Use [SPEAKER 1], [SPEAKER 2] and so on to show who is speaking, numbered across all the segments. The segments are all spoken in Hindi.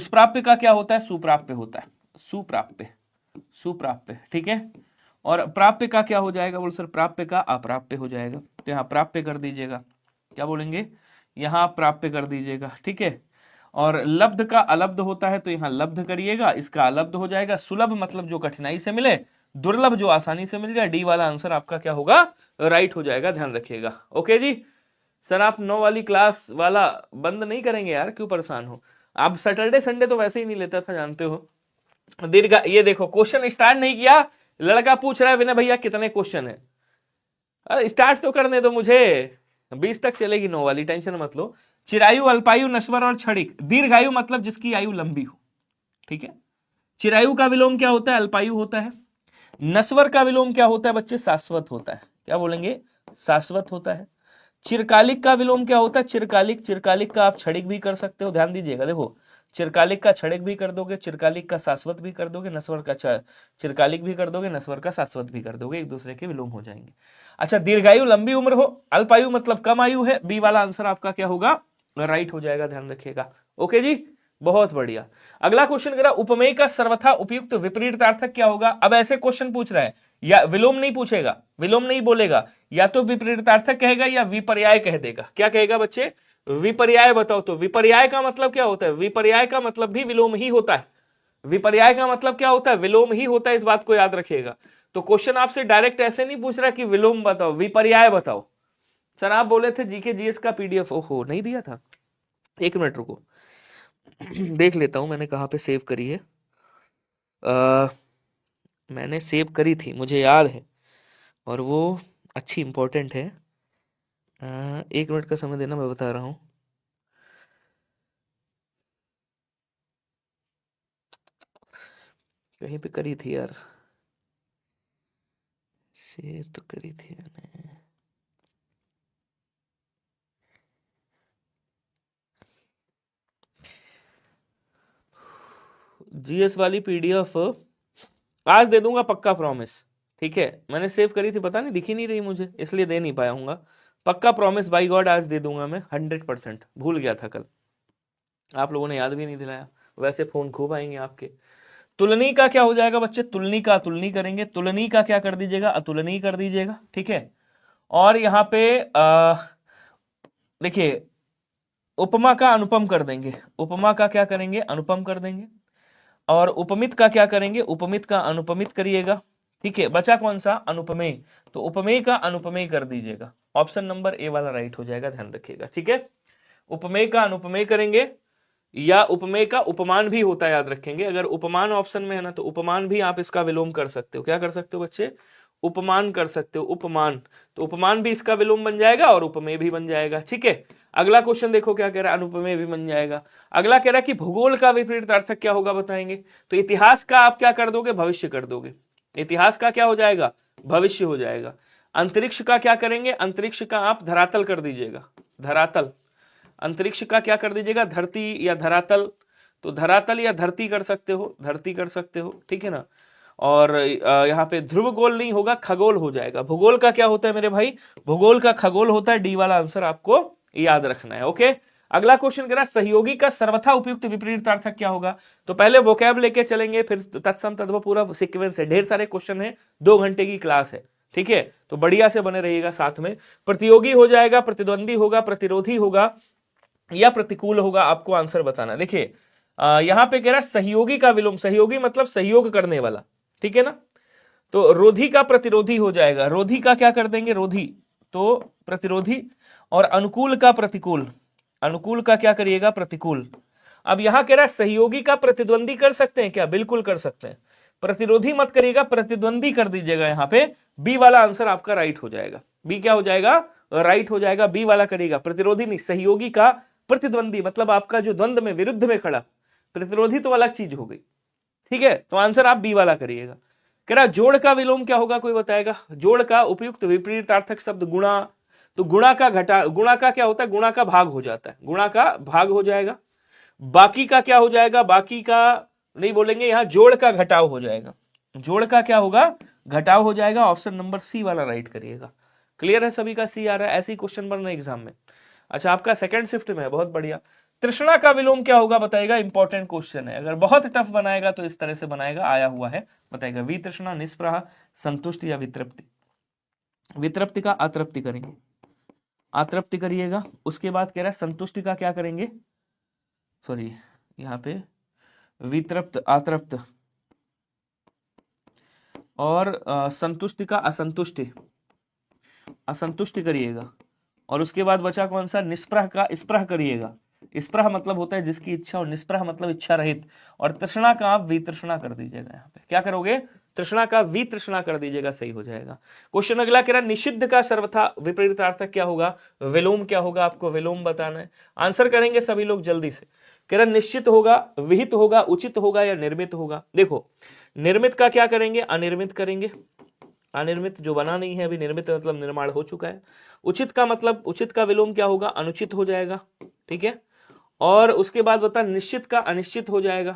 [SPEAKER 1] दुष्प्राप्य का क्या होता है? सुप्राप्य होता है, सुप्राप्य, सुप्राप्य, ठीक है। और प्राप्य का क्या हो जाएगा? बोल सर प्राप्य का अप्राप्य हो जाएगा, तो यहाँ प्राप्य कर दीजिएगा, क्या बोलेंगे? यहाँ प्राप्य कर दीजिएगा, ठीक है। और लब्ध का अलब्ध होता है, तो यहाँ लब्ध करिएगा, इसका अलब्ध हो जाएगा। सुलभ मतलब जो कठिनाई से मिले, दुर्लभ जो आसानी से मिल जाए। डी वाला आंसर आपका क्या होगा? राइट हो जाएगा, ध्यान रखिएगा। ओके जी। सर आप 9 वाली क्लास वाला बंद नहीं करेंगे यार, क्यों परेशान हो आप? सैटरडे संडे तो वैसे ही नहीं लेता था, जानते हो। दीर्घ, ये देखो क्वेश्चन स्टार्ट नहीं किया, लड़का पूछ रहा है विनय भैया कितने क्वेश्चन है। अरे स्टार्ट तो करने दो मुझे, 20 तक चलेगी 9 वाली, टेंशन मत लो। चिरायु, अल्पायु, नश्वर और क्षणिक। दीर्घायु मतलब जिसकी आयु लंबी हो, ठीक है। चिरायु का विलोम क्या होता है? अल्पायु होता है। नश्वर का विलोम क्या होता है बच्चे? शाश्वत होता है। क्या बोलेंगे? शाश्वत होता है। चिरकालिक का विलोम क्या होता है? चिरकालिक। चिरकालिक का आप क्षणिक भी कर सकते हो, ध्यान दीजिएगा। देखो, चिरकालिक का क्षणिक भी कर दोगे, चिरकालिक का शाश्वत भी कर दोगे, नश्वर का चिरकालिक भी कर दोगे, नश्वर का शाश्वत भी कर दोगे, एक दूसरे के विलोम हो जाएंगे। अच्छा, दीर्घायु लंबी उम्र हो, अल्पायु मतलब कम आयु है। बी वाला आंसर आपका क्या होगा? राइट हो जाएगा, ध्यान रखिएगा। ओके जी, बहुत बढ़िया। अगला क्वेश्चन करा, उपमेय का सर्वथा उपयुक्त विपरीतार्थक क्या होगा? अब ऐसे क्वेश्चन पूछ रहा है, या विलोम नहीं पूछेगा, विलोम नहीं बोलेगा, या तो विपरीतार्थक कहेगा या विपर्याय कह देगा। क्या कहेगा बच्चे? विपर्याय बताओ। तो विपर्याय का मतलब क्या होता है? विपर्याय का मतलब भी विलोम ही होता है। विपर्याय का मतलब क्या होता है? विलोम ही होता है, इस बात को याद रखिएगा। तो क्वेश्चन आपसे डायरेक्ट ऐसे नहीं पूछ रहा कि विलोम बताओ, विपर्याय बताओ। सर आप बोले थे जीके जीएस का पीडीएफ, ओहो नहीं दिया था, एक मिनट रुको देख लेता हूं मैंने कहाँ पे सेव करी है। मैंने सेव करी थी, मुझे याद है, और वो अच्छी इंपॉर्टेंट है। 1 मिनट का समय देना, मैं बता रहा हूँ। कहीं पे करी थी यार, सेव तो करी थी मैंने। जीएस वाली पीडीएफ आज दे दूंगा पक्का, प्रॉमिस, ठीक है। मैंने सेव करी थी, पता नहीं दिखी नहीं रही मुझे, इसलिए दे नहीं पाया हूँ। पक्का प्रॉमिस बाई गॉड, आज दे दूंगा मैं 100%। भूल गया था कल, आप लोगों ने याद भी नहीं दिलाया, वैसे फोन खूब आएंगे आपके। तुलनी का क्या हो जाएगा बच्चे? तुलनी का तुलनी करेंगे, तुलनी का क्या कर दीजिएगा? अतुलनी कर दीजिएगा, ठीक है। और यहां पे देखिए, उपमा का अनुपम कर देंगे, उपमा का क्या करेंगे? अनुपम कर देंगे। और उपमित का क्या करेंगे? उपमित का अनुपमित करिएगा, ठीक है। बचा कौन सा? अनुपमेय, तो उपमेय का अनुपमेय कर दीजिएगा। ऑप्शन नंबर ए वाला राइट हो जाएगा, ध्यान रखिएगा, ठीक है। उपमेय का अनुपमेय करेंगे, या उपमेय का उपमान भी होता है, याद रखेंगे। अगर उपमान ऑप्शन में है ना, तो उपमान भी आप इसका विलोम कर सकते हो। क्या कर सकते हो बच्चे? उपमान कर सकते हो, उपमान। तो उपमान भी इसका विलोम बन जाएगा और उपमेय भी बन जाएगा, ठीक है। अगला क्वेश्चन देखो क्या कह रहा है, अनुपमेय भी बन जाएगा। अगला कह रहा है कि भूगोल का विपरीतार्थक क्या होगा, बताएंगे। तो इतिहास का आप क्या कर दोगे? भविष्य कर दोगे। इतिहास का क्या हो जाएगा? भविष्य हो जाएगा। अंतरिक्ष का क्या करेंगे? अंतरिक्ष का आप धरातल कर दीजिएगा, धरातल। अंतरिक्ष का क्या कर दीजिएगा? धरती या धरातल। तो धरातल या धरती कर सकते हो, धरती कर सकते हो, ठीक है ना। और यहाँ पे ध्रुव गोल नहीं होगा, खगोल हो जाएगा। भूगोल का क्या होता है मेरे भाई? भूगोल का खगोल होता है। डी वाला आंसर आपको याद रखना है, ओके। अगला क्वेश्चन कह रहा है, सहयोगी का सर्वथा उपयुक्त विपरीतार्थक क्या होगा? तो पहले वोकैब लेके चलेंगे, फिर तत्सम तद्भव, पूरा सीक्वेंस है, ढेर सारे क्वेश्चन है, 2 घंटे की क्लास है, ठीक है। तो बढ़िया से बने रहिएगा साथ में। प्रतियोगी हो जाएगा, प्रतिद्वंदी होगा, प्रतिरोधी होगा, या प्रतिकूल होगा, आपको आंसर बताना। देखिए यहां पे कह रहा है सहयोगी का विलोम, सहयोगी मतलब सहयोग करने वाला, ठीक है ना। तो रोधी का प्रतिरोधी हो जाएगा, रोधी का क्या कर देंगे? रोधी, तो प्रतिरोधी। और अनुकूल का प्रतिकूल, अनुकूल का क्या करिएगा? प्रतिकूल। अब यहां कह रहा है सहयोगी का प्रतिद्वंदी कर सकते हैं क्या? बिल्कुल कर सकते हैं। प्रतिरोधी मत करिएगा, प्रतिद्वंदी कर दीजिएगा। यहां पे बी वाला आंसर आपका राइट हो जाएगा। बी क्या हो जाएगा? राइट हो जाएगा, बी वाला करिएगा। प्रतिरोधी नहीं, सहयोगी का प्रतिद्वंदी मतलब आपका जो द्वंद्व में, विरुद्ध में खड़ा। प्रतिरोधी तो अलग चीज हो गई, ठीक है। तो आंसर आप बी वाला करिएगा। कह रहा जोड़ का विलोम क्या होगा, कोई बताएगा? जोड़ का उपयुक्त विपरीतार्थक शब्द गुणा। तो गुणा का घटा, गुणा का क्या होता है? गुणा का भाग हो जाता है, गुणा का भाग हो जाएगा। बाकी का क्या हो जाएगा? बाकी का नहीं बोलेंगे, यहां जोड़ का घटाव हो जाएगा। जोड़ का क्या होगा? घटाव हो जाएगा। ऑप्शन नंबर सी वाला राइट करिएगा। क्लियर है सभी का? सी आ रहा है, ऐसे ही क्वेश्चन बन रहे एग्जाम में। अच्छा, आपका सेकंड शिफ्ट में है, बहुत बढ़िया। तृष्णा का विलोम क्या होगा बताएगा, इंपॉर्टेंट क्वेश्चन है, अगर बहुत टफ बनाएगा तो इस तरह से बनाएगा, आया हुआ है, बताएगा वितृष्णा, निस्पृहा, संतुष्टि या वितृप्ति। वितृप्ति का अतृप्ति करेंगे, अतृप्ति करिएगा। उसके बाद कह रहा है संतुष्टि का क्या करेंगे, सॉरी यहाँ पे वितृप्त, अतृप्त, और संतुष्टि का असंतुष्टि, असंतुष्टि करिएगा। और उसके बाद बचा कौन सा, निस्पृह का स्पृह करिएगा। स्पृह मतलब होता है जिसकी इच्छा, और निस्पृह मतलब इच्छा रहित। और तृष्णा का आप वितृष्णा कर दीजिएगा, यहाँ पे क्या करोगे, तृष्णा का वितृष्णा कर दीजिएगा, सही हो जाएगा। क्वेश्चन अगला कह रहा है निषिद्ध का सर्वथा विपरीतार्थक क्या होगा, विलोम क्या होगा, आपको विलोम बताना है। आंसर करेंगे सभी लोग जल्दी से। कह रहा निश्चित होगा, विहित होगा, उचित होगा या निर्मित होगा। देखो निर्मित का क्या करेंगे, अनिर्मित करेंगे, अनिर्मित जो बना नहीं है अभी, निर्मित मतलब निर्माण हो चुका है। उचित का मतलब, उचित का विलोम क्या होगा, अनुचित हो जाएगा, ठीक है। और उसके बाद बता निश्चित का अनिश्चित हो जाएगा,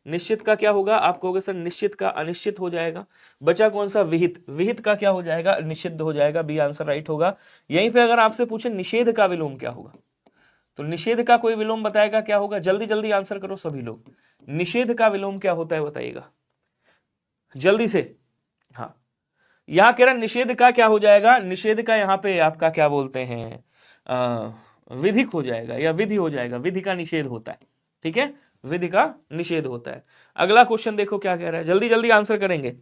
[SPEAKER 1] निश्चित का क्या होगा, आप कहोगे सर निश्चित का अनिश्चित हो जाएगा। बचा कौन सा, विहित, विहित का क्या हो जाएगा, निषिद्ध हो जाएगा, बी आंसर राइट होगा। यहीं पे अगर आपसे पूछे निषेध का विलोम क्या होगा, तो निषेध का कोई विलोम बताएगा क्या होगा, जल्दी जल्दी आंसर करो सभी लोग, निषेध का विलोम क्या होता है बताइएगा जल्दी से। हाँ यहां कह रहा निषेध का क्या हो जाएगा, निषेध का यहाँ पे आपका क्या बोलते हैं, विधिक हो जाएगा या विधि हो जाएगा, विधि का निषेध होता है, ठीक है, विधि का निषेध होता है। अगला क्वेश्चन देखो क्या कह रहा है, जल्दी जल्दी आंसर करेंगे।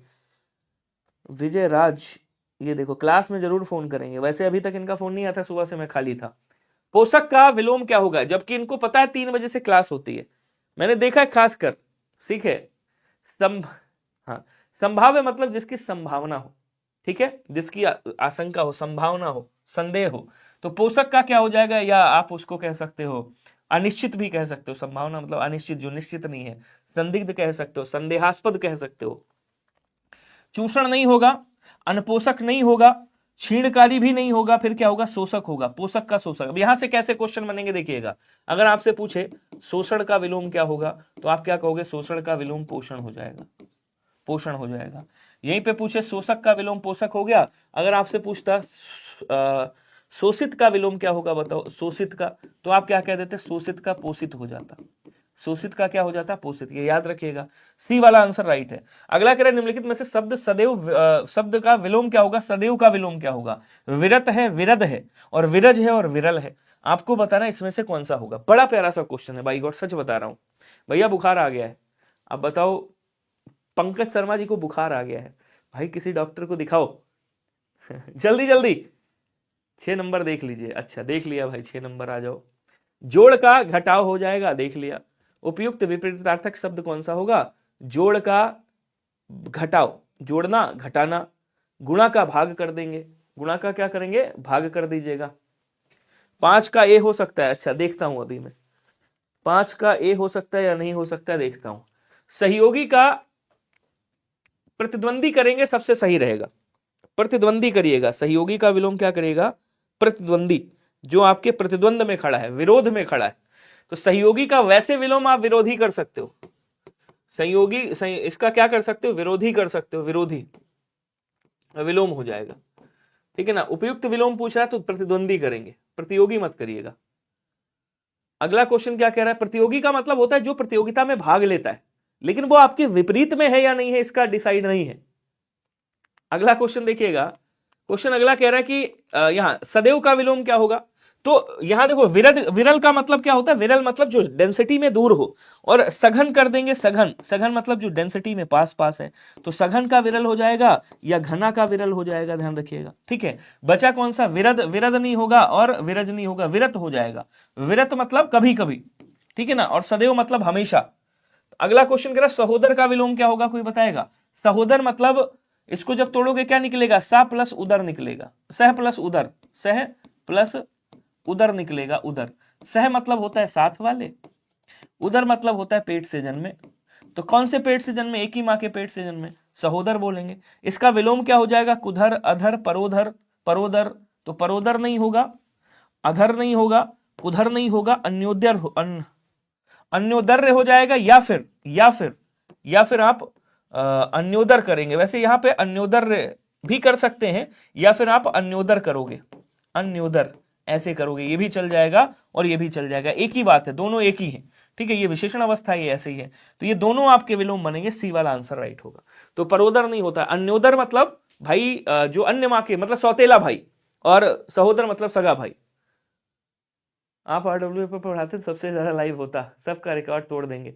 [SPEAKER 1] विजय राज, ये देखो क्लास में जरूर फोन करेंगे, वैसे अभी तक इनका फोन नहीं आता, सुबह से मैं खाली था। पोषक का विलोम क्या होगा, जबकि इनको पता है 3 बजे से क्लास होती है, मैंने देखा है खासकर, सीखे हाँ संभाव्य मतलब जिसकी संभावना हो, ठीक है, जिसकी आशंका हो, संभावना हो, संदेह हो, तो पोषक का क्या हो जाएगा, या आप उसको कह सकते हो अनिश्चित भी कह सकते हो, संभावना मतलब अनिश्चित जो निश्चित नहीं है, संदिग्ध कह सकते हो, संदेहास्पद कह सकते हो। चूषण नहीं होगा, अनपोषक नहीं होगा, क्षीणकारी भी नहीं होगा, फिर क्या होगा, शोषक होगा, पोषक का शोषक। अब यहां से कैसे क्वेश्चन बनेंगे देखिएगा, अगर आपसे पूछे शोषण का विलोम क्या होगा, तो आप क्या कहोगे, शोषण का विलोम पोषण हो जाएगा, पोषण हो जाएगा। यहीं पे पूछे शोषक का विलोम पोषक हो गया। अगर आपसे पूछता शोषित का विलोम क्या होगा बताओ, शोषित का, तो आप क्या कह देते, शोषित का पोषित हो जाता, शोषित का क्या हो जाता, पोषित। ये याद रखिएगा, सी वाला आंसर राइट है। अगला कह रहे निम्नलिखित में से शब्द सदैव, शब्द का विलोम क्या होगा, सदैव का विलोम क्या होगा, विरत है, विरद है, और विरज है, और विरल है। आपको बताना इसमें से कौन सा होगा। बड़ा प्यारा सा क्वेश्चन है भाई गॉड, सच बता रहा हूं भैया, बुखार आ गया है। अब बताओ, पंकज शर्मा जी को बुखार आ गया है, भाई किसी डॉक्टर को दिखाओ जल्दी जल्दी। 6 नंबर देख लीजिए, अच्छा देख लिया भाई, 6 नंबर आ जाओ। जोड़ का घटाव हो जाएगा, देख लिया। उपयुक्त विपरीतार्थक शब्द कौन सा होगा, जोड़ का घटाव, जोड़ना घटाना। गुणा का भाग कर देंगे, गुणा का क्या करेंगे, भाग कर दीजिएगा। 5 का ए हो सकता है, अच्छा देखता हूं अभी मैं, 5 का ए हो सकता है या नहीं हो सकता है, देखता हूं। सहयोगी का प्रतिद्वंदी करेंगे, सबसे सही रहेगा, प्रतिद्वंदी करिएगा। सहयोगी का विलोम क्या करेगा, प्रतिद्वंदी, जो आपके प्रतिद्वंद में खड़ा है, विरोध में खड़ा है। तो सहयोगी का वैसे विलोम आप विरोधी कर सकते हो, सहयोगी इसका क्या कर सकते हो, विरोधी कर सकते हो, विरोधी विलोम हो जाएगा, ठीक है ना। उपयुक्त विलोम पूछ रहा है तो प्रतिद्वंदी करेंगे, प्रतियोगी मत करिएगा। अगला क्वेश्चन क्या कह रहा है, प्रतियोगी का मतलब होता है जो प्रतियोगिता में भाग लेता है, लेकिन वो आपके विपरीत में है या नहीं है इसका डिसाइड नहीं है। अगला क्वेश्चन देखिएगा, क्वेश्चन अगला कह रहा है कि यहां सदैव का विलोम क्या होगा, तो यहां देखो विरल, विरल का मतलब क्या होता है, विरल मतलब जो डेंसिटी में दूर हो, और सघन कर देंगे, सघन, सघन मतलब जो डेंसिटी में पास पास है, तो सघन का विरल हो जाएगा या घना का विरल हो जाएगा, ध्यान रखिएगा, ठीक है। बचा कौन सा, विरद, विरद नहीं होगा और विरज नहीं होगा, विरत हो जाएगा। विरत मतलब कभी कभी, ठीक है ना, और सदैव मतलब हमेशा। अगला क्वेश्चन कह रहा है सहोदर का विलोम क्या होगा, कोई बताएगा। सहोदर मतलब इसको जब तोड़ोगे क्या निकलेगा, सा प्लस उदर निकलेगा, सह प्लस उदर, सह प्लस उदर निकलेगा, उदर। सह मतलब होता है साथ वाले, उदर मतलब होता है पेट से जन्मे। तो कौन से पेट से जन्मे, एक ही माँ के पेट से जन्मे, सहोदर बोलेंगे। इसका विलोम क्या हो जाएगा, कुधर, अधर, परोधर, परोदर, तो परोदर नहीं होगा, अधर नहीं होगा, कुधर नहीं होगा, अन्योदर, अन्योदर्य हो जाएगा, या फिर आप अन्योदर करेंगे। वैसे यहां पे अन्योदर्य भी कर सकते हैं, या फिर आप अन्योदर करोगे, अन्योदर, ऐसे करोगे, ये भी चल जाएगा और ये भी चल जाएगा, एक ही बात है, दोनों एक ही है, ठीक है। ये विशेषण अवस्था ये ऐसे ही है, तो ये दोनों आपके विलोम बनेंगे, सी वाला आंसर राइट होगा। तो परोदर नहीं होता, अन्योदर मतलब भाई जो अन्य माँ के मतलब सौतेला भाई, और सहोदर मतलब सगा भाई। आप आरडब्ल्यू पर पढ़ाते तो सबसे ज्यादा लाइव होता, सबका रिकॉर्ड तोड़ देंगे।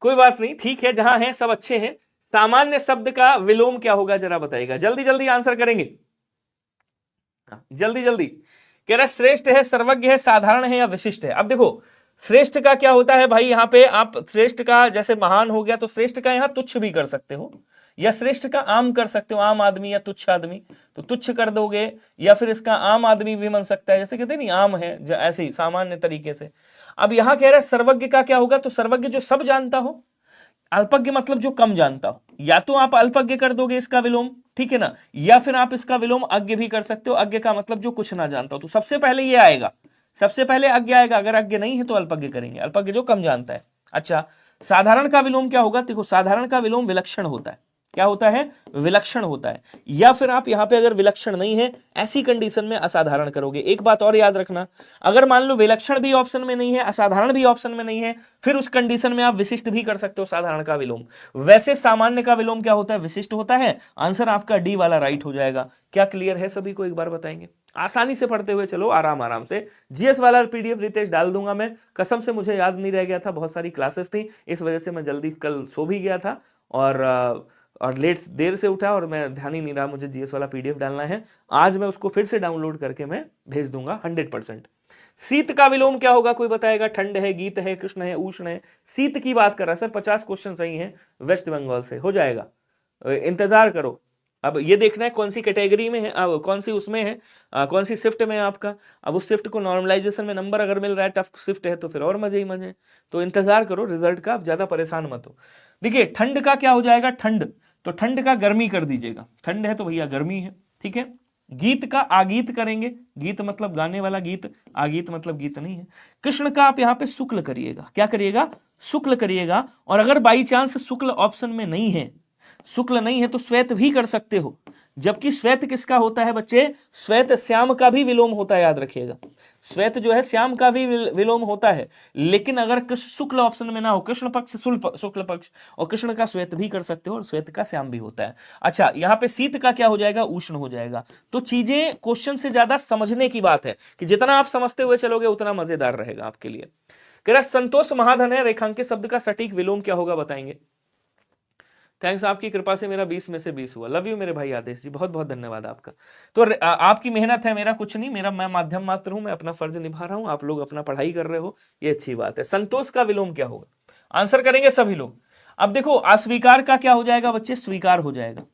[SPEAKER 1] कोई बात नहीं, ठीक है, जहां है सब अच्छे हैं। सामान्य शब्द का विलोम क्या होगा जरा बताइएगा, जल्दी जल्दी आंसर करेंगे, जल्दी जल्दी। कह रहा श्रेष्ठ है, सर्वज्ञ है, साधारण है या विशिष्ट है। अब देखो श्रेष्ठ का क्या होता है भाई, यहां पे आप श्रेष्ठ का जैसे महान हो गया, तो श्रेष्ठ का यहां तुच्छ भी कर सकते हो, या श्रेष्ठ का आम कर सकते हो, आम आदमी या तुच्छ आदमी, तो तुच्छ कर दोगे, या फिर इसका आम आदमी भी बन सकता है, जैसे कहते नहीं आम है, ऐसे ही सामान्य तरीके से। अब यहां कह रहा है सर्वज्ञ का क्या होगा, तो सर्वज्ञ जो सब जानता हो, अल्पज्ञ मतलब जो कम जानता हो, या तो आप अल्पज्ञ कर दोगे इसका विलोम, ठीक है ना, या फिर आप इसका विलोम अज्ञ भी कर सकते हो, अज्ञ का मतलब जो कुछ ना जानता हो, तो सबसे पहले ये आएगा, सबसे पहले अज्ञ आएगा, अगर अज्ञ नहीं है तो अल्पज्ञ करेंगे, अल्पज्ञ जो कम जानता है। अच्छा, साधारण का विलोम क्या होगा, देखो साधारण का विलोम विलक्षण होता है, क्या होता है, विलक्षण होता है, या फिर आप यहां पे अगर विलक्षण नहीं है ऐसी कंडीशन में असाधारण करोगे। एक बात और याद रखना, अगर मान लो विलक्षण भी ऑप्शन में नहीं है, असाधारण भी ऑप्शन में नहीं है, फिर उस कंडीशन में आप विशिष्ट भी कर सकते हो साधारण का विलोम। वैसे सामान्य का विलोम क्या होता है, विशिष्ट होता है। आंसर आपका डी वाला राइट हो जाएगा। क्या क्लियर है सभी को, एक बार बताएंगे, आसानी से पढ़ते हुए चलो, आराम आराम से। जीएस वाला पीडीएफ रितेश डाल दूंगा मैं, कसम से मुझे याद नहीं रह गया था, बहुत सारी क्लासेस थी, इस वजह से मैं जल्दी कल सो भी गया था, और देर से उठा, और मैं ध्यान ही नहीं रहा मुझे जीएस वाला पीडीएफ डालना है। आज मैं उसको फिर से डाउनलोड करके मैं भेज दूंगा 100%। शीत का विलोम क्या होगा, कोई बताएगा। ठंड है, गीत है, कृष्ण है, उष्ण है। शीत की बात कर रहा है सर, 50 क्वेश्चन सही है वेस्ट बंगाल से, हो जाएगा, इंतजार करो। अब ये देखना है कौन सी कैटेगरी में है, कौन सी उसमें है, कौन सी शिफ्ट में है आपका। अब उस शिफ्ट को नॉर्मलाइजेशन में नंबर अगर मिल रहा है, टफ शिफ्ट है, तो फिर और मजे ही मजे। तो इंतजार करो रिजल्ट का, अब ज्यादा परेशान मत हो। देखिए ठंड का क्या हो जाएगा, ठंड, तो ठंड का गर्मी कर दीजिएगा, ठंड है तो भैया गर्मी है, ठीक है। गीत का आगीत करेंगे, गीत मतलब गाने वाला गीत, आगीत मतलब गीत नहीं है। कृष्ण का आप यहां पे शुक्ल करिएगा, क्या करिएगा, शुक्ल करिएगा। और अगर बाई चांस शुक्ल ऑप्शन में नहीं है, शुक्ल नहीं है, तो श्वेत भी कर सकते हो। जबकि श्वेत किसका होता है बच्चे, श्वेत श्याम का भी विलोम होता है, याद रखिएगा। श्वेत जो है श्याम का भी विलोम होता है, लेकिन अगर शुक्ल ऑप्शन में ना हो, कृष्ण पक्ष शुक्ल पक्ष, और कृष्ण का श्वेत भी कर सकते हो, और श्वेत का श्याम भी होता है। अच्छा, यहाँ पे शीत का क्या हो जाएगा, उष्ण हो जाएगा। तो चीजें क्वेश्चन से ज्यादा समझने की बात है, कि जितना आप समझते हुए चलोगे उतना मजेदार रहेगा आपके लिए। कह रहा संतोष महाधन है, रेखांकित शब्द का सटीक विलोम क्या होगा बताएंगे। थैंक्स, आपकी कृपा से मेरा 20 में से 20 हुआ। लव यू मेरे भाई आदेश जी, बहुत बहुत धन्यवाद आपका। तो आपकी मेहनत है, मेरा कुछ नहीं, मैं माध्यम मात्र हूं, मैं अपना फर्ज निभा रहा हूं, आप लोग अपना पढ़ाई कर रहे हो, ये अच्छी बात है। संतोष का विलोम क्या होगा, आंसर करेंगे सभी लोग। अब देखो अस्वीकार का क्या हो जाएगा बच्चे, स्वीकार हो जाएगा,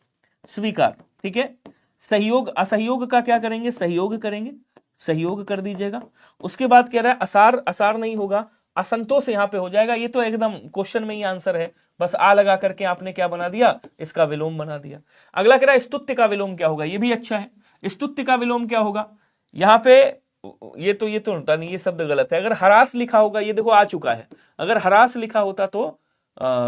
[SPEAKER 1] स्वीकार, ठीक है। सहयोग, असहयोग का क्या करेंगे, सहयोग करेंगे, सहयोग कर दीजिएगा। उसके बाद कह रहा है असार, असार नहीं होगा, असंतोष यहां पे हो जाएगा। ये तो एकदम क्वेश्चन में ही आंसर है, बस आ लगा करके आपने क्या बना दिया, इसका विलोम बना दिया। अगला कह रहा है स्तुत्य का विलोम क्या होगा, ये भी अच्छा है। स्तुत्य का विलोम क्या होगा, यहां पे ये तो होता नहीं, ये शब्द गलत है। अगर हरास लिखा होगा, ये देखो आ चुका है, अगर हरास लिखा होता तो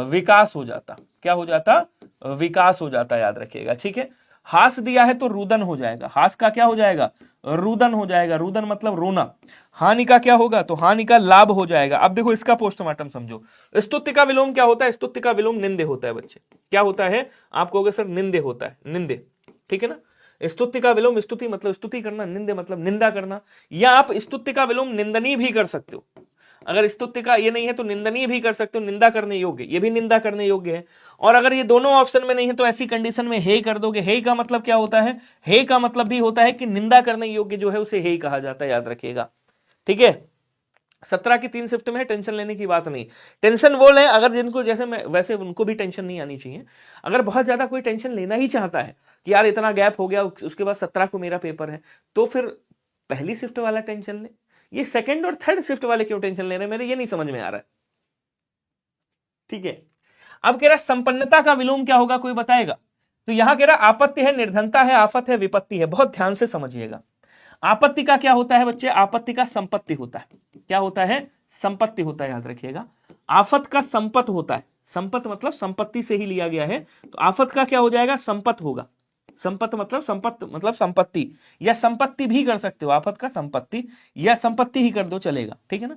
[SPEAKER 1] विकास हो जाता, क्या हो जाता, विकास हो जाता, याद रखिएगा, ठीक है। हास दिया है तो रुदन हो जाएगा, हास का क्या हो जाएगा, रुदन हो जाएगा, रुदन मतलब रोना। हानि का क्या होगा, तो हानि का लाभ हो जाएगा। अब देखो इसका पोस्टमार्टम समझो। स्तुत्य का विलोम क्या होता है, स्तुत्य का विलोम निंदे होता है बच्चे। क्या होता है, आप कहोगे सर निंदे होता है, निंदे, ठीक है ना। स्तुति का विलोम, स्तुति मतलब स्तुति करना, निंदे मतलब निंदा करना, या आप स्तुति का विलोम निंदनीय भी कर सकते हो। अगर स्तुति का ये नहीं है तो निंदनीय भी कर सकते हो, निंदा करने योग्य, ये भी निंदा करने योग्य है। और अगर ये दोनों ऑप्शन में नहीं है तो ऐसी कंडीशन में हे कर दोगे। हे का मतलब क्या होता है, हे का मतलब भी होता है कि निंदा करने योग्य जो है उसे हे कहा जाता है, याद रखिएगा, ठीक है। 17 की 3 शिफ्ट में है, टेंशन लेने की बात नहीं। टेंशन वो ले अगर जिनको, जैसे मैं, वैसे उनको भी टेंशन नहीं आनी चाहिए। अगर बहुत ज्यादा कोई टेंशन लेना ही चाहता है कि यार इतना गैप हो गया, उसके बाद 17 को मेरा पेपर है, तो फिर पहली शिफ्ट वाला टेंशन ले। ये सेकंड और थर्ड शिफ्ट वाले क्यों टेंशन ले रहे हैं, मेरे ये नहीं समझ में आ रहा है, ठीक है। अब कह रहा संपन्नता का विलोम क्या होगा, कोई बताएगा। तो यहां कह रहा आपत्ति है, निर्धनता है, आफत है, विपत्ति है। बहुत ध्यान से समझिएगा। आपत्ति का क्या होता है बच्चे, आपत्ति का संपत्ति होता है, क्या होता है, संपत्ति होता है, याद रखिएगा। आफत का संपत होता है, संपत मतलब संपत्ति से ही लिया गया है, तो आफत का क्या हो जाएगा, संपत होगा, संपत्ति मतलब संपत्ति, या संपत्ति भी कर सकते हो, आफत का संपत्ति या संपत्ति ही कर दो चलेगा, ठीक है ना।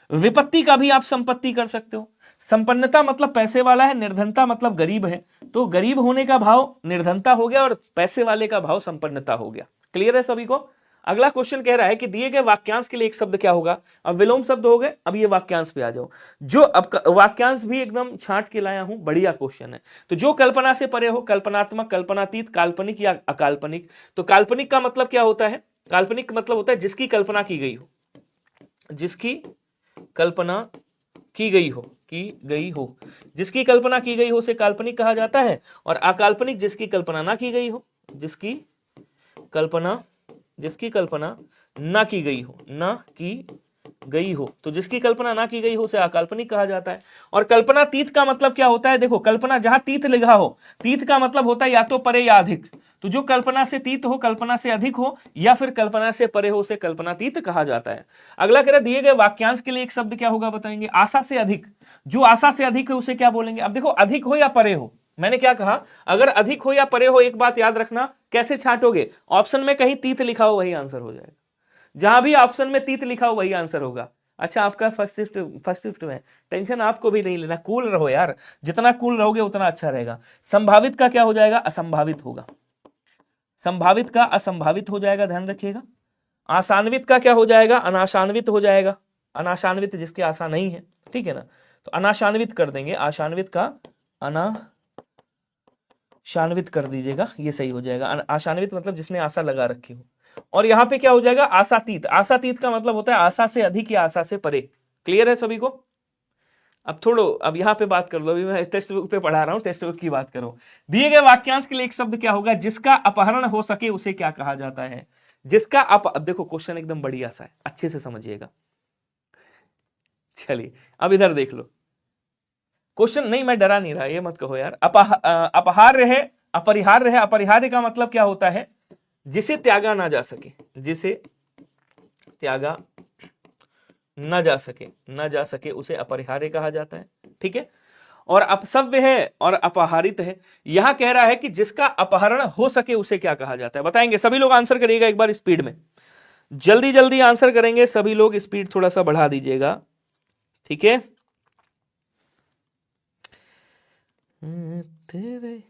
[SPEAKER 1] विपत्ति का भी आप संपत्ति कर सकते हो। संपन्नता मतलब पैसे वाला है, निर्धनता मतलब गरीब है, तो गरीब होने का भाव निर्धनता हो गया और पैसे वाले का भाव संपन्नता हो गया। क्लियर है सभी को। अगला क्वेश्चन कह रहा है कि दिए गए वाक्यांश के लिए एक शब्द क्या होगा। अब विलोम शब्द हो गए, अब ये वाक्यांश पे आ जाओ। जो अब वाक्यांश भी एकदम छांट के लाया हूं, बढ़िया क्वेश्चन है। तो जो कल्पना से परे हो, कल्पनात्मक, कल्पनातीत, काल्पनिक या अकाल्पनिक। तो काल्पनिक का मतलब क्या होता है, काल्पनिक मतलब होता है जिसकी कल्पना की गई हो, जिसकी कल्पना की गई हो, जिसकी कल्पना की गई हो उसे काल्पनिक कहा जाता है। और अकाल्पनिक जिसकी कल्पना ना की गई हो, जिसकी कल्पना ना की गई हो, तो जिसकी कल्पना ना की गई हो उसे अकाल्पनिक कहा जाता है। और कल्पनातीत का मतलब क्या होता है, देखो कल्पना जहां तीत लिखा हो, तीत का मतलब होता है या तो परे या अधिक। तो जो कल्पना से तीत हो, कल्पना से अधिक हो, या फिर कल्पना से परे हो, उसे कल्पनातीत कहा जाता है। अगला कह रहा दिए गए वाक्यांश के लिए एक शब्द क्या होगा बताएंगे। आशा से अधिक, जो आशा से अधिक है उसे क्या बोलेंगे। अब देखो अधिक हो या परे हो, मैंने क्या कहा, अगर अधिक हो या परे हो, एक बात याद रखना, कैसे छांटोगे, ऑप्शन में कहीं तीत लिखा हो वही आंसर हो जाएगा, जहां भी ऑप्शन में तीत लिखा हो वही आंसर होगा। अच्छा आपका फर्स्ट शिफ्ट में, टेंशन आपको भी नहीं लेना, कूल रहो यार, जितना कूल रहोगे उतना अच्छा रहेगा। संभावित का क्या हो जाएगा, असंभावित होगा, संभावित का असंभावित हो जाएगा, ध्यान रखिएगा। आशान्वित का क्या हो जाएगा, अनाशान्वित हो जाएगा, अनाशान्वित जिसकी आशा नहीं है, ठीक है ना, तो अनाशान्वित कर देंगे, आशान्वित का अनाशान्वित कर दीजिएगा, ये सही हो जाएगा। आशान्वित मतलब जिसने आशा लगा रखी हो। और यहां पे क्या हो जाएगा, आशातीत, आशातीत का मतलब होता है आशा से अधिक या आशा से परे। क्लियर है सभी को। अब यहां पे बात कर लो, अभी मैं टेक्स्ट बुक पे पढ़ा रहा हूं, टेक्स्ट बुक की बात करो। दिए गए वाक्यांश के लिए एक शब्द क्या होगा, जिसका अपहरण हो सके उसे क्या कहा जाता है। जिसका अब देखो क्वेश्चन एकदम बढ़िया सा है, अच्छे से समझिएगा। चलिए अब इधर देख लो क्वेश्चन, नहीं मैं डरा नहीं रहा, ये मत कहो यार। अपहार्य है, अपरिहार्य है। अपरिहार्य का मतलब क्या होता है, जिसे त्यागा ना जा सके, जिसे त्यागा ना जा सके उसे अपरिहार्य कहा जाता है, ठीक है। और अपसव्य है और अपहारित है। यहां कह रहा है कि जिसका अपहरण हो सके उसे क्या कहा जाता है, बताएंगे सभी लोग। आंसर करिएगा एक बार स्पीड में, जल्दी जल्दी आंसर करेंगे सभी लोग, स्पीड थोड़ा सा बढ़ा दीजिएगा, ठीक है। तेरे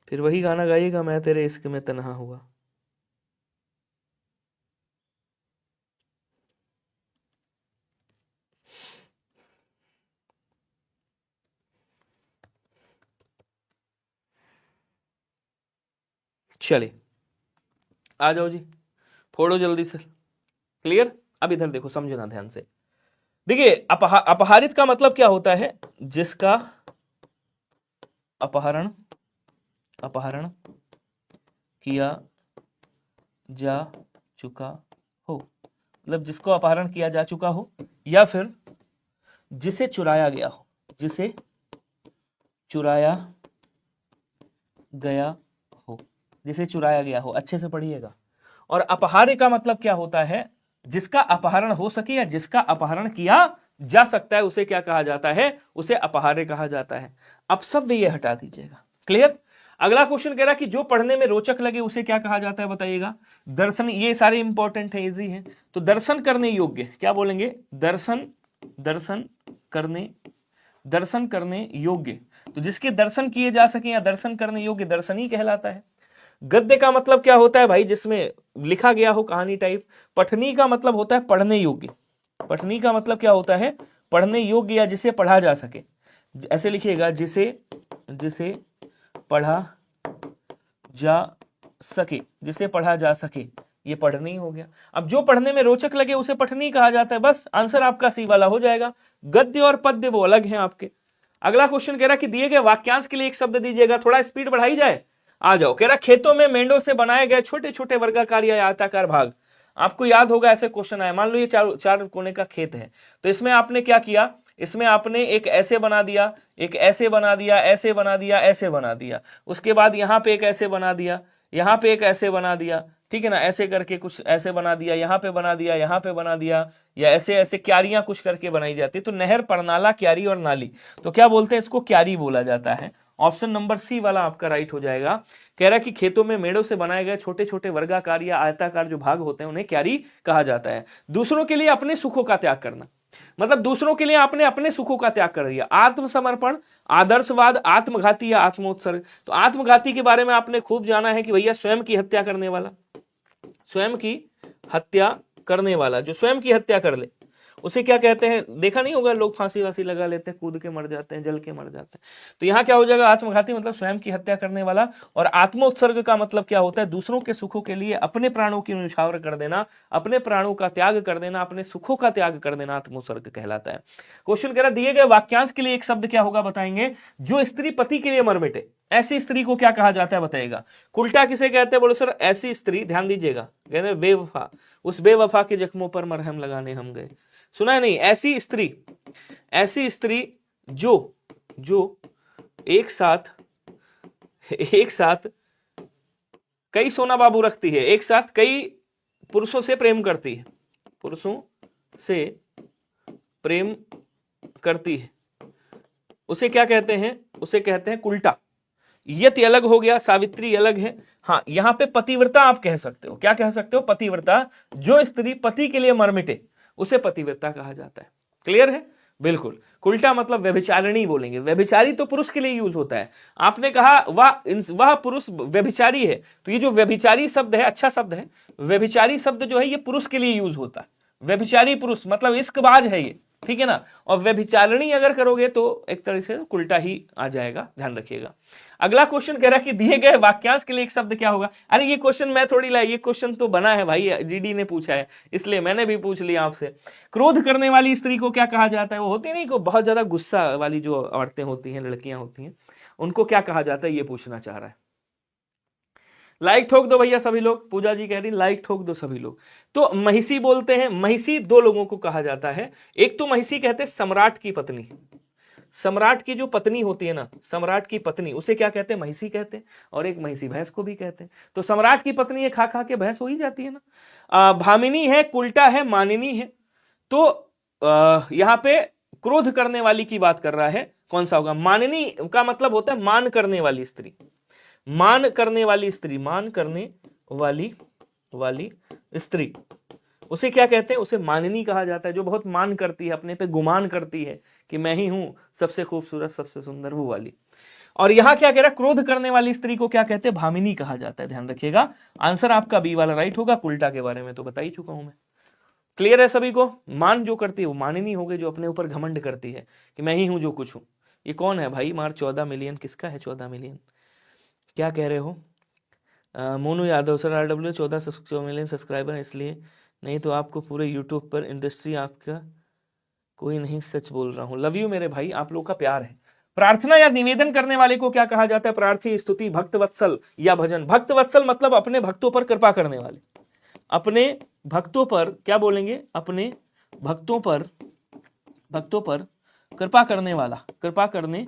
[SPEAKER 1] फिर वही गाना गाइएगा, मैं तेरे इश्क में तन्हा हुआ। चलिए आ जाओ जी, फोड़ो जल्दी से। क्लियर। अब इधर देखो, समझना ध्यान से। देखिए अपहारित का मतलब क्या होता है, जिसका अपहरण किया जा चुका हो, मतलब जिसको अपहरण किया जा चुका हो, या फिर जिसे चुराया गया हो, जिसे चुराया गया हो, जिसे चुराया गया हो, अच्छे से पढ़िएगा। और अपहार्य का मतलब क्या होता है, जिसका अपहरण हो सके या जिसका अपहरण किया जा सकता है उसे क्या कहा जाता है, उसे अपहार्य कहा जाता है। अपशब्द ये हटा दीजिएगा। क्लियर। अगला क्वेश्चन कह रहा कि जो पढ़ने में रोचक लगे उसे क्या कहा जाता है, बताइएगा। दर्शन, ये सारे इंपॉर्टेंट है, इजी है। तो दर्शन करने योग्य क्या बोलेंगे, दर्शन करने योग्य। तो जिसके दर्शन किए जा सके या दर्शन करने योग्य दर्शनी कहलाता है। गद्य का मतलब क्या होता है भाई, जिसमें लिखा गया हो कहानी टाइप। पठनी का मतलब होता है पढ़ने योग्य, पठनी का मतलब क्या होता है, पढ़ने योग्य या जिसे पढ़ा जा सके। ऐसे लिखिएगा, जिसे पढ़ा जा सके, जिसे पढ़ा जा सके, ये पढ़नी हो गया। अब जो पढ़ने में रोचक लगे उसे पठनी कहा जाता है। बस आंसर आपका सी वाला हो जाएगा। गद्य और पद्य वो अलग हैं आपके। अगला क्वेश्चन कह रहा कि दिए गए वाक्यांश के लिए एक शब्द दीजिएगा, थोड़ा स्पीड बढ़ाई जाए। आ जाओ। कह रहा खेतों में मेंढों से बनाए गए छोटे छोटे वर्गाकार या आयताकार भाग। आपको याद होगा ऐसे क्वेश्चन आए, मान लो ये चार कोने का खेत है, तो इसमें आपने क्या किया, इसमें आपने एक ऐसे बना दिया, एक ऐसे बना दिया, ऐसे बना दिया, ऐसे बना दिया। उसके बाद यहाँ पे एक ऐसे बना दिया, यहाँ पे एक ऐसे बना दिया, ठीक है ना, ऐसे करके कुछ ऐसे बना दिया, यहाँ पे बना दिया, यहाँ पे बना दिया, या ऐसे ऐसे क्यारियां कुछ करके बनाई जाती है। तो नहर, परनाला, क्यारी और नाली, तो क्या बोलते हैं इसको, क्यारी बोला जाता है। ऑप्शन नंबर सी वाला आपका राइट हो जाएगा। कह रहा है कि खेतों में मेड़ों से बनाए गए छोटे छोटे वर्गाकार या आयताकार जो भाग होते हैं उन्हें क्यारी कहा जाता है। दूसरों के लिए अपने सुखों का त्याग करना, मतलब दूसरों के लिए आपने अपने सुखों का त्याग कर दिया। आत्मसमर्पण, आदर्शवाद, आत्मघाती या आत्मोत्सर्ग। तो आत्मघाती के बारे में आपने खूब जाना है कि भैया स्वयं की हत्या करने वाला, स्वयं की हत्या करने वाला, जो स्वयं की हत्या कर ले उसे क्या कहते हैं? देखा नहीं होगा, लोग फांसी वासी लगा लेते हैं, कूद के मर जाते हैं, जल के मर जाते हैं। तो यहाँ क्या हो जाएगा? आत्मघाती मतलब स्वयं की हत्या करने वाला। और आत्मोत्सर्ग का मतलब क्या होता है? दूसरों के सुखों के लिए अपने प्राणों की न्यौछावर कर देना, अपने प्राणों का त्याग कर देना, अपने सुखों का त्याग कर देना आत्मोत्सर्ग कहलाता है। क्वेश्चन कह रहा है दिए गए वाक्यांश के लिए एक शब्द क्या होगा बताएंगे? जो स्त्री पति के लिए मर मिटे, ऐसी स्त्री को क्या कहा जाता है बताइएगा? कुल्टा किसे कहते हैं? बोलो सर ऐसी स्त्री, ध्यान दीजिएगा, कहते हैं बेवफा, उस बेवफा के जख्मों पर मरहम लगाने हम गए। सुना है नहीं? ऐसी स्त्री, ऐसी स्त्री जो एक साथ कई सोना बाबू रखती है, एक साथ कई पुरुषों से प्रेम करती है, पुरुषों से प्रेम करती है, उसे क्या कहते हैं? उसे कहते हैं कुल्टा। यति अलग हो गया, सावित्री अलग है। हाँ, यहां पे पतिव्रता आप कह सकते हो। क्या कह सकते हो? पतिव्रता। जो स्त्री पति के लिए मर मिटे उसे पतिव्रता कहा जाता है। क्लियर है? बिल्कुल। कुल्टा मतलब व्यभिचारिणी बोलेंगे। व्यभिचारी तो पुरुष के लिए यूज होता है। आपने कहा वह पुरुष व्यभिचारी है, तो ये जो व्यभिचारी शब्द है अच्छा शब्द है। व्यभिचारी शब्द जो है ये पुरुष के लिए यूज होता है। व्यभिचारी पुरुष मतलब इश्कबाज है ये, ठीक है ना। और व्यभिचारिणी अगर करोगे तो एक तरह से उल्टा ही आ जाएगा, ध्यान रखिएगा। अगला क्वेश्चन कह रहा है कि दिए गए वाक्यांश के लिए एक शब्द क्या होगा? अरे ये क्वेश्चन मैं थोड़ी ला, ये क्वेश्चन तो बना है भाई, जीडी ने पूछा है, इसलिए मैंने भी पूछ लिया आपसे। क्रोध करने वाली स्त्री को क्या कहा जाता है? वो होती नहीं को बहुत ज्यादा गुस्सा वाली जो औरतें होती हैं, लड़कियां होती हैं, उनको क्या कहा जाता है? ये पूछना चाह रहा है। लाइक ठोक दो भैया सभी लोग। पूजा जी कह रही लाइक ठोक दो सभी लोग। तो महिषी बोलते हैं। महिषी दो लोगों को कहा जाता है। एक तो महिषी कहते हैं सम्राट की पत्नी, सम्राट की जो पत्नी होती है ना, सम्राट की पत्नी, उसे क्या कहते हैं? महिषी कहते हैं। और एक महिषी भैंस को भी कहते हैं। तो सम्राट की पत्नी है, खा खा के भैंस हो ही जाती है ना। भामिनी है, कुल्टा है, मानिनी है। तो यहां पे क्रोध करने वाली की बात कर रहा है, कौन सा होगा? मानिनी का मतलब होता है मान करने वाली स्त्री, मान करने वाली स्त्री, मान करने वाली स्त्री, उसे क्या कहते हैं? उसे माननी कहा जाता है। जो बहुत मान करती है, अपने पे गुमान करती है कि मैं ही हूं सबसे खूबसूरत, सबसे सुंदर, वो वाली। और यहां क्या कह रहा है? क्रोध करने वाली स्त्री को क्या कहते हैं? भामिनी कहा जाता है। ध्यान रखिएगा, आंसर आपका बी वाला राइट होगा। उल्टा के बारे में तो बता ही चुका हूं मैं। क्लियर है सभी को? मान जो करती है वो माननी हो गई, जो अपने ऊपर घमंड करती है कि मैं ही हूं जो कुछ हूं। ये कौन है भाई? मार 14 मिलियन किसका है? 14 मिलियन क्या कह रहे हो? Monu Yadav sir, RW 14 million subscriber है इसलिए, नहीं तो आपको पूरे यूट्यूब पर इंडस्ट्री आपका कोई नहीं, सच बोल रहा हूं। लव यू मेरे भाई, आप लोग का प्यार है। प्रार्थना या निवेदन करने वाले को क्या कहा जाता है? प्रार्थी, स्तुति, भक्त वत्सल या भजन। भक्त वत्सल मतलब अपने भक्तों पर कृपा करने वाले, अपने भक्तों पर क्या बोलेंगे? अपने भक्तों पर कृपा करने वाला, कृपा करने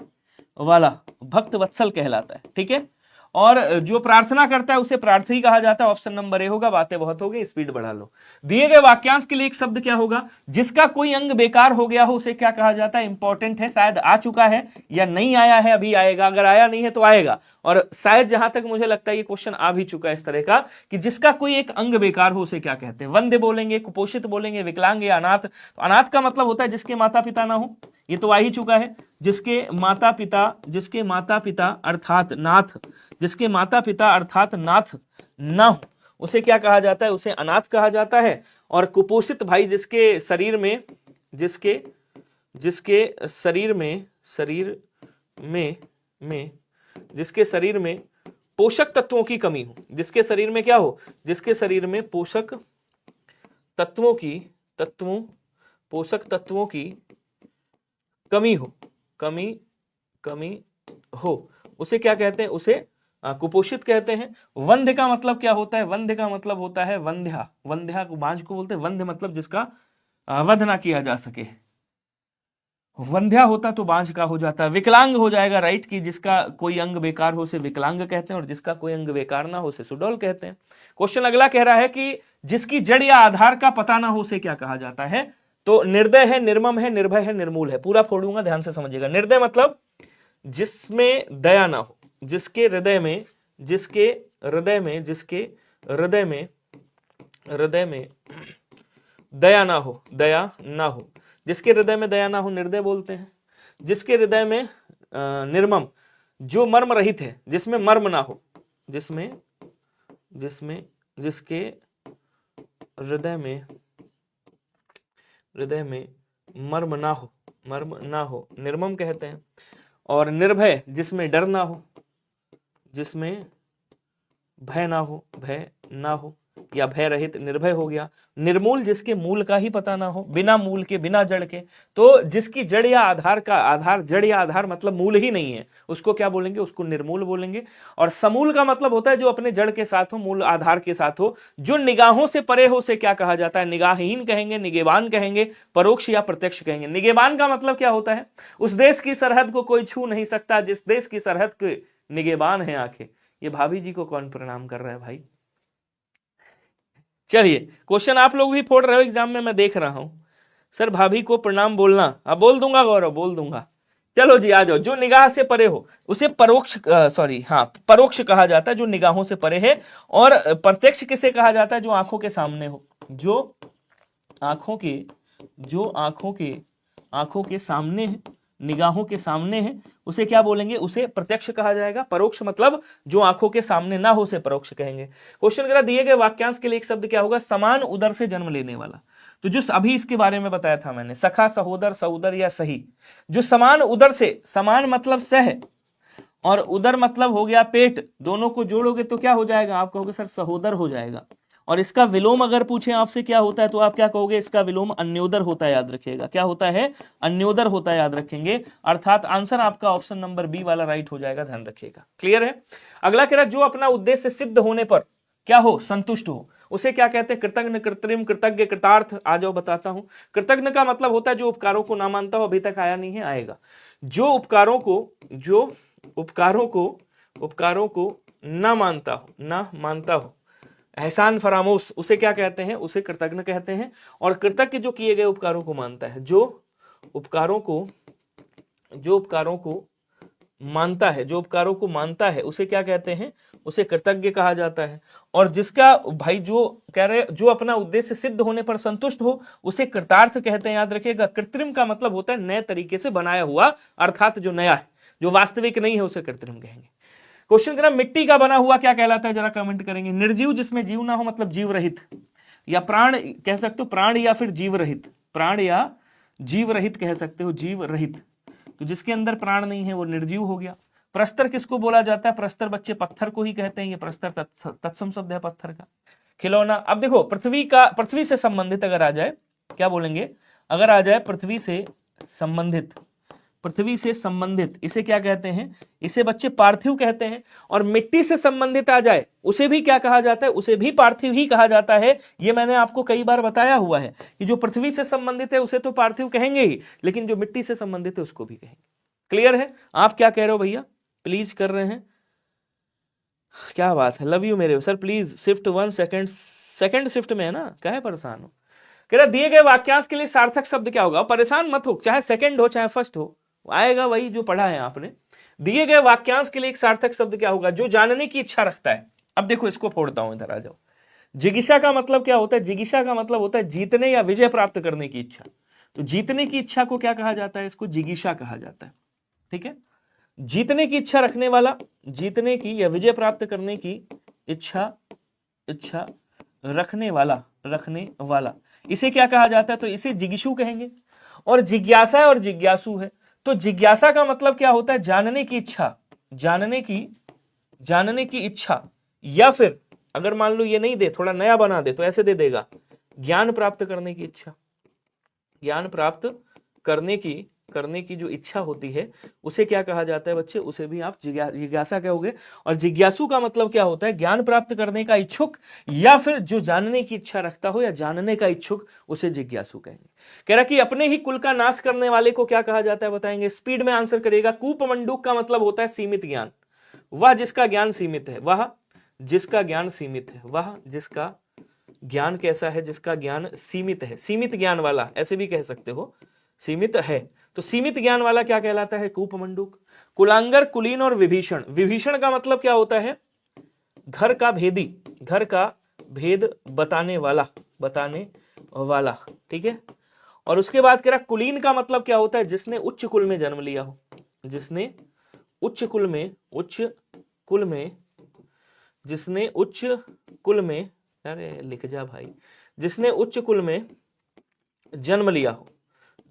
[SPEAKER 1] वाला भक्त वत्सल कहलाता है। ठीक है। और जो प्रार्थना करता है उसे प्रार्थी कहा जाता है। ऑप्शन नंबर ए होगा। बातें बहुत हो गई, स्पीड बढ़ा लो। दिए गए वाक्यांश के लिए एक शब्द क्या होगा? जिसका कोई अंग बेकार हो गया हो उसे क्या कहा जाता है? इंपॉर्टेंट है, शायद आ चुका है या नहीं आया है, अभी आएगा। अगर आया नहीं है तो आएगा। और शायद जहां तक मुझे लगता है ये क्वेश्चन आ भी चुका है इस तरह का कि जिसका कोई एक अंग बेकार हो उसे क्या कहते हैं? वंध्य बोलेंगे, कुपोषित बोलेंगे, विकलांग या अनाथ। तो अनाथ का मतलब होता है जिसके माता पिता ना हो, ये तो आ ही चुका है। जिसके माता पिता अर्थात नाथ, जिसके माता पिता अर्थात नाथ न हो उसे क्या कहा जाता है? उसे अनाथ कहा जाता है। और कुपोषित भाई जिसके शरीर में पोषक तत्वों की कमी हो, जिसके शरीर में क्या हो? जिसके शरीर में पोषक तत्वों की कमी हो उसे क्या कहते हैं? उसे कुपोषित कहते हैं। वंध्य का मतलब क्या होता है? वंध्य का मतलब होता है वंध्या, वंध्या को बांझ को बोलते हैं। वंध्य मतलब जिसका वध ना किया जा सके। वंध्या होता तो बांझ का हो जाता। विकलांग हो जाएगा राइट, कि जिसका कोई अंग बेकार हो उसे विकलांग कहते हैं, और जिसका कोई अंग बेकार ना हो उसे सुडौल कहते हैं। क्वेश्चन अगला कह रहा है कि जिसकी जड़ या आधार का पता ना हो उसे क्या कहा जाता है? तो निर्दय है, निर्मम है, निर्भय है, निर्मूल है। पूरा फोड़ूंगा, ध्यान से समझिएगा। निर्दय मतलब जिसमें दया ना हो, जिसके हृदय में, जिसके हृदय में, जिसके हृदय में, हृदय में दया ना हो, दया ना हो, जिसके हृदय में दया ना हो निर्दय बोलते हैं। जिसके हृदय में निर्मम, जो मर्म रहित है, जिसमें मर्म ना हो, जिसमें जिसमें जिसके हृदय में, हृदय में मर्म ना हो, मर्म ना हो निर्मम कहते हैं। और निर्भय, जिसमें डर ना हो, जिसमें भय ना हो, भय ना हो या भय रहित निर्भय हो गया। निर्मूल, जिसके मूल का ही पता ना हो, बिना मूल के, बिना जड़ के, तो जिसकी जड़ या आधार का, आधार जड़ या आधार मतलब मूल ही नहीं है, उसको क्या बोलेंगे, उसको निर्मूल बोलेंगे। और समूल का मतलब होता है जो अपने जड़ के साथ हो, मूल आधार के साथ हो, जो निगाहों से परे हो, उसे क्या कहा जाता है, निगाहहीन कहेंगे, निगेबान कहेंगे, परोक्ष या प्रत्यक्ष कहेंगे। निगेबान का मतलब क्या होता है, उस देश की सरहद को कोई छू नहीं सकता जिस देश की सरहद के निगेबान है आंखें। ये भाभी जी को कौन प्रणाम कर रहा है भाई। चलिए, क्वेश्चन आप लोग भी फोड़ रहे हो एग्जाम में, मैं देख रहा हूं। सर भाभी को प्रणाम बोलना, अब बोल दूंगा गौरव, बोल दूंगा। चलो जी आ जाओ। जो निगाह से परे हो उसे परोक्ष, सॉरी हाँ, परोक्ष कहा जाता है, जो निगाहों से परे है। और प्रत्यक्ष किसे कहा जाता है, जो आंखों के सामने हो, जो आंखों के, जो आंखों के सामने है, निगाहों के सामने है, उसे क्या बोलेंगे, उसे प्रत्यक्ष कहा जाएगा। परोक्ष मतलब जो आंखों के सामने ना हो उसे परोक्ष कहेंगे। क्वेश्चन करा, दिए गए वाक्यांश के लिए एक शब्द क्या होगा, समान उदर से जन्म लेने वाला। तो जो अभी इसके बारे में बताया था मैंने, सखा, सहोदर, सहोदर या सही। जो समान उदर से, समान मतलब सह और उदर मतलब हो गया पेट, दोनों को जोड़ोगे तो क्या हो जाएगा, आप कहोगे सर सहोदर हो जाएगा। और इसका विलोम अगर पूछे आपसे क्या होता है तो आप क्या कहोगे, इसका विलोम अन्योदर होता है, याद रखिएगा। क्या होता है, अन्योदर होता है, याद रखेंगे। अर्थात आंसर आपका ऑप्शन नंबर बी वाला राइट हो जाएगा, ध्यान रखिएगा। क्लियर है। अगला कह रहा, जो अपना उद्देश्य सिद्ध होने पर क्या हो, संतुष्ट हो, उसे क्या कहते हैं, कृतज्ञ, कृत्रिम, कृतज्ञ, कृतार्थ। आ जाओ बताता हूं। कृतज्ञ का मतलब होता है जो उपकारों को ना मानता हो, अभी तक आया नहीं है, आएगा। जो उपकारों को, जो उपकारों को ना मानता हो, ना मानता हो, एहसान फरामोश, उसे क्या कहते हैं, उसे कृतज्ञ कहते हैं। और कृतज्ञ जो किए गए उपकारों को मानता है, जो उपकारों को मानता है, जो उपकारों को मानता है, उसे क्या कहते हैं, उसे कृतज्ञ कहा जाता है। और जिसका भाई जो कह रहे, जो अपना उद्देश्य सिद्ध होने पर संतुष्ट हो, उसे कृतार्थ कहते हैं, याद रखिएगा। कृत्रिम का मतलब होता है नए तरीके से बनाया हुआ, अर्थात जो नया है, जो वास्तविक नहीं है, उसे कृत्रिम कहेंगे। क्वेश्चन करा, मिट्टी का बना हुआ क्या कहलाता है, जरा कमेंट करेंगे। निर्जीव, जिसमें जीव ना हो, मतलब जीव रहित, या प्राण कह सकते हो, प्राण या फिर जीव रहित, प्राण या जीव रहित कह सकते हो, जीव रहित। तो जिसके अंदर प्राण नहीं है वो निर्जीव हो गया। प्रस्तर किसको बोला जाता है, प्रस्तर बच्चे पत्थर को ही कहते हैं, ये प्रस्तर तत्सम शब्द है पत्थर का। खिलौना, अब देखो पृथ्वी से संबंधित अगर आ जाए, क्या बोलेंगे, अगर आ जाए पृथ्वी से संबंधित, पृथ्वी से संबंधित, इसे क्या कहते हैं, इसे बच्चे पार्थिव कहते हैं। और मिट्टी से संबंधित आ जाए, उसे भी क्या कहा जाता है, उसे भी पार्थिव ही कहा जाता है। ये मैंने आपको कई बार बताया हुआ है कि जो पृथ्वी से संबंधित है उसे तो पार्थिव कहेंगे ही, लेकिन जो मिट्टी से संबंधित है उसको भी कहेंगे। क्लियर है। आप क्या कह रहे हो भैया, प्लीज कर रहे हैं, क्या बात है, लव यू मेरे sir. Please shift 1 second, second shift में है ना, क्या है परेशान हो। कह रहा, दिए गए वाक्यांश के लिए सार्थक शब्द क्या होगा, परेशान मत हो, चाहे सेकंड हो चाहे फर्स्ट हो, आएगा वही जो पढ़ा है आपने। दिए गए वाक्यांश के लिए एक सार्थक शब्द क्या होगा, जो जानने की इच्छा रखता है। अब देखो इसको फोड़ता हूं, इधर आ जाओ। जिज्ञासा का मतलब क्या होता है, जिज्ञासा का मतलब होता है जीतने या विजय प्राप्त करने की इच्छा। तो जीतने की इच्छा को क्या कहा जाता है, इसको जिज्ञासा कहा जाता है। ठीक है, जीतने की इच्छा रखने वाला, जीतने की या विजय प्राप्त करने की इच्छा रखने वाला, इसे क्या कहा जाता है, तो इसे जिज्ञासु कहेंगे। और जिज्ञासा और जिज्ञासु है। तो जिज्ञासा का मतलब क्या होता है, जानने की इच्छा, जानने की इच्छा। या फिर अगर मान लो ये नहीं दे, थोड़ा नया बना दे तो ऐसे दे देगा, ज्ञान प्राप्त करने की इच्छा। ज्ञान प्राप्त करने की जो इच्छा होती है उसे क्या कहा जाता है बच्चे, उसे भी आप जिज्ञासा कहोगे। और जिज्ञासु का मतलब क्या होता है, ज्ञान प्राप्त करने का इच्छुक, या फिर जो जानने की इच्छा रखता हो या जानने का इच्छुक, उसे जिज्ञासु कहेंगे। कह रहा कि अपने ही कुल का नाश करने वाले को क्या कहा जाता है, बताएंगे। स्पीड में आंसर करेगा। कूपमंडूक का मतलब होता है सीमित ज्ञान, वह जिसका ज्ञान सीमित है, वह जिसका ज्ञान सीमित है, वह जिसका ज्ञान कैसा है, जिसका ज्ञान सीमित है, सीमित ज्ञान वाला, ऐसे भी कह सकते हो, सीमित है। तो सीमित ज्ञान वाला क्या कहलाता है? कूपमंडूक। कुलांगर, कुलीन और विभीषण। विभीषण का मतलब क्या होता है? घर का भेदी, घर का भेद बताने वाला, बताने वाला, ठीक है। और उसके बाद कह रहा कुलीन का मतलब क्या होता है? जिसने उच्च कुल में जन्म लिया हो, जिसने उच्च कुल में, उच्च कुल में, जिसने उच्च कुल में, अरे लिख जा भाई, जिसने उच्च कुल में जन्म लिया हो,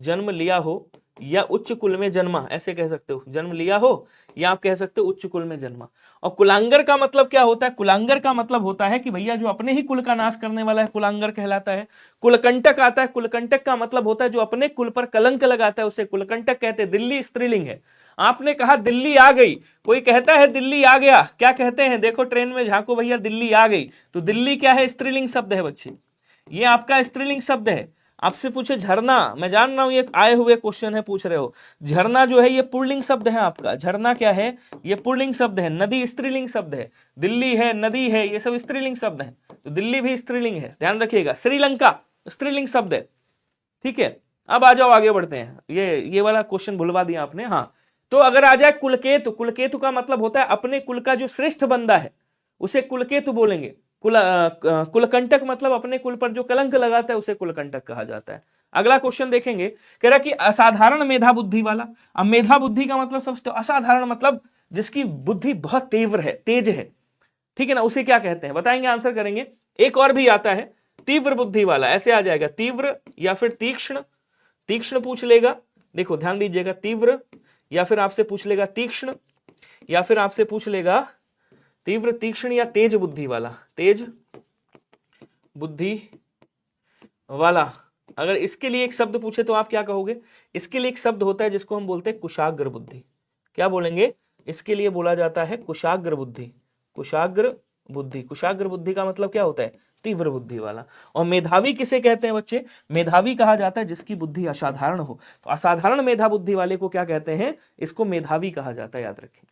[SPEAKER 1] जन्म लिया हो या उच्च कुल में जन्मा, ऐसे कह सकते हो, जन्म लिया हो या आप कह सकते हो उच्च कुल में जन्मा। और कुलांगर का मतलब क्या होता है? कुलांगर का मतलब होता है कि भैया जो अपने ही कुल का नाश करने वाला है, कुलांगर कहलाता है। कुलकंटक आता है, कुलकंटक का मतलब होता है जो अपने कुल पर कलंक लगाता है, उसे कुलकंटक कहते हैं। दिल्ली स्त्रीलिंग है। आपने कहा दिल्ली आ गई, कोई कहता है दिल्ली आ गया, क्या कहते हैं? देखो ट्रेन में झांको भैया, दिल्ली आ गई। तो दिल्ली क्या है? स्त्रीलिंग शब्द है बच्चे, ये आपका स्त्रीलिंग शब्द है। आपसे पूछे झरना, मैं जान रहा हूं ये आए हुए क्वेश्चन है, पूछ रहे हो। झरना जो है ये पुल्लिंग शब्द है आपका। झरना क्या है? ये पुल्लिंग शब्द है। नदी स्त्रीलिंग शब्द है। दिल्ली है, नदी है, ये सब स्त्रीलिंग शब्द है। तो दिल्ली भी स्त्रीलिंग है, ध्यान रखिएगा। श्रीलंका स्त्रीलिंग शब्द है, ठीक है। अब आ जाओ, आगे बढ़ते हैं। ये वाला क्वेश्चन भुलवा दिया आपने। हाँ, तो अगर आ जाए कुलकेतु, कुलकेतु का मतलब होता है अपने कुल का जो श्रेष्ठ बंदा है उसे कुलकेतु बोलेंगे। कुलकंटक मतलब अपने कुल पर जो कलंक लगाता है उसे कुलकंटक कहा जाता है। अगला क्वेश्चन देखेंगे, कह रहा कि असाधारण मेधा बुद्धि वाला। अब मेधा बुद्धि का मतलब समझते हो? असाधारण मतलब जिसकी बुद्धि बहुत तीव्र है, तेज है, ठीक है ना, उसे क्या कहते हैं? बताएंगे, आंसर करेंगे। एक और भी आता है, तीव्र बुद्धि वाला, ऐसे आ जाएगा तीव्र या फिर तीक्ष्ण। तीक्ष्ण पूछ लेगा, देखो ध्यान दीजिएगा, तीव्र या फिर आपसे पूछ लेगा तीक्ष्ण, या फिर आपसे पूछ लेगा तीव्र, तीक्ष्ण या तेज बुद्धि वाला, तेज बुद्धि वाला। अगर इसके लिए एक शब्द पूछे तो आप क्या कहोगे? इसके लिए एक शब्द होता है जिसको हम बोलते हैं कुशाग्र बुद्धि। क्या बोलेंगे? इसके लिए बोला जाता है कुशाग्र बुद्धि। कुशाग्र बुद्धि, कुशाग्र बुद्धि का मतलब क्या होता है? तीव्र बुद्धि वाला। और मेधावी किसे कहते हैं बच्चे? मेधावी कहा जाता है जिसकी बुद्धि असाधारण हो। तो असाधारण मेधा बुद्धि वाले को क्या कहते हैं? इसको मेधावी कहा जाता है, याद रखें।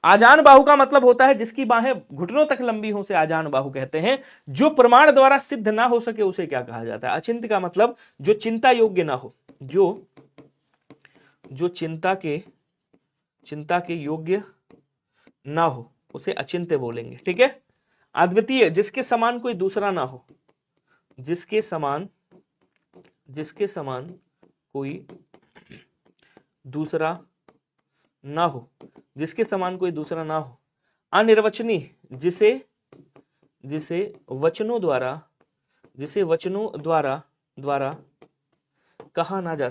[SPEAKER 1] आजान बाहु का मतलब होता है जिसकी बाहें घुटनों तक लंबी हो, से आजान बाहु कहते हैं। जो प्रमाण द्वारा सिद्ध ना हो सके उसे क्या कहा जाता है? अचिंत्य का मतलब जो चिंता योग्य ना हो, जो चिंता के योग्य ना हो उसे अचिंत्य बोलेंगे, ठीक है। अद्वितीय, जिसके समान कोई दूसरा ना हो, जिसके समान कोई दूसरा ना हो, जिसके समान कोई दूसरा ना हो। अनिर्वचनीय, जिसे वचनों द्वारा कहा ना जा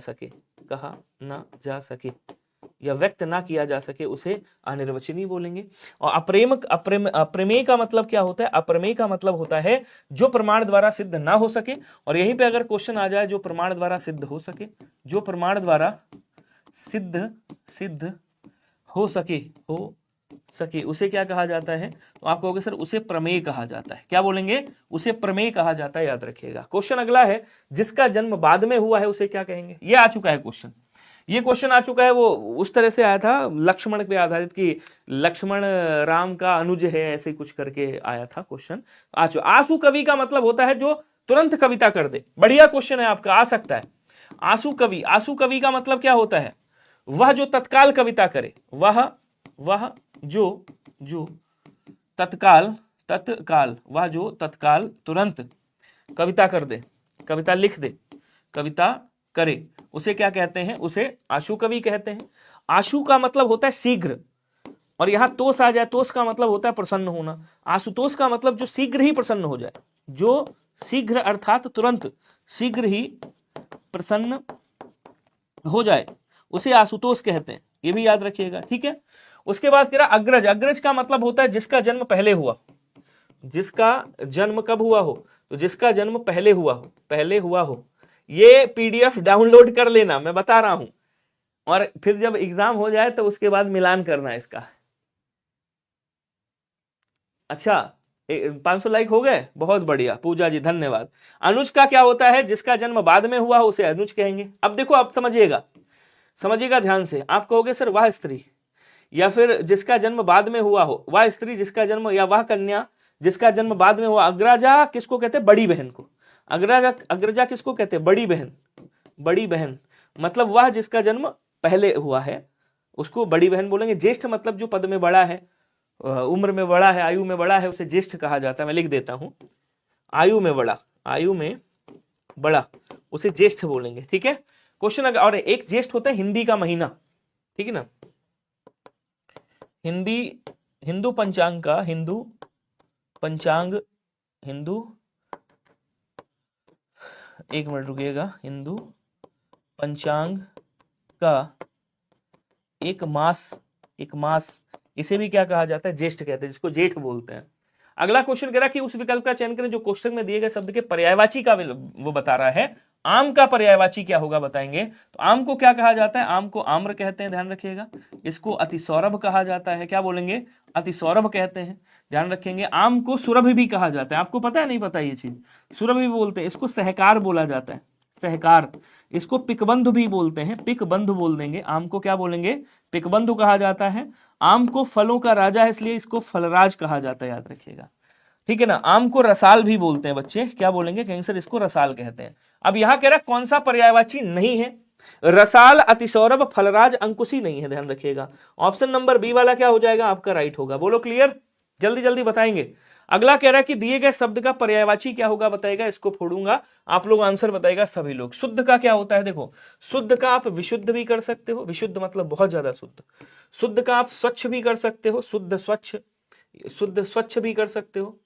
[SPEAKER 1] सके या व्यक्त ना किया जा सके उसे अनिर्वचनीय बोलेंगे। और अप्रमेय का मतलब क्या होता है? अप्रमेय का मतलब होता है जो प्रमाण द्वारा सिद्ध ना हो सके। और यहीं पे अगर क्वेश्चन आ जाए जो प्रमाण द्वारा सिद्ध हो सके, जो प्रमाण द्वारा सिद्ध हो सके उसे क्या कहा जाता है? तो आप कहोगे सर उसे प्रमेय कहा जाता है। क्या बोलेंगे? उसे प्रमेय कहा जाता है, याद रखिएगा। क्वेश्चन अगला है, जिसका जन्म बाद में हुआ है उसे क्या कहेंगे? ये आ चुका है क्वेश्चन, ये क्वेश्चन आ चुका है। वो उस तरह से आया था लक्ष्मण पे आधारित कि लक्ष्मण राम का अनुज है, ऐसे कुछ करके आया था क्वेश्चन। आंसू कवि का मतलब होता है जो तुरंत कविता कर दे। बढ़िया क्वेश्चन है आपका, आ सकता है। आंसू कवि का मतलब क्या होता है? वह जो तत्काल कविता करे, वह जो तत्काल वह जो तत्काल तुरंत कविता कर दे, कविता लिख दे, कविता करे, उसे क्या कहते हैं? उसे आशु कवि कहते हैं। आशु का मतलब होता है शीघ्र, और यहां तोष आ जाए, तोष का मतलब होता है प्रसन्न होना। आशुतोष का मतलब जो शीघ्र ही प्रसन्न हो जाए, जो शीघ्र अर्थात तुरंत शीघ्र ही प्रसन्न हो जाए उसे आशुतोष कहते हैं। ये भी याद रखिएगा, ठीक है। उसके बाद कह रहा अग्रज। अग्रज का मतलब होता है जिसका जन्म पहले हुआ। जिसका जन्म कब हुआ हो? तो जिसका जन्म पहले हुआ हो। ये पीडीएफ डाउनलोड कर लेना, मैं बता रहा हूं, और फिर जब एग्जाम हो जाए तो उसके बाद मिलान करना इसका। अच्छा, 500 लाइक हो गए, बहुत बढ़िया पूजा जी, धन्यवाद। अनुज का क्या होता है? जिसका जन्म बाद में हुआ हो उसे अनुज कहेंगे। अब देखो, आप समझिएगा ध्यान से। आप कहोगे सर वह स्त्री, या फिर जिसका जन्म बाद में हुआ हो, वह स्त्री जिसका जन्म, या वह कन्या जिसका जन्म बाद में हुआ। अग्रजा किसको कहते हैं? बड़ी बहन को। अग्रजा किसको कहते हैं? बड़ी बहन मतलब वह जिसका जन्म पहले हुआ है उसको बड़ी बहन बोलेंगे। ज्येष्ठ मतलब जो पद में बड़ा है, उम्र में बड़ा है, आयु में बड़ा है, उसे ज्येष्ठ कहा जाता है। मैं लिख देता हूं, आयु में बड़ा, आयु में बड़ा उसे ज्येष्ठ बोलेंगे। ठीक है क्वेश्चन। अगर और एक ज्येष्ठ होता है हिंदी का महीना, ठीक है ना, हिंदू पंचांग का, हिंदू एक मिनट रुकिएगा, हिंदू पंचांग का एक मास इसे भी क्या कहा जाता है, ज्येष्ठ कहते हैं, जिसको जेठ बोलते हैं। अगला क्वेश्चन कह रहा है कि उस विकल्प का चयन करें जो कोष्टक में दिए गए शब्द के पर्यायवाची का वो बता रहा है। आम का पर्यायवाची क्या होगा बताएंगे। तो आम को क्या कहा जाता है, आम को आम्र कहते हैं, ध्यान रखिएगा। इसको अतिसौरभ कहा जाता है, क्या बोलेंगे, अतिसौरभ कहते हैं, ध्यान रखेंगे। आम को सुरभि भी कहा जाता है, आपको पता है नहीं पता ये चीज, सुरभि बोलते हैं। इसको सहकार बोला जाता है, सहकार। इसको पिकबंधु भी बोलते हैं, पिकबंधु बोल देंगे। आम को क्या बोलेंगे, पिकबंधु कहा जाता है। आम को फलों का राजा है इसलिए इसको फलराज कहा जाता है, याद रखिएगा। ठीक है ना। आम को रसाल भी बोलते हैं बच्चे, क्या बोलेंगे, कहीं सर इसको रसाल कहते हैं। अब यहां कह रहा है कौन सा पर्यायवाची नहीं है, रसाल, अतिसौरभ, फलराज, अंकुशी नहीं है, ध्यान रखिएगा। ऑप्शन नंबर बी वाला क्या हो जाएगा, आपका राइट होगा। बोलो क्लियर, जल्दी जल्दी बताएंगे। अगला कह रहा है कि दिए गए शब्द का पर्यायवाची क्या होगा बताएगा। इसको फोड़ूंगा, आप लोग आंसर बताएगा सभी लोग। शुद्ध का क्या होता है, देखो शुद्ध का आप विशुद्ध भी कर सकते हो, विशुद्ध मतलब बहुत ज्यादा शुद्ध। शुद्ध का आप स्वच्छ भी कर सकते हो, शुद्ध स्वच्छ, शुद्ध स्वच्छ भी कर सकते हो,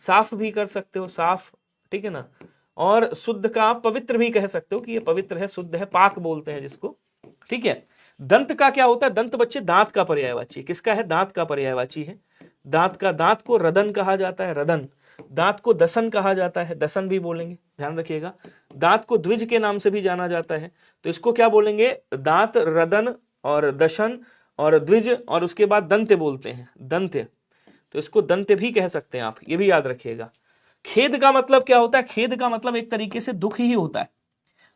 [SPEAKER 1] साफ भी कर सकते हो, साफ, ठीक है ना। और शुद्ध का आप पवित्र भी कह सकते हो कि ये पवित्र है, शुद्ध है, पाक बोलते हैं जिसको, ठीक है। दंत का क्या होता है, दंत बच्चे दांत का पर्यायवाची, किसका है, दांत का पर्यायवाची है। दांत का, दांत को रदन कहा जाता है, रदन। दांत को दसन कहा जाता है, दसन भी बोलेंगे, ध्यान रखिएगा। दांत को द्विज के नाम से भी जाना जाता है, तो इसको क्या बोलेंगे, दांत, रदन और दशन और द्विज, और उसके बाद दंत्य बोलते हैं, दंत्य, तो इसको दंत्य भी कह सकते हैं आप, ये भी याद रखिएगा। खेद का मतलब क्या होता है, खेद का मतलब एक तरीके से दुख ही होता है,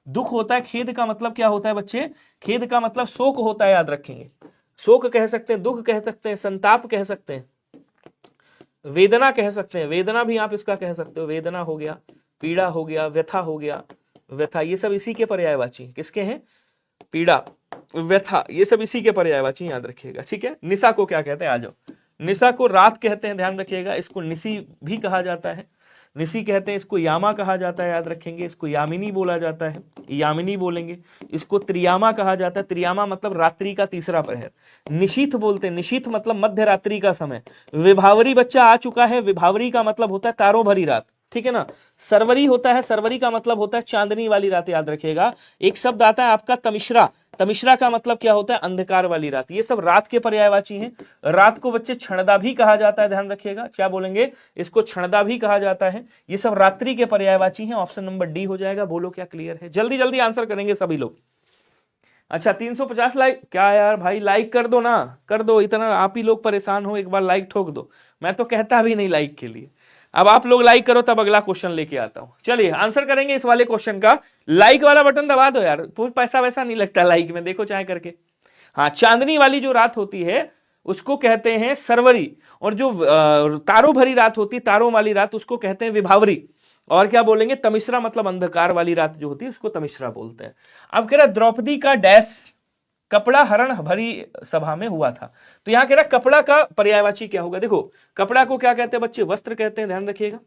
[SPEAKER 1] दुख होता है। खेद का मतलब क्या होता है बच्चे, खेद का मतलब शोक होता है, याद रखेंगे। शोक कह सकते हैं, दुख कह सकते हैं, संताप कह सकते हैं, वेदना कह सकते हैं, वेदना भी आप इसका कह सकते हो, वेदना हो गया, पीड़ा हो गया, व्यथा हो गया, व्यथा, ये सब इसी के पर्यायवाची, किसके हैं, पीड़ा, व्यथा, ये सब इसी के पर्यायवाची, याद रखिएगा। ठीक है। निशा को क्या कहते हैं, आ जाओ। निशा को रात कहते हैं, ध्यान रखिएगा। इसको निशी भी कहा जाता है, निशी कहते हैं। इसको यामा कहा जाता है, याद रखेंगे। इसको यामिनी बोला जाता है, यामिनी बोलेंगे। इसको त्रियामा कहा जाता है, त्रियामा मतलब रात्रि का तीसरा प्रहर। निशीथ बोलते हैं, निशीथ मतलब मध्य रात्रि का समय। विभावरी बच्चा आ चुका है, विभावरी का मतलब होता है तारों भरी रात, ठीक है ना। सरवरी होता है, सरवरी का मतलब होता है चांदनी वाली रात, याद रखिएगा। एक शब्द आता है आपका तमिश्रा, तमिश्रा का मतलब क्या होता है, अंधकार वाली रात। ये सब रात के पर्यायवाची हैं। रात को बच्चे क्षणदा भी कहा जाता है, ध्यान रखिएगा। क्या बोलेंगे, इसको क्षणदा भी कहा जाता है। ये सब रात्रि के पर्यायवाची हैं। ऑप्शन नंबर डी हो जाएगा। बोलो क्या क्लियर है, जल्दी जल्दी आंसर करेंगे सभी लोग। अच्छा 350 लाइक, क्या यार भाई, लाइक कर दो ना, कर दो, इतना आप ही लोग परेशान हो, एक बार लाइक ठोक दो। मैं तो कहता भी नहीं लाइक के लिए, अब आप लोग लाइक करो तब अगला क्वेश्चन लेके आता हूं। चलिए आंसर करेंगे इस वाले क्वेश्चन का। लाइक वाला बटन दबा दो यार, पैसा वैसा नहीं लगता लाइक में, देखो चाहे करके। हाँ, चांदनी वाली जो रात होती है उसको कहते हैं सरवरी, और जो तारों भरी रात होती है, तारों वाली रात, उसको कहते हैं विभावरी। और क्या बोलेंगे, तमिश्रा मतलब अंधकार वाली रात जो होती है उसको तमिश्रा बोलते हैं। अब कह रहा द्रौपदी का डैश कपड़ा हरण भरी सभा में हुआ था। तो यहां कह रहा कपड़ा का पर्यायवाची क्या होगा। देखो कपड़ा को क्या कहते हैं बच्चे, वस्त्र कहते हैं, ध्यान रखिएगा।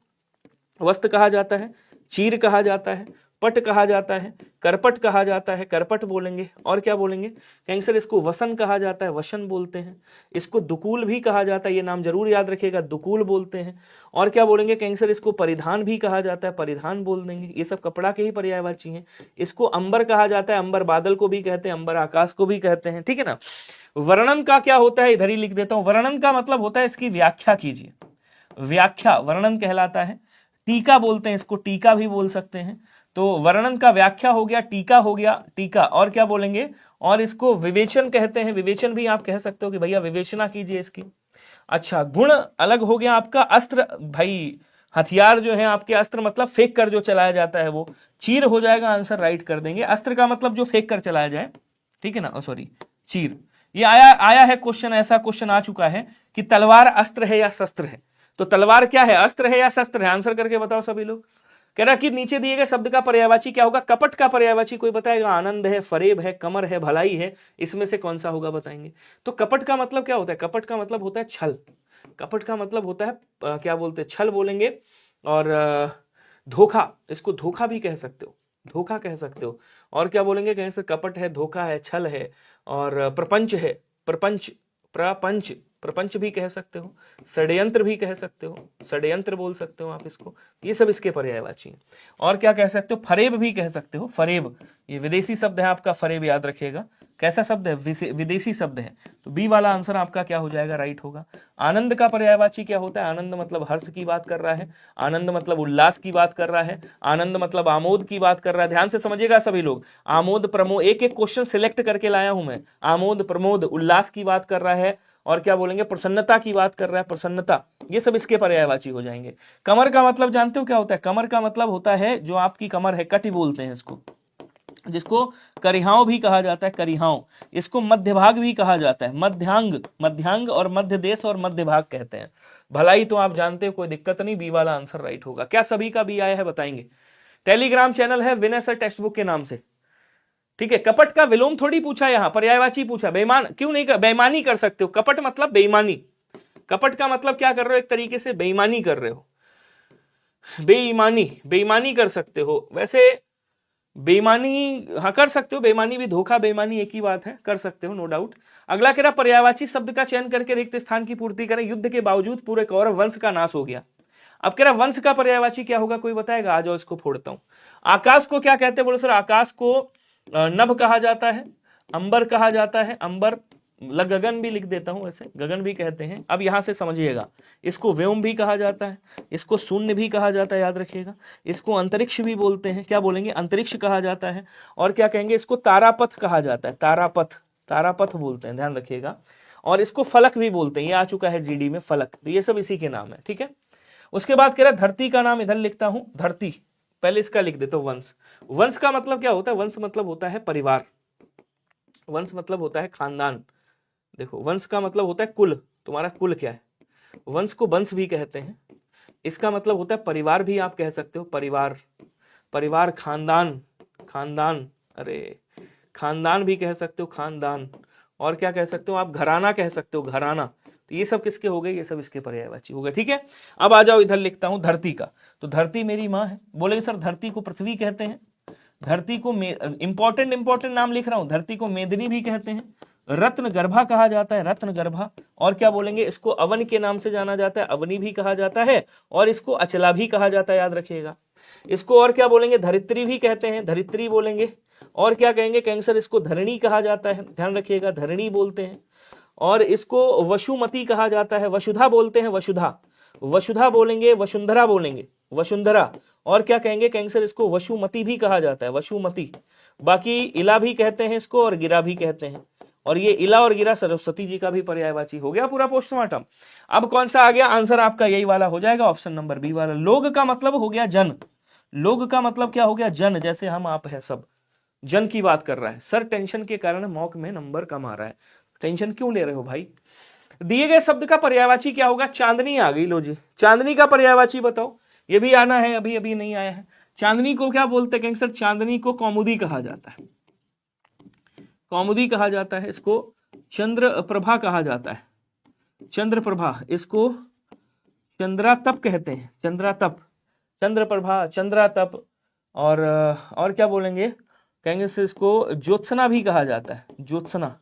[SPEAKER 1] वस्त्र कहा जाता है, चीर कहा जाता है, पट कहा जाता है, करपट कहा जाता है, करपट बोलेंगे। और क्या बोलेंगे, कैंसर, इसको वसन कहा जाता है, वसन बोलते हैं। इसको दुकूल भी कहा जाता है, ये नाम जरूर याद रखिएगा, दुकूल बोलते हैं। और क्या बोलेंगे कैंसर, इसको परिधान भी कहा जाता है, परिधान बोल देंगे। ये सब कपड़ा के ही पर्यायवाची हैं। इसको अंबर कहा जाता है, अंबर बादल को भी कहते हैं, अंबर आकाश को भी कहते हैं, ठीक है ना। वर्णन का क्या होता है, इधर ही लिख देता हूं। वर्णन का मतलब होता है इसकी व्याख्या कीजिए, व्याख्या वर्णन कहलाता है। टीका बोलते हैं इसको, टीका भी बोल सकते हैं। तो वर्णन का व्याख्या हो गया, टीका हो गया, टीका। और क्या बोलेंगे, और इसको विवेचन कहते हैं, विवेचन भी आप कह सकते हो कि भैया विवेचना कीजिए इसकी। अच्छा, गुण अलग हो गया आपका। अस्त्र, भाई हथियार जो है आपके, अस्त्र मतलब फेंक कर जो चलाया जाता है वो। चीर हो जाएगा, आंसर राइट कर देंगे। अस्त्र का मतलब जो फेंक कर चलाया जाए, ठीक है ना, सॉरी चीर। ये आया है क्वेश्चन, ऐसा क्वेश्चन आ चुका है कि तलवार अस्त्र है या शस्त्र है। तो तलवार क्या है, अस्त्र है या शस्त्र है, आंसर करके बताओ सभी लोग। कह रहा कि नीचे दिए गए शब्द का पर्यायवाची क्या होगा? कपट का पर्यायवाची कोई बताएगा? आनंद है, फरेब है, कमर है, भलाई है, इसमें से कौन सा होगा बताएंगे। तो कपट का मतलब क्या होता है? कपट का मतलब होता है छल। कपट का मतलब होता है क्या बोलते हैं, छल बोलेंगे। और धोखा, इसको धोखा भी कह सकते हो, धोखा कह सकते हो। और क्या बोलेंगे? कहीं से कपट है, धोखा है, छल है, और प्रपंच है, प्रपंच, प्रपंच, प्रपंच भी कह सकते हो, षड्यंत्र भी कह सकते हो, षड्यंत्र बोल सकते हो आप इसको। ये सब इसके पर्यायवाची हैं। और क्या कह सकते हो? फरेब भी कह सकते हो, फरेब, ये विदेशी शब्द है आपका, फरेब याद रखिएगा। कैसा शब्द है? विदेशी शब्द है। तो बी वाला आंसर आपका क्या हो जाएगा? राइट होगा। आनंद का पर्यायवाची क्या होता है? आनंद मतलब हर्ष की बात कर रहा है, आनंद मतलब उल्लास की बात कर रहा है, आनंद मतलब आमोद की बात कर रहा है। ध्यान से समझिएगा सभी लोग, आमोद प्रमोद, एक एक क्वेश्चन सिलेक्ट करके लाया हूं मैं। आमोद प्रमोद, उल्लास की बात कर रहा है, और क्या बोलेंगे? प्रसन्नता की बात कर रहा है, प्रसन्नता, ये सब इसके पर्यायवाची हो जाएंगे। कमर का मतलब जानते हो क्या होता है? कमर का मतलब होता है जो आपकी कमर है, कटी बोलते हैं इसको, जिसको करिहाओं भी कहा जाता है, करिहाओं। इसको मध्य भाग भी कहा जाता है, मध्यांग, मध्यांग और मध्य देश और मध्य भाग कहते हैं। भलाई तो आप जानते हो, कोई दिक्कत नहीं, बी वाला आंसर राइट होगा। क्या सभी का बी आया है बताएंगे? टेलीग्राम चैनल है विनय सर टेक्स्ट बुक के नाम से, ठीक है। कपट का विलोम थोड़ी पूछा, यहां पर्यायवाची पूछा। बेईमान क्यों नहीं कर, बेईमानी कर सकते हो, कपट मतलब बेईमानी। कपट का मतलब क्या कर रहे हो? एक तरीके से बेईमानी कर रहे हो, बेईमानी, बेईमानी कर सकते हो। वैसे बेईमानी हाँ कर सकते हो, बेईमानी भी, धोखा बेईमानी एक ही बात है, कर सकते हो नो डाउट। अगला कह रहा पर्यायवाची शब्द का चयन करके रिक्त स्थान की पूर्ति करें। युद्ध के बावजूद पूरे कौरव वंश का नाश हो गया। अब कह रहा वंश का पर्यायवाची क्या होगा? कोई बताएगा? आ जाओ इसको फोड़ता हूं। आकाश को क्या कहते हैं? बोलो सर, आकाश को नभ कहा जाता है, अंबर कहा जाता है, अंबर, गगन भी लिख देता हूं, वैसे गगन भी कहते हैं। अब यहां से समझिएगा, इसको व्योम भी कहा जाता है, इसको शून्य भी कहा जाता है, याद रखिएगा। इसको अंतरिक्ष भी बोलते हैं, क्या बोलेंगे? अंतरिक्ष कहा जाता है। और क्या कहेंगे? इसको तारापथ कहा जाता है, तारापथ, तारापथ बोलते हैं, ध्यान रखिएगा। और इसको फलक भी बोलते हैं, ये आ चुका है जीडी में, फलक। तो ये सब इसी के नाम है, ठीक है। उसके बाद कह रहा धरती का नाम इधर लिखता हूं, धरती, पहले इसका लिख देता हूं, वंश। वंश का मतलब क्या होता है? वंश मतलब होता है परिवार, वंश मतलब होता है खानदान। देखो, वंश का मतलब होता है कुल, तुम्हारा कुल क्या है। वंश को वंश भी कहते हैं। इसका मतलब होता है परिवार भी आप कह सकते हो, परिवार, परिवार, खानदान, खानदान, अरे खानदान भी कह सकते हो, खानदान। और क्या कह सकते हो आप? घराना कह सकते हो, घराना। तो ये सब किसके हो गए? ये सब इसके पर्यायवाची हो गए, ठीक है। अब आ जाओ, इधर लिखता हूं धरती का। तो धरती मेरी माँ है। बोलेंगे सर धरती को पृथ्वी कहते हैं, धरती को इंपॉर्टेंट इंपॉर्टेंट नाम लिख रहा हूं, धरती को मेदिनी भी कहते हैं, रत्न गर्भा कहा जाता है, रत्न गर्भा। और क्या बोलेंगे? इसको अवन के नाम से जाना जाता है, अवनी भी कहा जाता है, और इसको अचला भी कहा जाता है, याद रखिएगा। इसको और क्या बोलेंगे? धरित्री भी कहते हैं, धरित्री बोलेंगे। और क्या कहेंगे? कहेंगे सर इसको धरणी कहा जाता है, ध्यान रखिएगा, धरणी बोलते हैं। और इसको वसुमती कहा जाता है, वसुधा बोलते हैं, वसुधा, वसुधा बोलेंगे, वसुंधरा बोलेंगे, वसुंधरा। और क्या कहेंगे? कहेंगे सर इसको वसुमती भी कहा जाता है, वसुमती। बाकी इला भी कहते हैं इसको, और गिरा भी कहते हैं। और ये इला और गिरा सरस्वती जी का भी पर्यायवाची हो गया पूरा पोस्टमार्टम। अब कौन सा आ गया आंसर? आपका यही वाला हो जाएगा, ऑप्शन नंबर बी वाला। लोग का मतलब हो गया जन, लोग का मतलब क्या हो गया? जन, जैसे हम आप है सब, जन की बात कर रहा है। सर टेंशन के कारण मॉक में नंबर कम आ रहा है, टेंशन क्यों ले रहे हो भाई? दिए गए शब्द का पर्यायवाची क्या होगा? चांदनी आ गई, लो जी, चांदनी का पर्यायवाची बताओ। ये भी आना है, अभी अभी नहीं आया है। चांदनी को क्या बोलते हैं? सर चांदनी को कौमुदी कहा जाता है, कौमुदी कहा जाता है। इसको चंद्र प्रभा कहा जाता है, चंद्र प्रभा। इसको चंद्रातप कहते हैं, चंद्रातप, चंद्र प्रभा, चंद्रातप। और क्या बोलेंगे? कहेंगे से इसको ज्योत्सना भी कहा जाता है, ज्योत्सना,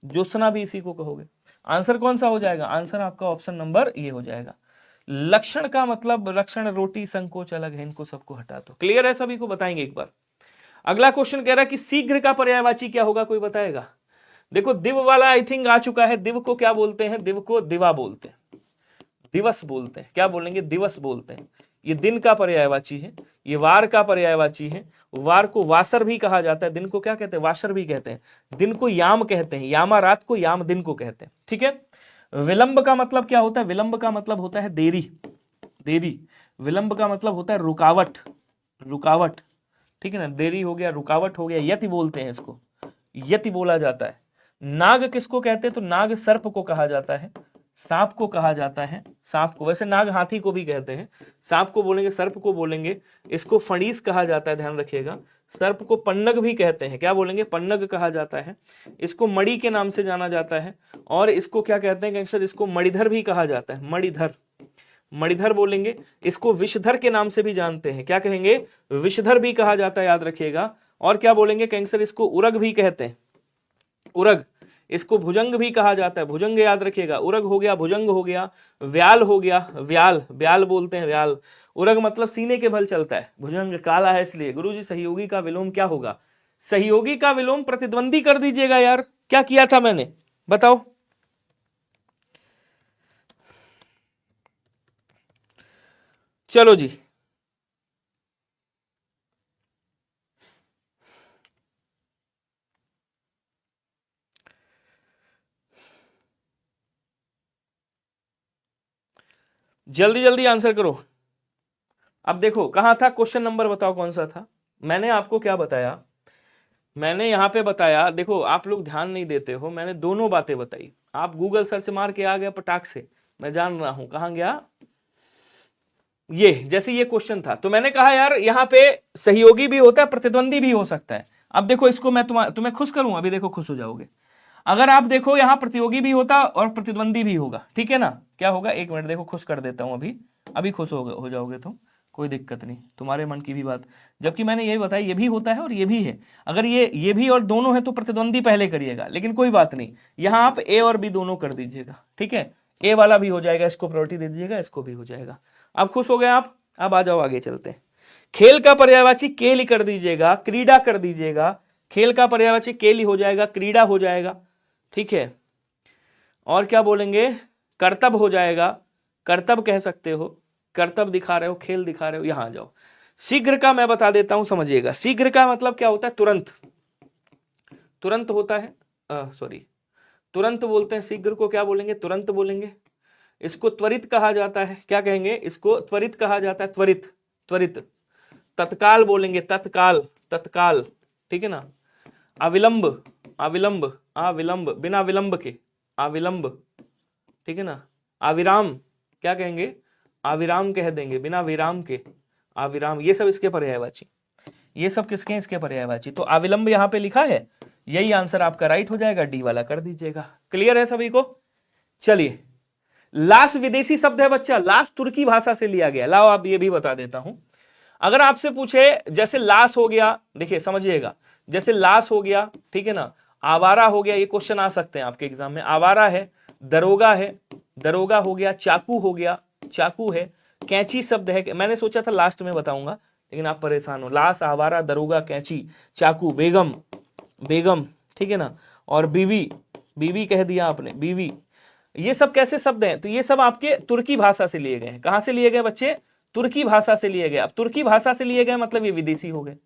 [SPEAKER 1] ज्योत्सना भी इसी को कहोगे। आंसर कौन सा हो जाएगा? आंसर आपका ऑप्शन नंबर ये हो जाएगा। लक्षण का मतलब लक्षण, रोटी, संकोच अलग है, इनको सबको हटा दो। क्लियर है सभी को? बताएंगे एक बार। अगला क्वेश्चन कह रहा है कि शीघ्र का पर्यायवाची क्या होगा? कोई बताएगा? देखो दिव वाला आई थिंक आ चुका है। दिव को क्या बोलते हैं? दिव को दिवा बोलते हैं, दिवस बोलते हैं। क्या बोलेंगे? दिवस बोलते हैं। ये दिन का पर्यायवाची है, ये वार का पर्यायवाची है। वार को वासर भी कहा जाता है, दिन को क्या कहते हैं? वासर भी कहते हैं। दिन को याम कहते हैं, यामा रात को, याम दिन को कहते हैं, ठीक है। विलंब का मतलब क्या होता है? विलंब का मतलब होता है देरी, देरी। विलंब का मतलब होता है रुकावट, रुकावट, ठीक है ना। देरी हो गया, रुकावट हो गया, यति बोलते हैं इसको, यति बोला जाता है। नाग किसको कहते हैं? तो नाग सर्प को कहा जाता है, सांप को कहा जाता है, सांप को, वैसे नाग हाथी को भी कहते हैं, सांप को बोलेंगे, सर्प को बोलेंगे, इसको फणीस कहा जाता है, ध्यान रखिएगा। सर्प को पन्नग भी कहते हैं, क्या बोलेंगे, पन्नग कहा जाता है। इसको मणि के नाम से जाना जाता है, और इसको क्या कहते हैं गैंगस्टर, इसको मणिधर भी कहा जाता है, मणिधर, मणिधर बोलेंगे। इसको विषधर के नाम से भी जानते हैं, क्या कहेंगे, विषधर भी कहा जाता है, याद रखिएगा। और क्या बोलेंगे गैंगस्टर, इसको उरग भी कहते हैं, उरग। इसको भुजंग भी कहा जाता है, भुजंग याद रखिएगा, उरग हो गया, भुजंग हो गया, व्याल हो गया, व्याल, व्याल बोलते हैं, व्याल। उरग मतलब सीने के बल चलता है, भुजंग काला है इसलिए। गुरुजी सहयोगी का विलोम क्या होगा, सहयोगी का विलोम प्रतिद्वंदी कर दीजिएगा यार, क्या किया था मैंने बताओ। चलो जी, जल्दी जल्दी आंसर करो। अब देखो कहां था क्वेश्चन नंबर, बताओ कौन सा था। मैंने आपको क्या बताया, मैंने यहां पे बताया, देखो आप लोग ध्यान नहीं देते हो, मैंने दोनों बातें बताई। आप गूगल सर्च मार के आ गया पटाख से, मैं जान रहा हूं कहां गया। ये जैसे ये क्वेश्चन था, तो मैंने कहा यार यहाँ पे सहयोगी भी होता है, प्रतिद्वंदी भी हो सकता है। अब देखो इसको मैं तुम्हें खुश करूं, अभी देखो खुश हो जाओगे। अगर आप देखो यहाँ प्रतियोगी भी होता और प्रतिद्वंदी भी होगा, ठीक है ना, क्या होगा, एक मिनट देखो खुश कर देता हूं, अभी अभी खुश हो जाओगे तुम, कोई दिक्कत नहीं, तुम्हारे मन की भी बात। जबकि मैंने यही बताया, ये भी होता है और ये भी है। अगर ये भी और दोनों है तो प्रतिद्वंदी पहले करिएगा, लेकिन कोई बात नहीं, यहां आप ए और बी दोनों कर दीजिएगा, ठीक है। ए वाला भी हो जाएगा, इसको प्रायोरिटी दे दीजिएगा, इसको भी हो जाएगा। अब खुश हो गए आप, अब आ जाओ आगे चलते हैं। खेल का पर्यायवाची खेल ही कर दीजिएगा, क्रीड़ा कर दीजिएगा। खेल का पर्यायवाची खेल ही हो जाएगा, क्रीड़ा हो जाएगा, ठीक है। और क्या बोलेंगे, कर्तव्य हो जाएगा, कर्तव्य कह सकते हो, कर्तव्य दिखा रहे हो, खेल दिखा रहे हो, यहां आ जाओ। शीघ्र का मैं बता देता हूं, समझिएगा। शीघ्र का मतलब क्या होता है, तुरंत, तुरंत होता है, सॉरी तुरंत बोलते हैं, शीघ्र को क्या बोलेंगे, तुरंत बोलेंगे। इसको त्वरित कहा जाता है, क्या कहेंगे, इसको त्वरित कहा जाता है, त्वरित, त्वरित। तत्काल बोलेंगे, तत्काल, तत्काल, ठीक है ना। अविलंब, अविलंब, अविलंब, बिना विलंब के, अविलंब, ठीक है ना। अविराम, क्या कहेंगे, अविराम कह देंगे, बिना विराम के, अविराम। ये सब इसके पर्यायवाची, ये सब किसके हैं, इसके पर्यायवाची। तो अविलंब यहां पे लिखा है, यही आंसर आपका राइट हो जाएगा, डी वाला कर दीजिएगा। क्लियर है सभी को। चलिए, लाश विदेशी शब्द है बच्चा, लाश तुर्की भाषा से लिया गया। लाओ आप ये भी बता देता हूं। अगर आपसे पूछे, जैसे लाश हो गया, देखिए समझिएगा, जैसे लाश हो गया, ठीक है ना, आवारा हो गया, ये क्वेश्चन आ सकते हैं आपके एग्जाम में। आवारा है, दरोगा है, दरोगा हो गया, चाकू हो गया, चाकू है, कैंची शब्द है। मैंने सोचा था लास्ट में बताऊंगा, लेकिन आप परेशान हो। लाश, आवारा, दरोगा, कैंची, चाकू, बेगम, बेगम, ठीक है ना, और बीवी, बीवी कह दिया आपने, बीवी। ये सब कैसे शब्द हैं, तो ये सब आपके तुर्की भाषा से लिए गए हैं। कहां से लिए गए बच्चे, तुर्की भाषा से लिए गए। अब तुर्की भाषा से लिए गए मतलब ये विदेशी हो गए,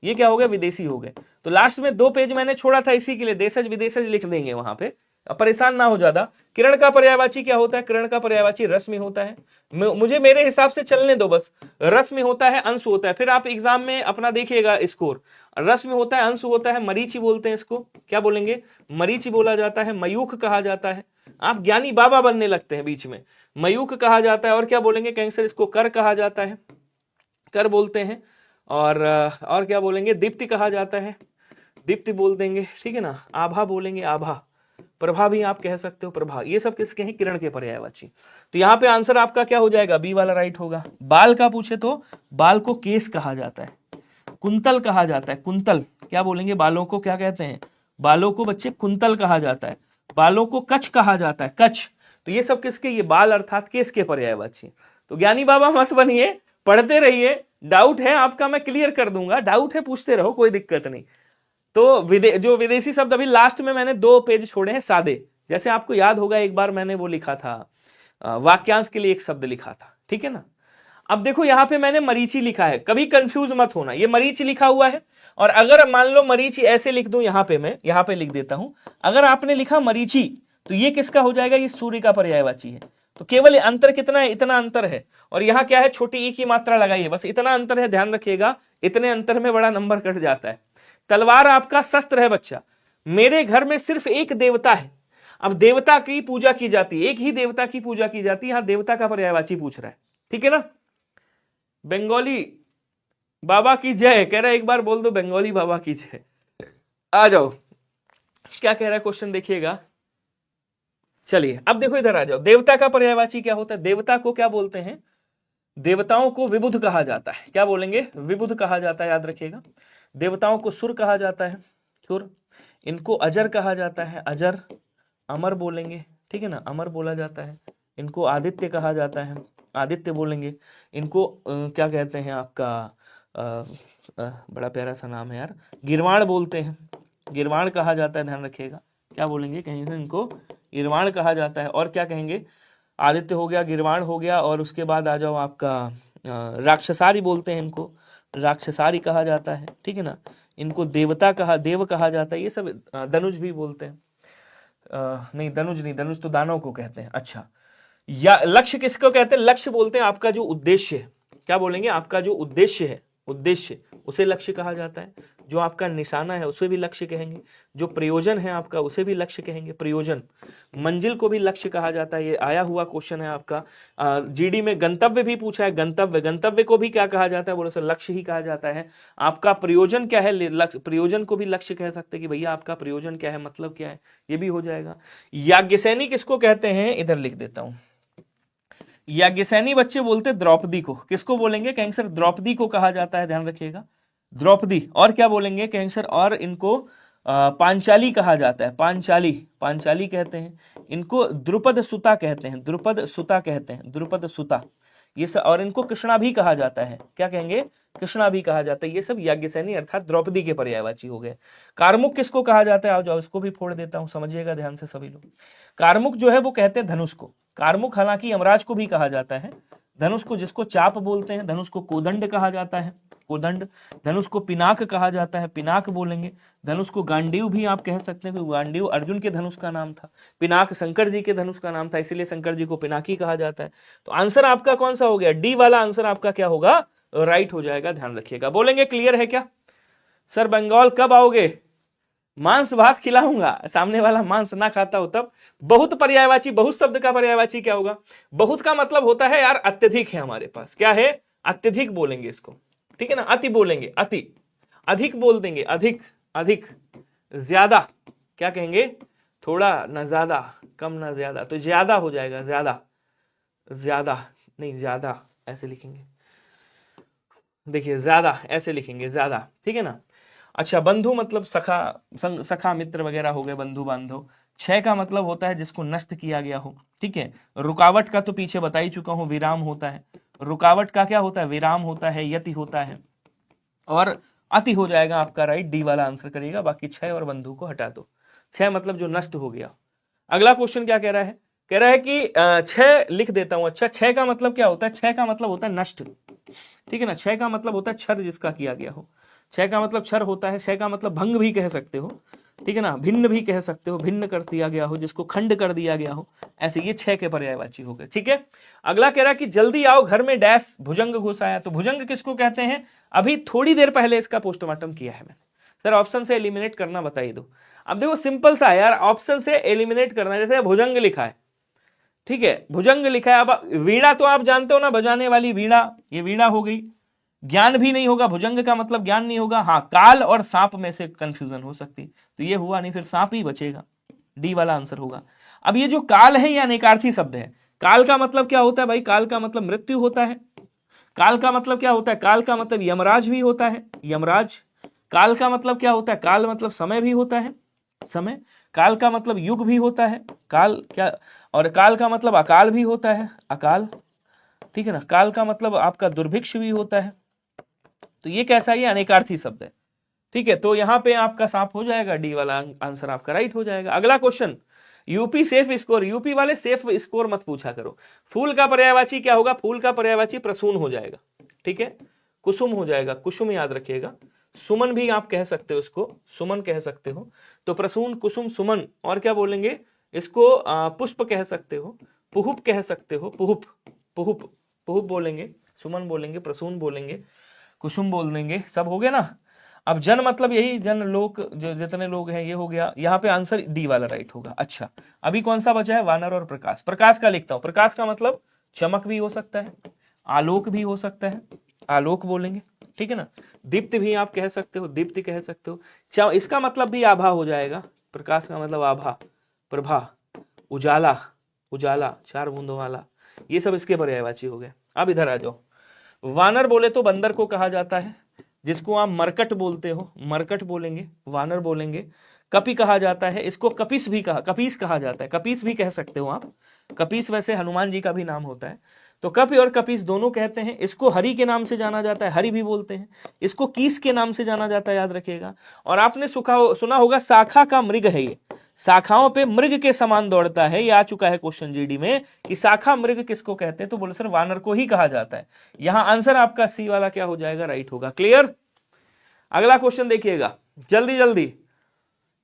[SPEAKER 1] ये क्या हो गए, विदेशी हो गए। तो लास्ट में 2 पेज मैंने छोड़ा था इसी के लिए, देशज विदेशज लिख देंगे वहां पे, अब परेशान ना हो ज्यादा। किरण का पर्यायवाची क्या होता है, किरण का पर्यायवाची रश्मि होता है। मुझे मेरे हिसाब से चलने दो बस। रश्मि होता है, अंश होता है, फिर आप एग्जाम में अपना देखिएगा स्कोर। रश्मि होता है, अंश होता है, मरीचि बोलते हैं इसको, क्या बोलेंगे, मरीचि बोला जाता है, मयूख कहा जाता है। आप ज्ञानी बाबा बनने लगते हैं बीच में, मयूख कहा जाता है। और क्या बोलेंगे कैंसर, इसको कर कहा जाता है, कर बोलते हैं। और क्या बोलेंगे, दीप्ति कहा जाता है, दीप्ति बोल देंगे, ठीक है ना। आभा बोलेंगे, आभा। प्रभा भी आप कह सकते हो, प्रभा। ये सब किसके हैं, किरण के पर्यायवाची। तो यहाँ पे आंसर आपका क्या हो जाएगा, बी वाला राइट होगा। बाल का पूछे तो बाल को केस कहा जाता है, कुंतल कहा जाता है, कुंतल। क्या बोलेंगे, बालों को क्या कहते हैं, बालों को बच्चे कुंतल कहा जाता है। बालों को कच कहा जाता है, कच। तो ये सब किसके, ये बाल अर्थात केस के पर्यायवाची। तो ज्ञानी बाबा मत बनिए, पढ़ते रहिए। डाउट है आपका मैं क्लियर कर दूंगा, डाउट है पूछते रहो, कोई दिक्कत नहीं। तो जो विदेशी शब्द, अभी लास्ट में मैंने 2 पेज छोड़े हैं सादे। जैसे आपको याद होगा एक बार मैंने वो लिखा था, वाक्यांश के लिए एक शब्द लिखा था, ठीक है ना। अब देखो यहाँ पे मैंने मरीचि लिखा है, कभी कंफ्यूज मत होना, ये मरीचि लिखा हुआ है। और अगर मान लो मरीचि ऐसे लिख दूं, यहाँ पे मैं यहाँ पे लिख देता हूं, अगर आपने लिखा मरीचि तो ये किसका हो जाएगा, ये सूर्य का पर्यायवाची है। तो केवल अंतर कितना है, इतना अंतर है। और यहाँ क्या है, छोटी ई की मात्रा लगाइए, बस इतना अंतर है, ध्यान रखिएगा। इतने अंतर में बड़ा नंबर कट जाता है। तलवार आपका शस्त्र है बच्चा। मेरे घर में सिर्फ एक देवता है। अब देवता की पूजा की जाती है, एक ही देवता की पूजा की जाती है, यहां देवता का पर्यायवाची पूछ रहा है, ठीक है ना। बंगाली बाबा की जय कह रहा है, एक बार बोल दो बंगाली बाबा की जय। आ जाओ, क्या कह रहा है क्वेश्चन देखिएगा। चलिए अब देखो इधर आ जाओ, देवता का पर्यायवाची क्या होता है, देवता को क्या बोलते हैं, देवताओं को विबुध कहा जाता है, क्या बोलेंगे, विबुध कहा जाता है, याद रखिएगा। देवताओं को सुर कहा जाता है, सुर। इनको अजर कहा जाता है, अजर। अमर बोलेंगे, ठीक है ना, अमर बोला जाता है। इनको आदित्य कहा जाता है, आदित्य बोलेंगे। इनको क्या कहते हैं आपका, बड़ा प्यारा सा नाम है यार, गिरवाण बोलते हैं, गिरवाण कहा जाता है, ध्यान रखिएगा। क्या बोलेंगे, कहीं से इनको गिरवाण कहा जाता है। और क्या कहेंगे, आदित्य हो गया, गिरवाण हो गया, और उसके बाद आ जाओ आपका राक्षसारी बोलते हैं, इनको राक्षसारी कहा जाता है, ठीक है ना। इनको देवता कहा, देव कहा जाता है, ये सब। धनुष भी बोलते हैं, नहीं धनुष नहीं, धनुष तो दानव को कहते हैं। अच्छा, या लक्ष्य किसको कहते हैं, लक्ष्य बोलते हैं आपका जो उद्देश्य है, क्या बोलेंगे, आपका जो उद्देश्य है, उद्देश्य, उसे लक्ष्य कहा जाता है। जो आपका निशाना है उसे भी लक्ष्य कहेंगे। जो प्रयोजन है आपका उसे भी लक्ष्य कहेंगे, प्रयोजन। मंजिल को भी लक्ष्य कहा जाता है, ये आया हुआ क्वेश्चन है आपका। जीडी में गंतव्य भी पूछा है, गंतव्य, गंतव्य को भी क्या कहा जाता है, बोलो सर लक्ष्य ही कहा जाता है। आपका प्रयोजन क्या है, प्रयोजन को भी लक्ष्य कह सकते हैं कि भैया आपका प्रयोजन क्या है, मतलब क्या है, ये भी हो जाएगा। याज्ञसेनी किसको कहते हैं, इधर लिख देता हूं। याज्ञसेनी बच्चे बोलते द्रौपदी को, किसको बोलेंगे, कहेंगे सर द्रौपदी को कहा जाता है, ध्यान रखिएगा, द्रौपदी। और क्या बोलेंगे, कहेंगे सर, और इनको पांचाली कहा जाता है, पांचाली, पांचाली कहते हैं। इनको द्रुपद सुता कहते हैं, द्रुपद सुता कहते हैं, द्रुपद सुता, ये सब। और इनको कृष्णा भी कहा जाता है, क्या कहेंगे, कृष्णा भी कहा जाता है। ये सब याज्ञसेनी अर्थात द्रौपदी के पर्यायवाची हो गए। कार्मुक किसको कहा जाता है, आओ जाओ इसको भी फोड़ देता हूं, समझिएगा ध्यान से सभी लोग। कार्मुक जो है वो कहते हैं धनुष को, कार्मुक हालांकि यमराज को भी कहा जाता है। धनुष को, जिसको चाप बोलते हैं, धनुष को कोदंड कहा जाता है, कोदंड। धनुष को पिनाक कहा जाता है, पिनाक बोलेंगे। धनुष को गांडीव भी आप कह सकते हैं, क्योंकि गांडीव अर्जुन के धनुष का नाम था, पिनाक शंकर जी के धनुष का नाम था, इसीलिए शंकर जी को पिनाकी कहा जाता है। तो आंसर आपका कौन सा हो गया, डी वाला आंसर आपका क्या होगा, राइट हो जाएगा, ध्यान रखिएगा। बोलेंगे क्लियर है क्या, सर बंगाल कब आओगे, मांस भात खिलाऊंगा, सामने वाला मांस ना खाता हो तब। बहुत पर्यायवाची, बहुत शब्द का पर्यायवाची क्या होगा, बहुत का मतलब होता है यार अत्यधिक है हमारे पास, क्या है, अत्यधिक बोलेंगे इसको, ठीक है ना। अति बोलेंगे, अति, अधिक बोल देंगे, अधिक, अधिक, ज्यादा, क्या कहेंगे, थोड़ा ना ज्यादा, कम ना ज्यादा, तो ज्यादा हो जाएगा, ज्यादा, ज्यादा नहीं, ज्यादा ऐसे लिखेंगे, देखिए ज्यादा ऐसे लिखेंगे, ज्यादा, ठीक है ना। अच्छा, बंधु मतलब सखा, सखा मित्र वगैरह हो गए, बंधु बांधव। क्षय का मतलब होता है जिसको नष्ट किया गया हो, ठीक है। रुकावट का तो पीछे बता ही चुका हूं, विराम होता है। रुकावट का क्या होता है, विराम होता है, यति होता है। और अति हो जाएगा आपका राइट, डी वाला आंसर करिएगा। बाकी क्षय और बंधु को हटा दो, क्षय मतलब जो नष्ट हो गया। अगला क्वेश्चन क्या कह रहा है, कह रहा है कि क्षय लिख देता हूं। अच्छा, क्षय का मतलब क्या होता है, क्षय का मतलब होता है नष्ट, ठीक है ना। क्षय का मतलब होता है क्षर जिसका किया गया हो, क्षय का मतलब क्षर होता है। क्षय का मतलब भंग भी कह सकते हो, ठीक है ना, भिन्न भी कह सकते हो, भिन्न कर दिया गया हो, जिसको खंड कर दिया गया हो, ऐसे ये क्षय के पर्यायवाची हो गए, ठीक है। अगला कह रहा है कि जल्दी आओ घर में डैश भुजंग घुस आया। तो भुजंग किसको कहते हैं, अभी थोड़ी देर पहले इसका पोस्टमार्टम किया है मैंने। सर ऑप्शन से एलिमिनेट करना बताइए दो। अब देखो सिंपल सा है यार, ऑप्शन से एलिमिनेट करना, जैसे भुजंग लिखा है, ठीक है, भुजंग लिखा है। अब वीणा तो आप जानते हो ना, बजाने वाली वीणा, ये वीणा हो गई। ज्ञान भी नहीं होगा, भुजंग का मतलब ज्ञान नहीं होगा। हाँ, काल और सांप में से कंफ्यूजन हो सकती, तो ये हुआ नहीं, फिर सांप ही बचेगा, डी वाला आंसर होगा। अब ये जो काल है ये अनेकार्थी शब्द है। काल का मतलब क्या होता है भाई, काल का मतलब मृत्यु होता है। काल का मतलब क्या होता है, काल का मतलब यमराज भी होता है, यमराज। काल का मतलब क्या होता है, काल मतलब समय भी होता है, समय। काल का मतलब युग भी होता है, काल क्या, और काल का मतलब अकाल भी होता है, अकाल, ठीक है ना। काल का मतलब आपका दुर्भिक्ष भी होता है। तो ये कैसा है, ये अनेकार्थी शब्द है, ठीक है। तो यहां पे आपका साफ हो जाएगा, डी वाला आंसर आपका राइट हो जाएगा। अगला question, UP safe score, UP वाले सेफ स्कोर मत पूछा करो। फूल का पर्यायवाची क्या होगा, फूल का पर्यायवाची प्रसून हो जाएगा, ठीक है, कुसुम हो जाएगा, कुसुम याद रखिएगा। सुमन भी आप कह सकते हो, इसको सुमन कह सकते हो। तो प्रसून, कुसुम, सुमन। और क्या बोलेंगे इसको, पुष्प कह सकते हो, पुहुप कह सकते हो, पुहुप, पुहुप, पुहुप बोलेंगे, सुमन बोलेंगे, प्रसून बोलेंगे, कुसुम बोल देंगे, सब हो गया ना। अब जन मतलब यही जन लोक, जो जितने लोग हैं, ये हो गया। यहाँ पे आंसर डी वाला राइट होगा। अच्छा, अभी कौन सा बचा है? वानर और प्रकाश। प्रकाश का लिखता हूं। प्रकाश का मतलब चमक भी हो सकता है, आलोक भी हो सकता है, आलोक बोलेंगे, ठीक है ना। दीप्त भी आप कह सकते हो, दीप्ति कह सकते हो। इसका मतलब भी आभा हो जाएगा। प्रकाश का मतलब आभा, प्रभा, उजाला, उजाला, 4 बूंदों वाला, ये सब इसके पर्यायवाची हो गए। अब इधर आ जाओ। वानर बोले तो बंदर को कहा जाता है, जिसको आप मरकट बोलते हो, मरकट बोलेंगे, वानर बोलेंगे। कपि कहा जाता है, इसको कपिस भी कपीस कहा जाता है, कपीस भी कह सकते हो आप। कपीस वैसे हनुमान जी का भी नाम होता है। तो कपि और कपीस दोनों कहते हैं। इसको हरि के नाम से जाना जाता है, हरि भी बोलते हैं। इसको कीस के नाम से जाना जाता है, याद रखिएगा। और आपने सुना होगा शाखा का मृग है ये, शाखाओं पे मृग के समान दौड़ता है। ये आ चुका है क्वेश्चन जीडी में कि शाखा मृग किसको कहते हैं, तो बोले सर वानर को ही कहा जाता है। यहां आंसर आपका सी वाला क्या हो जाएगा? राइट होगा। क्लियर? अगला क्वेश्चन देखिएगा जल्दी जल्दी।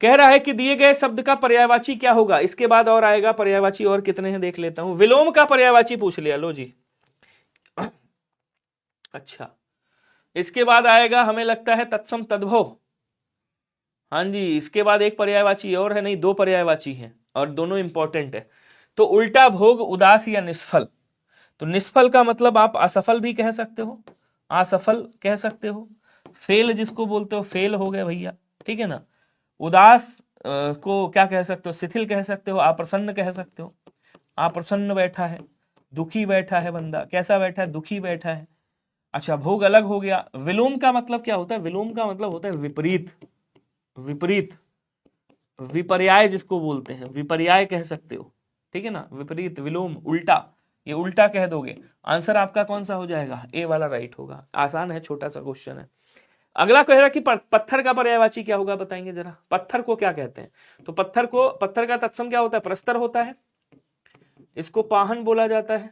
[SPEAKER 1] कह रहा है कि दिए गए शब्द का पर्यायवाची क्या होगा। इसके बाद और आएगा पर्यायवाची, और कितने हैं देख लेता हूं। विलोम का पर्यायवाची पूछ लिया, लो जी। अच्छा, इसके बाद आएगा हमें लगता है तत्सम तद्भव। हाँ जी, इसके बाद एक पर्यायवाची और है, नहीं 2 पर्यायवाची हैं और दोनों इंपॉर्टेंट है। तो उल्टा भोग, उदास या निष्फल। तो निष्फल का मतलब आप असफल भी कह सकते हो, असफल कह सकते हो। फेल जिसको बोलते हो, फेल हो गए भैया, ठीक है ना। उदास को क्या कह सकते हो? शिथिल कह सकते हो, अप्रसन्न कह सकते हो। अप्रसन्न बैठा है, दुखी बैठा है बंदा, कैसा बैठा है? दुखी बैठा है। अच्छा, भोग अलग हो गया। विलोम का मतलब क्या होता है? विलोम का मतलब होता है विपरीत, विपरीत, विपर्याय जिसको बोलते हैं, विपर्याय कह सकते हो, ठीक है ना। विपरीत, विलोम, उल्टा, ये उल्टा कह दोगे। आंसर आपका कौन सा हो जाएगा? ए वाला राइट होगा। आसान है, छोटा सा क्वेश्चन है। अगला कह रहा कि पत्थर का पर्यायवाची क्या होगा, बताएंगे जरा। पत्थर को क्या कहते हैं? तो पत्थर का तत्सम क्या होता है? प्रस्तर होता है। इसको पाहन बोला जाता है,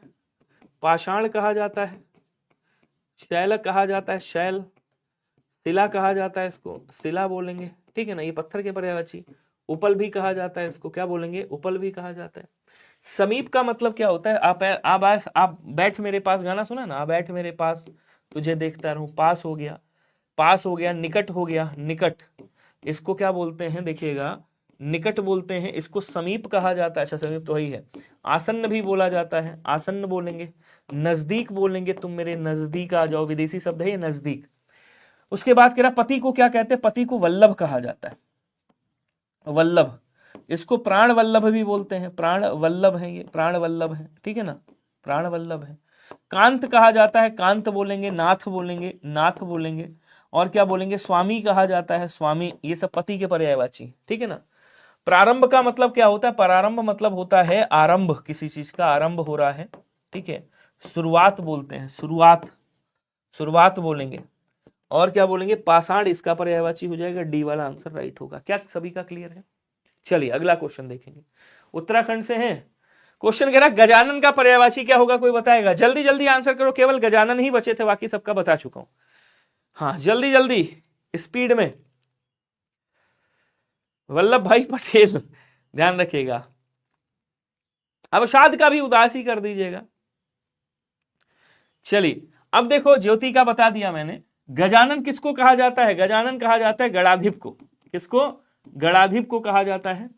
[SPEAKER 1] पाषाण कहा जाता है, शैल कहा जाता है, शैल, शिला कहा जाता है, इसको शिला बोलेंगे, ठीक है ना। ये पत्थर के पर्यायवाची। उपल भी कहा जाता है, इसको क्या बोलेंगे? उपल भी कहा जाता है। समीप का मतलब क्या होता है? आप बैठ मेरे पास, गाना सुना ना, आप बैठ मेरे पास तुझे देखता रहूं। पास हो गया, पास हो गया। निकट हो गया, निकट, इसको क्या बोलते हैं? देखिएगा, निकट बोलते हैं। इसको समीप कहा जाता है। अच्छा, समीप तो वही है। आसन्न भी बोला जाता है, आसन्न बोलेंगे। नजदीक बोलेंगे, तुम मेरे नजदीक आ जाओ, विदेशी शब्द है ये, नजदीक। उसके बाद कह रहा पति को क्या कहते हैं? पति को वल्लभ कहा जाता है, वल्लभ। इसको प्राण वल्लभ भी बोलते हैं, प्राण वल्लभ है ये, प्राण वल्लभ है, ठीक है ना, प्राण वल्लभ है। कांत कहा जाता है, कांत बोलेंगे। नाथ बोलेंगे, नाथ बोलेंगे। और क्या बोलेंगे? स्वामी कहा जाता है, स्वामी। ये सब पति के पर्यायवाची, ठीक है ना। प्रारंभ का मतलब क्या होता है? प्रारंभ मतलब होता है आरंभ, किसी चीज का आरंभ हो रहा है, ठीक है। शुरुआत बोलते हैं, शुरुआत, शुरुआत बोलेंगे। और क्या बोलेंगे? पाषाण, इसका पर्यायवाची हो जाएगा। डी वाला आंसर राइट होगा। क्या सभी का क्लियर है? चलिए अगला क्वेश्चन देखेंगे। उत्तराखंड से हैं। क्वेश्चन कह रहा गजानन का पर्यायवाची क्या होगा, कोई बताएगा? जल्दी जल्दी आंसर करो, केवल गजानन ही बचे थे, बाकी सबका बता चुका हूं। हाँ, जल्दी जल्दी, स्पीड में। वल्लभ भाई पटेल, ध्यान रखिएगा। अवसाद का भी उदास ही कर दीजिएगा। चलिए अब देखो, ज्योति का बता दिया मैंने। गजानन किसको कहा जाता है? गजानन कहा जाता है गणाधिप को। किसको? गणाधिप को कहा जाता है,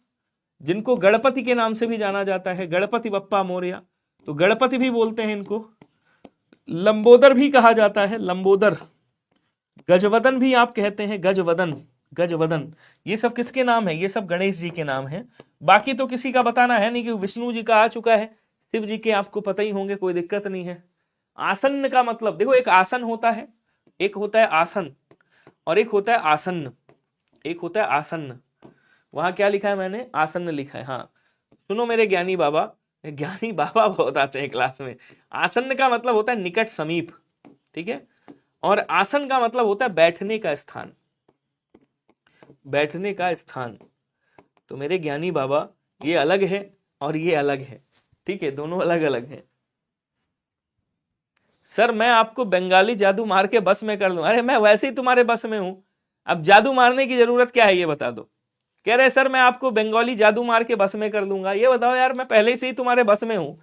[SPEAKER 1] जिनको गणपति के नाम से भी जाना जाता है, गणपति बप्पा मोरया। तो गणपति भी बोलते हैं इनको। लंबोदर भी कहा जाता है, लंबोदर। गजवदन भी आप कहते हैं, गजवदन, गजवदन। ये सब किसके नाम है? ये सब गणेश जी के नाम है। बाकी तो किसी का बताना है नहीं, कि विष्णु जी का आ चुका है, शिव जी के आपको पता ही होंगे, कोई दिक्कत नहीं है। आसन्न का मतलब देखो, एक आसन होता है, एक होता है आसन, और एक होता है आसन्न, एक होता है आसन्न। वहां क्या लिखा है मैंने? आसन्न लिखा है। हाँ सुनो मेरे ज्ञानी बाबा, ज्ञानी बाबा बहुत आते हैं क्लास में। आसन्न का मतलब होता है निकट, समीप, ठीक है। और आसन का मतलब होता है बैठने का स्थान, बैठने का स्थान। तो मेरे ज्ञानी बाबा, ये अलग है और ये अलग है, ठीक है, दोनों अलग अलग हैं। सर मैं आपको बंगाली जादू मार के बस में कर लूं। अरे मैं वैसे ही तुम्हारे बस में हूं, अब जादू मारने की जरूरत क्या है ये बता दो। कह रहे सर मैं आपको बंगाली जादू मार के बस में कर लूंगा। ये बताओ यार, मैं पहले से ही तुम्हारे बस में हूं,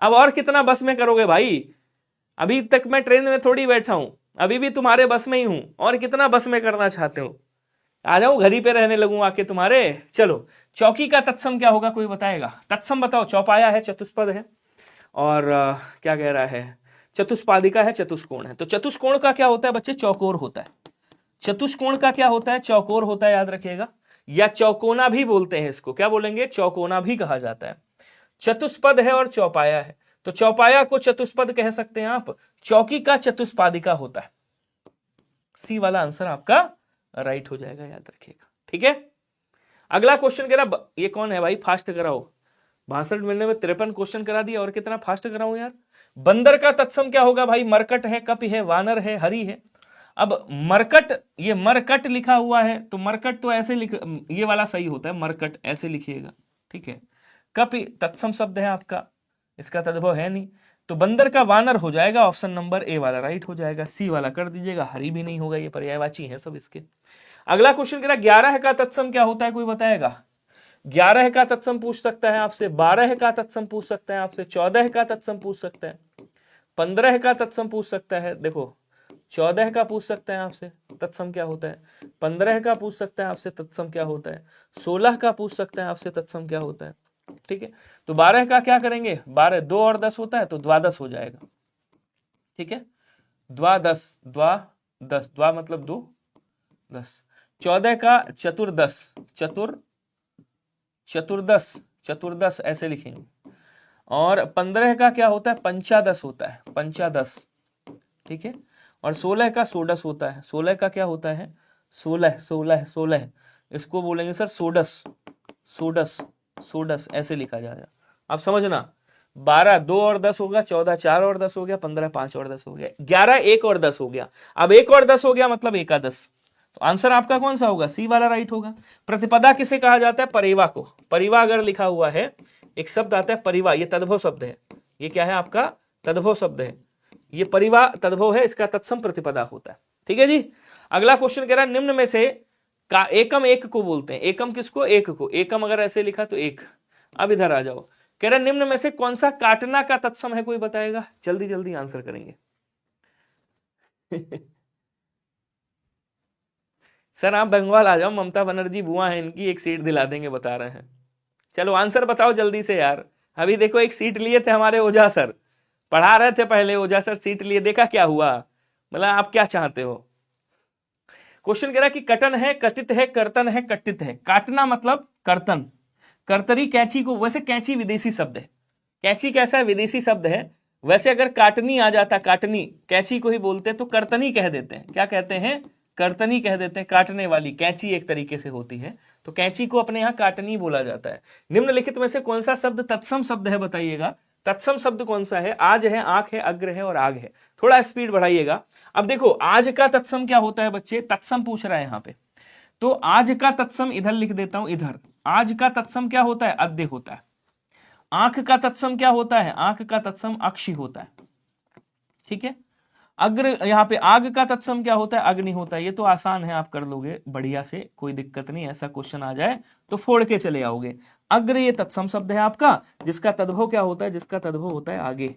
[SPEAKER 1] अब और कितना बस में करोगे भाई? अभी तक मैं ट्रेन में थोड़ी बैठा हूं, अभी भी तुम्हारे बस में ही हूं, और कितना बस में करना चाहते हो, आ जाऊं घर ही पे रहने लगूं आके तुम्हारे। चलो, चौकी का तत्सम क्या होगा, कोई बताएगा? तत्सम बताओ। चौपाया है, चतुष्पद है, और क्या कह रहा है, चतुष्पादिका है, चतुष्कोण है। तो चतुष्कोण का क्या होता है बच्चे? चौकोर होता है। चतुष्कोण का क्या होता है? चौकोर होता है, याद रखिएगा। या चौकोना भी बोलते हैं इसको, क्या बोलेंगे? चौकोना भी कहा जाता है। चतुष्पद है और चौपाया है, तो चौपाया को चतुष्पद कह सकते हैं आप। चौकी का चतुष्पादिका होता है। सी वाला आंसर आपका राइट हो जाएगा, याद रखिएगा। ठीक है, अगला क्वेश्चन कह रहा, ये कौन है भाई, फास्ट कराओ। 62 मिनट में 53 क्वेश्चन करा दिया, और कितना फास्ट कराऊं यार। बंदर का तत्सम क्या होगा भाई? मरकट है, कपि है, वानर है, हरि है। अब मरकट, ये मरकट लिखा हुआ है, तो मरकट तो ऐसे लिख, ये वाला सही होता है, मरकट ऐसे लिखिएगा, ठीक है। कपि तत्सम शब्द है आपका, इसका तद्भव है नहीं, तो बंदर का वानर हो जाएगा, ऑप्शन नंबर ए वाला राइट हो जाएगा। सी वाला कर दीजिएगा, हरी भी नहीं होगा, ये पर्यायवाची है सब इसके। अगला क्वेश्चन कह रहा 11 का तत्सम क्या होता है, कोई बताएगा? 11 का तत्सम पूछ सकता है आपसे, 12 का तत्सम पूछ सकता है आपसे, 14 का तत्सम पूछ सकता है, 15 का तत्सम पूछ सकता है। देखो, 14 का पूछ सकते हैं आपसे तत्सम क्या होता है, 15 का पूछ सकते हैं आपसे तत्सम क्या होता है, 16 का पूछ सकते हैं आपसे तत्सम क्या होता है। ठीक है, तो 12 का क्या करेंगे? 12 2 और 10 होता है, तो द्वादश हो जाएगा। ठीक है, द्वादश, द्वादश, द्वा मतलब 2, 10। 14 का चतुर्दश, चतुर्दश, चतुर्दश ऐसे लिखेंगे। और 15 का क्या होता है? पंचादश होता है, पंचादश। ठीक है, और 16 का सोडश होता है। 16 का क्या होता है? 16, 16, 16, इसको बोलेंगे सर सोडस, सोडस, सोडस ऐसे लिखा जाएगा। अब समझना, 12 2 और 10 होगा, 14 4 और 10 हो गया, 15 5 और 10 हो गया, 11 1 और 10 हो गया। अब 1 और 10 हो गया मतलब एकादश। तो आंसर आपका कौन सा होगा? सी वाला राइट होगा। प्रतिपदा किसे कहा जाता है? परिवा को। परिवा अगर लिखा हुआ है, एक शब्द आता है परिवा, ये तद्भव शब्द है। ये क्या है आपका? तद्भव शब्द है। ये परिवा तद्भव है, इसका तत्सम प्रतिपदा होता है। ठीक है जी। अगला क्वेश्चन कह रहा है निम्न में से का एकम एक को बोलते हैं। एकम किसको? एक को। एकम अगर ऐसे लिखा तो एक। अब इधर आ जाओ, कह रहे निम्न में से कौन सा काटना का तत्सम है, कोई बताएगा? जल्दी जल्दी आंसर करेंगे। सर आप बंगाल आ जाओ, ममता बनर्जी बुआ है इनकी, एक सीट दिला देंगे बता रहे हैं। चलो आंसर बताओ जल्दी से यार। अभी देखो एक सीट लिए थे हमारे ओझा सर, पढ़ा रहे थे पहले ओझा सर, सीट लिए, देखा क्या हुआ। मतलब आप क्या चाहते हो? क्वेश्चन कह रहा है कि कटन है, कटित है, कर्तन है, कटित है। काटना मतलब कर्तन। कर्तरी कैंची को, वैसे कैंची विदेशी शब्द है, कैंची कैसा है? विदेशी शब्द है। वैसे अगर काटनी आ जाता, काटनी, कैंची को ही बोलते हैं, तो कर्तनी कह देते हैं। क्या कहते हैं? कर्तनी कह देते हैं। काटने वाली कैंची एक तरीके से होती है, तो कैंची को अपने यहाँ काटनी बोला जाता है। निम्नलिखित में से कौन सा शब्द तत्सम शब्द है, बताइएगा। तत्सम शब्द कौन सा है? आज है, आंख है, अग्र है और आग है। थोड़ा स्पीड बढ़ाइएगा। अब देखो आज का तत्सम क्या होता है बच्चे, तत्सम पूछ रहा है यहाँ पे, तो आज का तत्सम इधर लिख देता हूं, इधर। आज का तत्सम क्या होता है? अद्य होता है। आंख का तत्सम क्या होता है? आंख का तत्सम अक्षी होता है। ठीक है, अग्र, यहाँ पे आग का तत्सम क्या होता है? अग्नि होता है। ये तो आसान है, आप कर लोगे बढ़िया से, कोई दिक्कत नहीं। ऐसा क्वेश्चन आ जाए तो फोड़ के चले आओगे। अग्र ये तत्सम शब्द है आपका, जिसका तद्भव क्या होता है? जिसका तद्भव होता है आगे।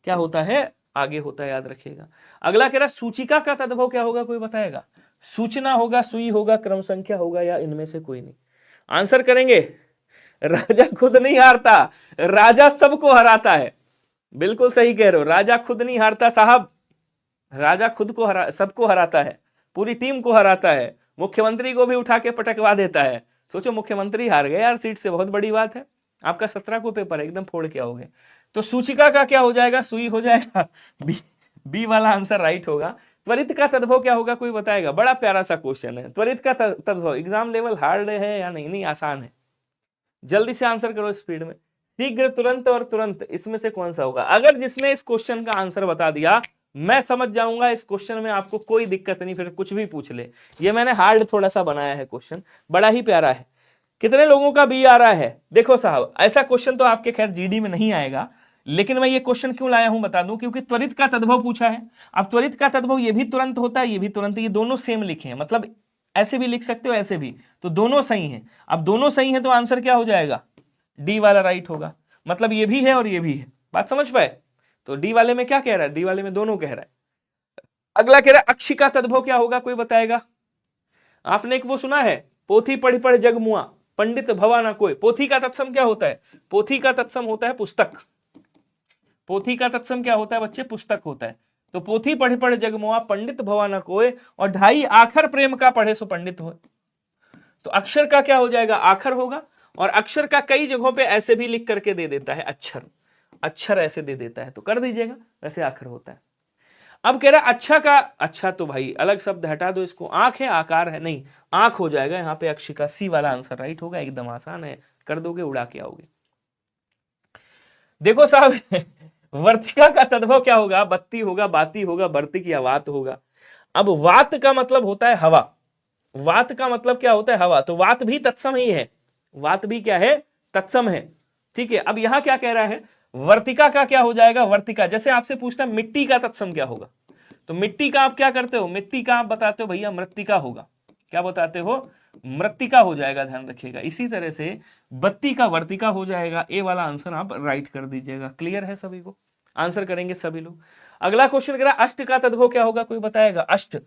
[SPEAKER 1] क्या होता है? आगे होता है, याद रखिएगा। अगला कह रहा सूचिका का तद्भव क्या होगा, कोई बताएगा? सूचना होगा, सुई होगा, क्रम संख्या होगा, या इनमें से कोई नहीं। आंसर करेंगे। राजा खुद नहीं हारता, राजा सबको हराता है। बिल्कुल सही कह रहे हो, राजा खुद नहीं हारता साहब, राजा खुद को सबको हराता है, पूरी टीम को हराता है, मुख्यमंत्री को भी उठा के पटकवा देता है। सोचो मुख्यमंत्री हार गए यार सीट से, बहुत बड़ी बात है। आपका 17 को पेपर है, एकदम फोड़ के आओगे। तो सूचिका का क्या हो जाएगा? सुई हो जाएगा। बी वाला आंसर राइट होगा। त्वरित का तद्भव क्या होगा, कोई बताएगा? बड़ा प्यारा सा क्वेश्चन है। त्वरित का तद्भव एग्जाम लेवल हार्ड है या नहीं? नहीं, आसान है। जल्दी से आंसर करो स्पीड में। शीघ्र, तुरंत और तुरंत, इसमें से कौन सा होगा? अगर जिसने इस क्वेश्चन का आंसर बता दिया, मैं समझ जाऊंगा इस क्वेश्चन में आपको कोई दिक्कत नहीं, फिर कुछ भी पूछ ले। ये मैंने हार्ड थोड़ा सा बनाया है क्वेश्चन, बड़ा ही प्यारा है। कितने लोगों का बी आ रहा है? देखो साहब, ऐसा क्वेश्चन तो आपके खैर जीडी में नहीं आएगा, लेकिन मैं ये क्वेश्चन क्यों लाया हूं बता दूं, क्योंकि त्वरित का तद्भव पूछा है। अब त्वरित का तद्भव ये भी तुरंत होता है, ये भी तुरंत, ये दोनों सेम लिखे हैं, मतलब ऐसे भी लिख सकते हो, ऐसे भी, तो दोनों सही हैं। अब दोनों सही हैं तो आंसर क्या हो जाएगा? डी वाला राइट होगा। मतलब ये भी है और ये भी है, बात समझ पाए? तो डी वाले में क्या कह रहा है? डी वाले में दोनों कह रहा है। अगला कह रहा है अक्षी का तद्भव क्या होगा, कोई बताएगा? आपने एक वो सुना है, पोथी पढ़ी पढ़ जग मुआ, पंडित भवा ना कोई। पोथी का तत्सम क्या होता है? पोथी का तत्सम होता है पुस्तक। पोथी का तत्सम क्या होता है बच्चे? पुस्तक होता है। तो पोथी पढ़ी पढ़ जग मुआ, पंडित भवा ना कोई, और ढाई आखर प्रेम का पढ़े सो पंडित हो। तो अक्षर का क्या हो जाएगा? आखर होगा। और अक्षर का कई जगहों पे ऐसे भी लिख करके दे देता है, अक्षर, अक्षर ऐसे दे देता है, तो कर दीजिएगा, वैसे आखर होता है। अब कह रहा है अच्छा का, अच्छा तो भाई अलग शब्द हटा दो इसको, आंख है आकार है, नहीं आंख हो जाएगा यहाँ पे, अक्षिका सी वाला आंसर राइट होगा, एकदम आसान है, कर दोगे उड़ा के आओगे। देखो साहब वर्तिका का तद्भव क्या होगा? बत्ती होगा, बाती होगा, बर्तिक या वात होगा। अब वात का मतलब होता है हवा, वात का मतलब क्या होता है? हवा। तो वात भी तत्सम ही है, वात भी क्या है? तत्सम है। ठीक है, अब यहां क्या कह रहा है? वर्तिका का क्या हो जाएगा? वर्तिका, जैसे आपसे पूछता है मिट्टी का तत्सम क्या होगा, तो मिट्टी का आप क्या करते हो? मिट्टी का आप बताते हो भैया मृत्तिका होगा। क्या बताते हो? मृत्तिका हो जाएगा, ध्यान रखिएगा। इसी तरह से बत्ती का वर्तिका हो जाएगा। ए वाला आंसर आप राइट कर दीजिएगा। क्लियर है सभी को? आंसर करेंगे सभी लोग। अगला क्वेश्चन करा अष्ट का तद्भव क्या होगा, कोई बताएगा? अष्ट,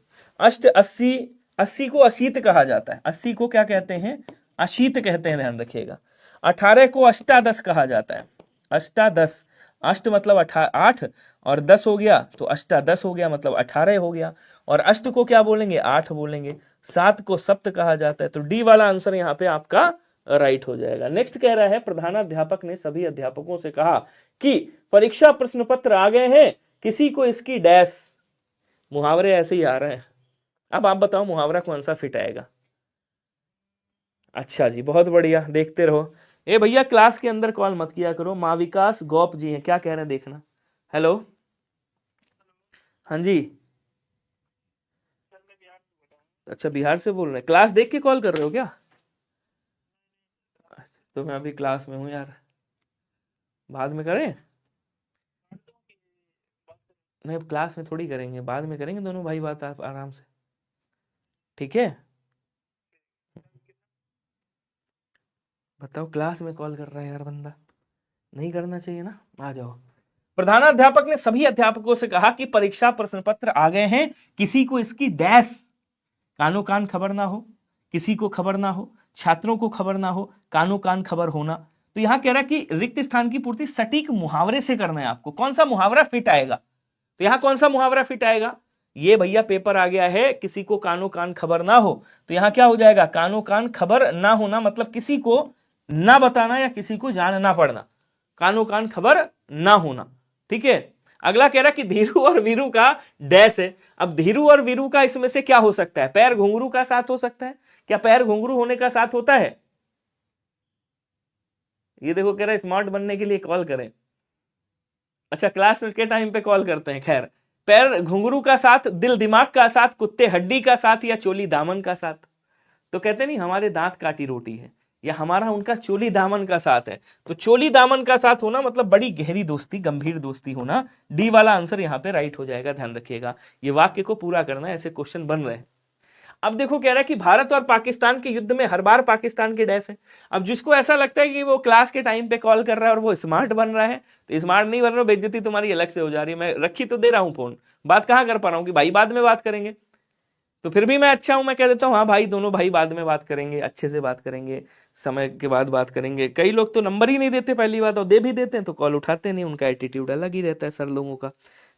[SPEAKER 1] अष्ट 80, 80 को अशीत कहा जाता है। 80 को क्या कहते हैं? अशीत कहते हैं, ध्यान रखिएगा। 18 को अष्टादश कहा जाता है। अष्टादश, अष्ट मतलब 8 और 10 हो गया तो अष्टादश हो गया, मतलब 18 हो गया। और अष्ट को क्या बोलेंगे? 8 बोलेंगे। 7 को सप्त कहा जाता है। तो डी वाला आंसर यहाँ पे आपका राइट हो जाएगा। नेक्स्ट कह रहा है प्रधानाध्यापक ने सभी अध्यापकों से कहा कि परीक्षा प्रश्न पत्र आ गए हैं, किसी को इसकी डैश। मुहावरे ऐसे ही आ रहे हैं। अब आप बताओ मुहावरा कौन सा फिट आएगा? अच्छा जी, बहुत बढ़िया, देखते रहो। ए भैया क्लास के अंदर कॉल मत किया करो। माँ विकास गौप जी हैं, क्या कह रहे हैं देखना। हेलो, हाँ जी, अच्छा बिहार से बोल रहे हैं। क्लास देख के कॉल कर रहे हो क्या? तो मैं अभी क्लास में हूँ यार, बाद में करें? नहीं, क्लास में थोड़ी करेंगे, बाद में करेंगे दोनों भाई बात आप आराम से, ठीक है? बताओ, क्लास में कॉल कर रहा है यार बंदा, नहीं करना चाहिए ना। आ जाओ। प्रधानाध्यापक ने सभी अध्यापकों से कहा कि परीक्षा प्रश्न पत्र आ गए हैं, किसी को इसकी डैश, कानो कान खबर ना हो, किसी को खबर ना हो, छात्रों को खबर ना हो, कानो कान खबर होना। तो यहां कह रहा है कि रिक्त स्थान की पूर्ति सटीक मुहावरे से करना है आपको। कौन सा मुहावरा फिट आएगा? तो यहां कौन सा मुहावरा फिट आएगा? ये भैया पेपर आ गया है, किसी को कानो कान खबर ना हो, तो यहां क्या हो जाएगा? कानो कान खबर ना होना, मतलब किसी को ना बताना या किसी को जानना पड़ना, कानो कान खबर ना होना। ठीक है। अगला कह रहा कि धीरू और वीरू का डैश है। अब धीरू और वीरू का इसमें से क्या हो सकता है? पैर घुंघरू का साथ हो सकता है क्या? पैर घुंघरू होने का साथ होता है? ये देखो कह रहा है स्मार्ट बनने के लिए कॉल करें। अच्छा, क्लास के टाइम पे कॉल करते हैं। खैर, पैर घुंघरू का साथ, दिल दिमाग का साथ, कुत्ते हड्डी का साथ, या चोली दामन का साथ। तो कहते नहीं हमारे दांत काटी रोटी है, या हमारा उनका चोली दामन का साथ है। तो चोली दामन का साथ होना मतलब बड़ी गहरी दोस्ती, गंभीर दोस्ती होना। डी वाला आंसर यहाँ पे राइट हो जाएगा, ध्यान रखिएगा। ये वाक्य को पूरा करना है, ऐसे क्वेश्चन बन रहे हैं। अब देखो कह रहा है कि भारत और पाकिस्तान के युद्ध में हर बार पाकिस्तान के डैश है। अब जिसको ऐसा लगता है कि वो क्लास के टाइम पे कॉल कर रहा है और वो स्मार्ट बन रहा है, तो स्मार्ट नहीं बन रहा, बेइज्जती तुम्हारी अलग से हो जा रही है। मैं रखी तो दे रहा हूं फोन, बात कहां कर पा रहा हूं कि भाई बाद में बात करेंगे। तो फिर भी मैं अच्छा हूं, मैं कह देता हूं हाँ भाई दोनों भाई बाद में बात करेंगे, अच्छे से बात करेंगे, समय के बाद बात करेंगे। कई लोग तो नंबर ही नहीं देते पहली बात, और दे भी देते हैं तो कॉल उठाते नहीं, उनका एटीट्यूड अलग ही रहता है सर लोगों का।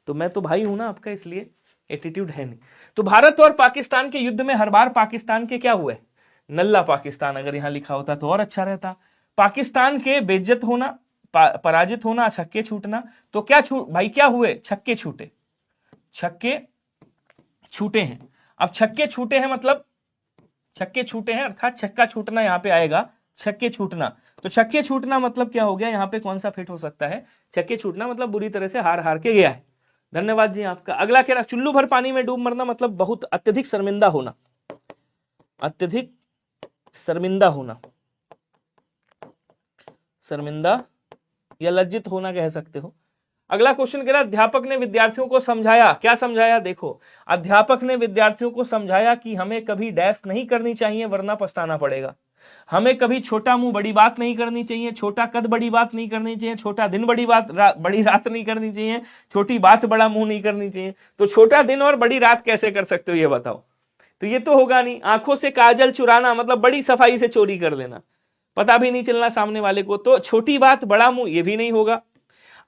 [SPEAKER 1] तो मैं तो भाई हूं ना आपका, इसलिए एटीट्यूड है नहीं। तो भारत और पाकिस्तान के युद्ध में हर बार पाकिस्तान के क्या हुए? नल्ला पाकिस्तान अगर यहां लिखा होता तो और अच्छा रहता। पाकिस्तान के बेइज्जत होना, पराजित होना, छक्के छूटना। तो क्या भाई क्या हुए? छक्के छूटे, छक्के छूटे हैं। अब छक्के छूटे हैं मतलब छक्के छूटे हैं अर्थात छक्का छूटना यहां पे आएगा, छक्के छूटना। तो छक्के छूटना मतलब क्या हो गया? यहां पे कौन सा फिट हो सकता है? छक्के छूटना मतलब बुरी तरह से हार हार के गया है। धन्यवाद जी आपका। अगला कह रहा चुल्लू भर पानी में डूब मरना मतलब बहुत अत्यधिक शर्मिंदा होना, अत्यधिक शर्मिंदा होना, शर्मिंदा या लज्जित होना कह सकते हो। अगला क्वेश्चन कह रहा अध्यापक ने विद्यार्थियों को समझाया। क्या समझाया? देखो, अध्यापक ने विद्यार्थियों को समझाया कि हमें कभी डैश नहीं करनी चाहिए वरना पछताना पड़ेगा। हमें कभी छोटा मुंह बड़ी बात नहीं करनी चाहिए, छोटा कद बड़ी बात नहीं करनी चाहिए, छोटा दिन बड़ी रात नहीं करनी चाहिए, छोटी बात बड़ा मुंह नहीं करनी चाहिए। तो छोटा दिन और बड़ी रात कैसे कर सकते हो ये बताओ? तो ये तो होगा नहीं। आंखों से काजल चुराना मतलब बड़ी सफाई से चोरी कर लेना, पता भी नहीं चलना सामने वाले को। तो छोटी बात बड़ा मुंह ये भी नहीं होगा।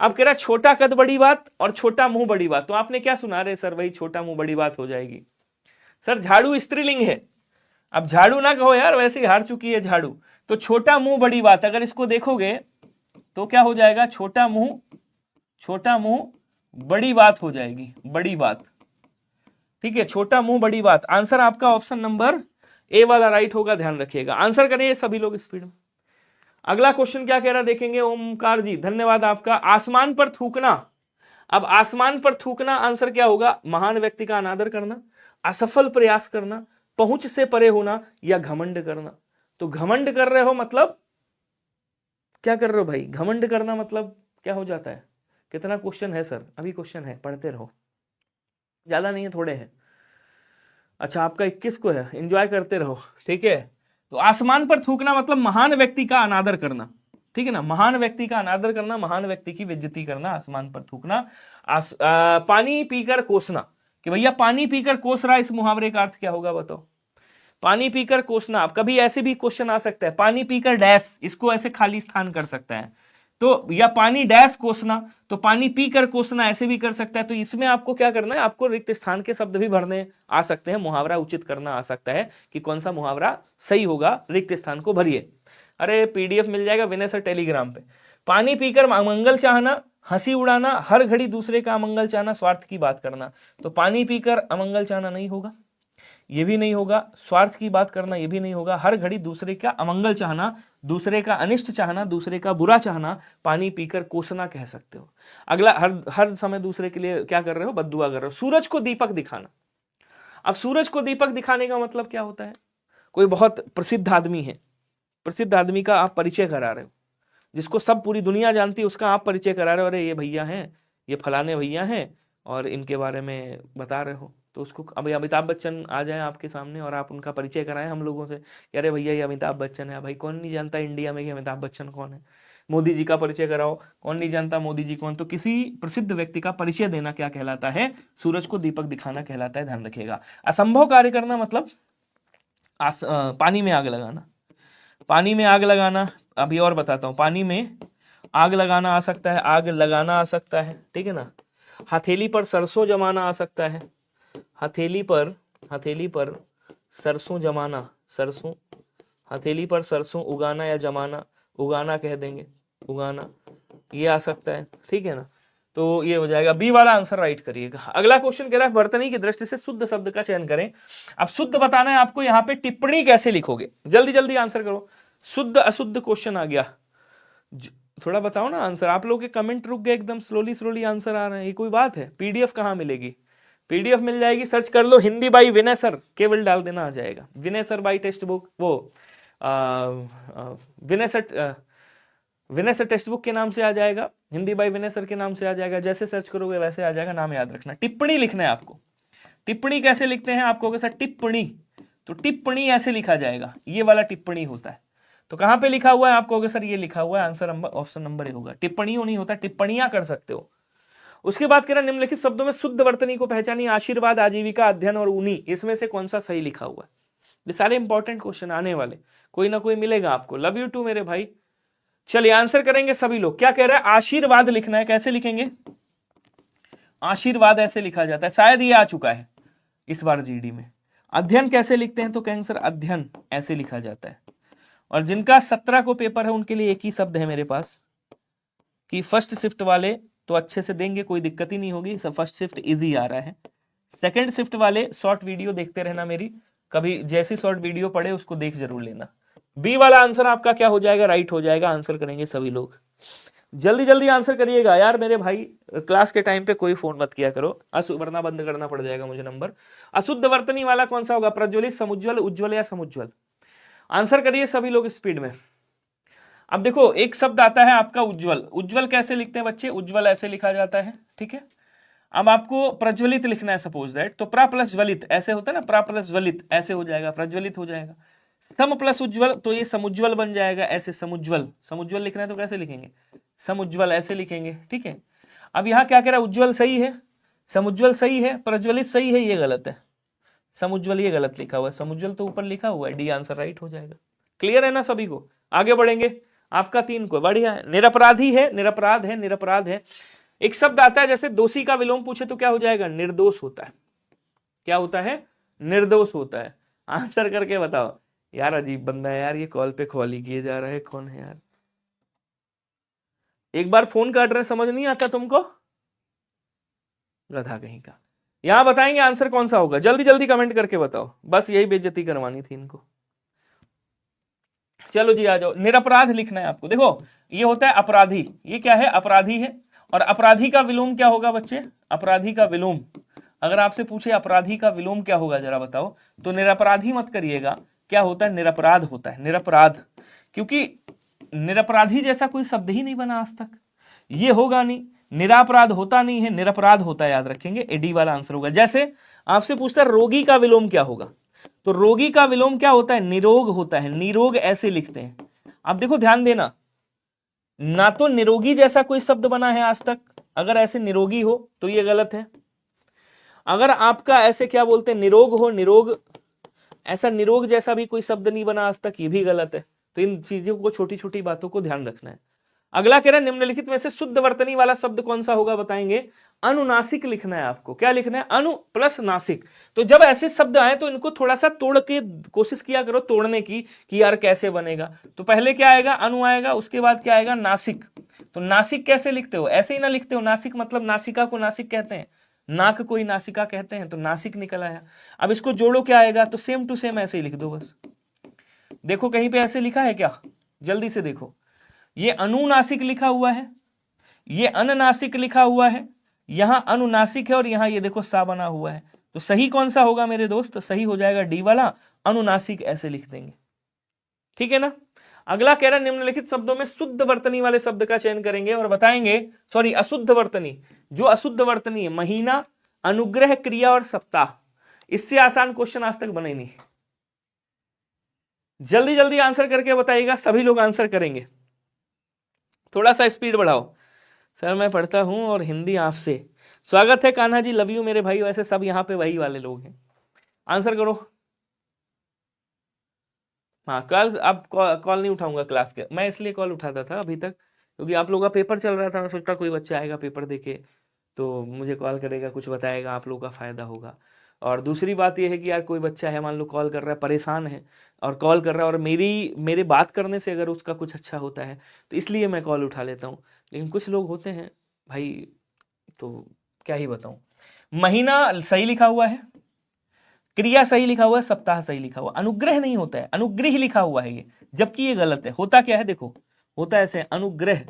[SPEAKER 1] अब कह रहा छोटा कद बड़ी बात और छोटा मुंह बड़ी बात, तो आपने क्या सुना रहे सर? वही छोटा मुंह बड़ी बात हो जाएगी। सर झाड़ू स्त्रीलिंग है, अब झाड़ू ना कहो यार, वैसे ही हार चुकी है झाड़ू। तो छोटा मुंह बड़ी बात, अगर इसको देखोगे तो क्या हो जाएगा? छोटा मुंह बड़ी बात हो जाएगी, बड़ी बात। ठीक है, छोटा मुंह बड़ी बात। आंसर आपका ऑप्शन नंबर ए वाला राइट होगा, ध्यान रखिएगा। आंसर करिए सभी लोग स्पीड में। अगला क्वेश्चन क्या कह रहा देखेंगे। ओमकार जी धन्यवाद आपका। आसमान पर थूकना, अब आसमान पर थूकना आंसर क्या होगा? महान व्यक्ति का अनादर करना, असफल प्रयास करना, पहुंच से परे होना, या घमंड करना। तो घमंड कर रहे हो मतलब क्या कर रहे हो भाई? घमंड करना मतलब क्या हो जाता है? कितना क्वेश्चन है सर? अभी क्वेश्चन है, पढ़ते रहो, ज्यादा नहीं है, थोड़े हैं। अच्छा आपका 21 को है, एंजॉय करते रहो, ठीक है। तो आसमान पर थूकना मतलब महान व्यक्ति का अनादर करना, ठीक है ना, महान व्यक्ति का अनादर करना, महान व्यक्ति की बेइज्जती करना, आसमान पर थूकना। पानी पीकर कोसना, कि भैया पानी पीकर कोस रहा, इस मुहावरे का अर्थ क्या होगा बताओ? पानी पीकर कोसना। अब कभी ऐसे भी क्वेश्चन आ सकता है, पानी पीकर डैश, इसको ऐसे खाली स्थान कर सकता है, तो या पानी डैश कोसना, तो पानी पीकर कोसना ऐसे भी कर सकता है। तो इसमें आपको क्या करना है? आपको रिक्त स्थान के शब्द भी भरने आ सकते हैं, मुहावरा उचित करना आ सकता है कि कौन सा मुहावरा सही होगा, रिक्त स्थान को भरिए। अरे पीडीएफ मिल जाएगा विनय सर टेलीग्राम पे। पानी पीकर अमंगल चाहना, हंसी उड़ाना, हर घड़ी दूसरे का अमंगल चाहना, स्वार्थ की बात करना। तो पानी पीकर अमंगल चाहना नहीं होगा, ये भी नहीं होगा, स्वार्थ की बात करना ये भी नहीं होगा, हर घड़ी दूसरे का अमंगल चाहना, दूसरे का अनिष्ट चाहना, दूसरे का बुरा चाहना, पानी पीकर कोसना कह सकते हो। अगला, हर समय दूसरे के लिए क्या कर रहे हो? बद्दुआ कर रहे हो। सूरज को दीपक दिखाना। अब सूरज को दीपक दिखाने का मतलब क्या होता है? कोई बहुत प्रसिद्ध आदमी है, प्रसिद्ध आदमी का आप परिचय करा रहे हो, जिसको सब पूरी दुनिया जानती है, उसका आप परिचय करा रहे हो, अरे ये भैया हैं, ये फलाने भैया हैं, और इनके बारे में बता रहे हो। तो उसको, अब अमिताभ बच्चन आ जाए आपके सामने और आप उनका परिचय कराएं हम लोगों से, अरे भैया ये अमिताभ बच्चन है। भाई कौन नहीं जानता इंडिया में कि अमिताभ बच्चन कौन है? मोदी जी का परिचय कराओ, कौन नहीं जानता मोदी जी कौन? तो किसी प्रसिद्ध व्यक्ति का परिचय देना क्या कहलाता है? सूरज को दीपक दिखाना कहलाता है, ध्यान रखिएगा। असंभव कार्य करना मतलब पानी में आग लगाना। पानी में आग लगाना, अभी और बताता हूं, पानी में आग लगाना आ सकता है, आग लगाना आ सकता है, ठीक है ना। हथेली पर सरसों जमाना आ सकता है, हथेली पर सरसों जमाना, सरसों, हथेली पर सरसों उगाना या जमाना, उगाना कह देंगे, उगाना, ये आ सकता है, ठीक है ना। तो ये हो जाएगा, बी वाला आंसर राइट करिएगा। अगला क्वेश्चन कह रहा है वर्तनी की दृष्टि से शुद्ध शब्द का चयन करें। अब शुद्ध बताना है आपको, यहाँ पे टिप्पणी कैसे लिखोगे, जल्दी जल्दी आंसर करो। शुद्ध अशुद्ध क्वेश्चन आ गया, थोड़ा बताओ ना आंसर। आप लोग के कमेंट रुक गए एकदम, स्लोली आंसर आ रहे हैं, ये कोई बात है? पीडीएफ कहाँ मिलेगी? पीडीएफ मिल जाएगी, सर्च कर लो हिंदी बाई विनय सर, केवल डाल देना आ जाएगा। विनय सर बाई टेक्स्ट बुक, वो विनय सर टेक्स्ट बुक के नाम से आ जाएगा, हिंदी बाई विनय सर के नाम से आ जाएगा। जैसे सर्च करोगे वैसे आ जाएगा, नाम याद रखना। टिप्पणी लिखना है आपको। टिप्पणी कैसे लिखते हैं? आपको कहोगे सर टिप्पणी, तो टिप्पणी ऐसे लिखा जाएगा, ये वाला टिप्पणी होता है। तो कहां पे लिखा हुआ है? आप कहोगे सर ये लिखा हुआ है, answer number option number A होगा। टिप्पणियों नहीं होता, टिप्पणियां कर सकते हो। उसके बाद कह रहा निम्नलिखित शब्दों में शुद्ध वर्तनी को पहचानिए। आशीर्वाद, आजीविका, अध्ययन और ऊनी, इसमें से कौन सा सही लिखा हुआ है? ये सारे इंपॉर्टेंट क्वेश्चन आने वाले, कोई ना कोई मिलेगा आपको। लव यू टू मेरे भाई। चलिए आंसर करेंगे सभी लोग। क्या कह रहा है? आशीर्वाद लिखना है, कैसे लिखेंगे? आशीर्वाद ऐसे लिखा जाता है, शायद ये आ चुका है इस बार जीडी में। अध्ययन कैसे लिखते हैं? तो कहेंगे सर अध्ययन ऐसे लिखा जाता है। और जिनका 17 को पेपर है उनके लिए एक ही शब्द है मेरे पास कि फर्स्ट शिफ्ट वाले तो अच्छे से देंगे, कोई दिक्कत ही नहीं होगी, सब फर्स्ट शिफ्ट इजी आ रहा है। सेकंड शिफ्ट वाले शॉर्ट वीडियो देखते रहना मेरी, कभी जैसी शॉर्ट वीडियो पड़े उसको देख जरूर लेना। बी वाला आंसर आपका क्या हो जाएगा? राइट हो जाएगा। आंसर करेंगे सभी लोग, जल्दी जल्दी आंसर करिएगा यार मेरे भाई। क्लास के टाइम पे कोई फोन मत किया करो, वरना बंद करना पड़ जाएगा मुझे नंबर। अशुद्ध वर्तनी वाला कौन सा होगा? प्रज्वलित, समुज्वल, उज्ज्वल या समुज्वल? आंसर करिए सभी लोग स्पीड में। अब देखो एक शब्द आता है आपका उज्ज्वल। उज्ज्वल कैसे लिखते हैं बच्चे? उज्ज्वल ऐसे लिखा जाता है, ठीक है। अब आपको प्रज्वलित लिखना है सपोज दैट, तो प्रा प्लस ज्वलित ऐसे होता है ना, प्रा प्लस ज्वलित ऐसे हो जाएगा, प्रज्वलित हो जाएगा। सम प्लस उज्ज्वल, तो ये समुज्ज्वल बन जाएगा ऐसे, समुज्ज्वल। समुज्ज्वल लिखना है तो कैसे लिखेंगे, समुज्ज्वल ऐसे लिखेंगे, ठीक है। अब यहाँ क्या कह रहा है, उज्ज्वल सही है, समुज्ज्वल सही है, प्रज्वलित सही है, ये गलत है, समुज्ज्वल ये गलत लिखा हुआ है, समुज्ज्वल तो ऊपर लिखा हुआ है, डी आंसर राइट हो जाएगा। क्लियर है ना सभी को, आगे बढ़ेंगे। आपका 3 को बढ़िया है। निरपराधी है, निरपराध है, निरपराध है। एक शब्द आता है जैसे दोषी का विलोम पूछे तो क्या हो जाएगा, निर्दोष होता है। क्या होता है, निर्दोष होता है। आंसर करके बताओ। यार अजीब बंदा है यार, ये कॉल पे कॉल ही किए जा रहा है, कौन है यार। एक बार फोन काट रहे, समझ नहीं आता तुमको, गधा कहीं का। यहां बताएंगे आंसर कौन सा होगा, जल्दी जल्दी कमेंट करके बताओ, बस यही बेइज्जती करवानी थी इनको। चलो जी आ जाओ, निरपराध लिखना है आपको। देखो ये होता है अपराधी, ये क्या है, अपराधी है। और अपराधी का विलोम क्या होगा बच्चे, अपराधी का विलोम, अगर आपसे पूछे अपराधी का विलोम क्या होगा जरा बताओ, तो निरपराधी मत करिएगा, क्या होता है, निरपराध होता है, निरपराध। क्योंकि निरपराधी जैसा कोई शब्द ही नहीं बना आज तक, ये होगा नहीं। निरापराध होता नहीं है, निरपराध होता है, याद रखेंगे, एडी वाला आंसर होगा। जैसे आपसे पूछता है रोगी का विलोम क्या होगा, तो रोगी का विलोम क्या होता है, निरोग होता है, निरोग ऐसे लिखते हैं। अब देखो ध्यान देना, ना तो निरोगी जैसा कोई शब्द बना है आज तक, अगर ऐसे निरोगी हो तो ये गलत है। अगर आपका ऐसे क्या बोलते हैं, निरोग हो, निरोग, ऐसा निरोग जैसा भी कोई शब्द नहीं बना आज तक, ये भी गलत है। तो इन चीजों को, छोटी छोटी बातों को ध्यान रखना है। अगला कह रहा है निम्नलिखित में से शुद्ध वर्तनी वाला शब्द कौन सा होगा बताएंगे, अनुनासिक लिखना है आपको। क्या लिखना है, अनु प्लस नासिक। तो जब ऐसे शब्द आए तो इनको थोड़ा सा तोड़ के कोशिश किया करो तोड़ने की, कि यार कैसे बनेगा। तो पहले क्या आएगा, अनु आएगा, उसके बाद क्या आएगा, नासिक। तो नासिक कैसे लिखते हो, ऐसे ही ना लिखते हो, नासिक मतलब नासिका को नासिक कहते हैं, नाक को ही नासिका कहते हैं, तो नासिक निकल आया। अब इसको जोड़ो क्या आएगा, तो सेम टू सेम ऐसे ही लिख दो बस। देखो कहीं पे ऐसे लिखा है क्या, जल्दी से देखो, ये अनुनासिक लिखा हुआ है, ये अननासिक लिखा हुआ है, यहां अनुनासिक है, और यहां ये देखो सा बना हुआ है। तो सही कौन सा होगा मेरे दोस्त, सही हो जाएगा डी वाला, अनुनासिक ऐसे लिख देंगे, ठीक है ना। अगला कह रहा है निम्नलिखित शब्दों में शुद्ध वर्तनी वाले शब्द का चयन करेंगे और बताएंगे, सॉरी अशुद्ध वर्तनी, जो अशुद्ध वर्तनी है, महीना, अनुग्रह, क्रिया और सप्ताह। इससे आसान क्वेश्चन आज तक बने नहीं। जल्दी जल्दी आंसर करके बताइएगा, सभी लोग आंसर करेंगे, थोड़ा सा स्पीड बढ़ाओ। सर मैं पढ़ता हूं और हिंदी आपसे। स्वागत है कान्हा जी, लव यू मेरे भाई। वैसे सब यहाँ पे वही वाले लोग हैं, आंसर करो। हाँ कल अब कॉल नहीं उठाऊंगा क्लास के, मैं इसलिए कॉल उठाता था अभी तक क्योंकि आप लोगों का पेपर चल रहा था, मैं सोचता कोई बच्चा आएगा पेपर देके तो मुझे कॉल करेगा, कुछ बताएगा, आप लोगों का फायदा होगा। और दूसरी बात यह है कि यार कोई बच्चा है मान लो कॉल कर रहा है, परेशान है और कॉल कर रहा है, और मेरे बात करने से अगर उसका कुछ अच्छा होता है तो इसलिए मैं कॉल उठा लेता हूँ। लेकिन कुछ लोग होते हैं भाई, तो क्या ही बताऊं। महीना सही लिखा हुआ है, क्रिया सही लिखा हुआ है, सप्ताह सही लिखा हुआ, अनुग्रह नहीं होता है, अनुग्रह लिखा हुआ है ये, जबकि ये गलत है। होता क्या है देखो, होता ऐसे अनुग्रह,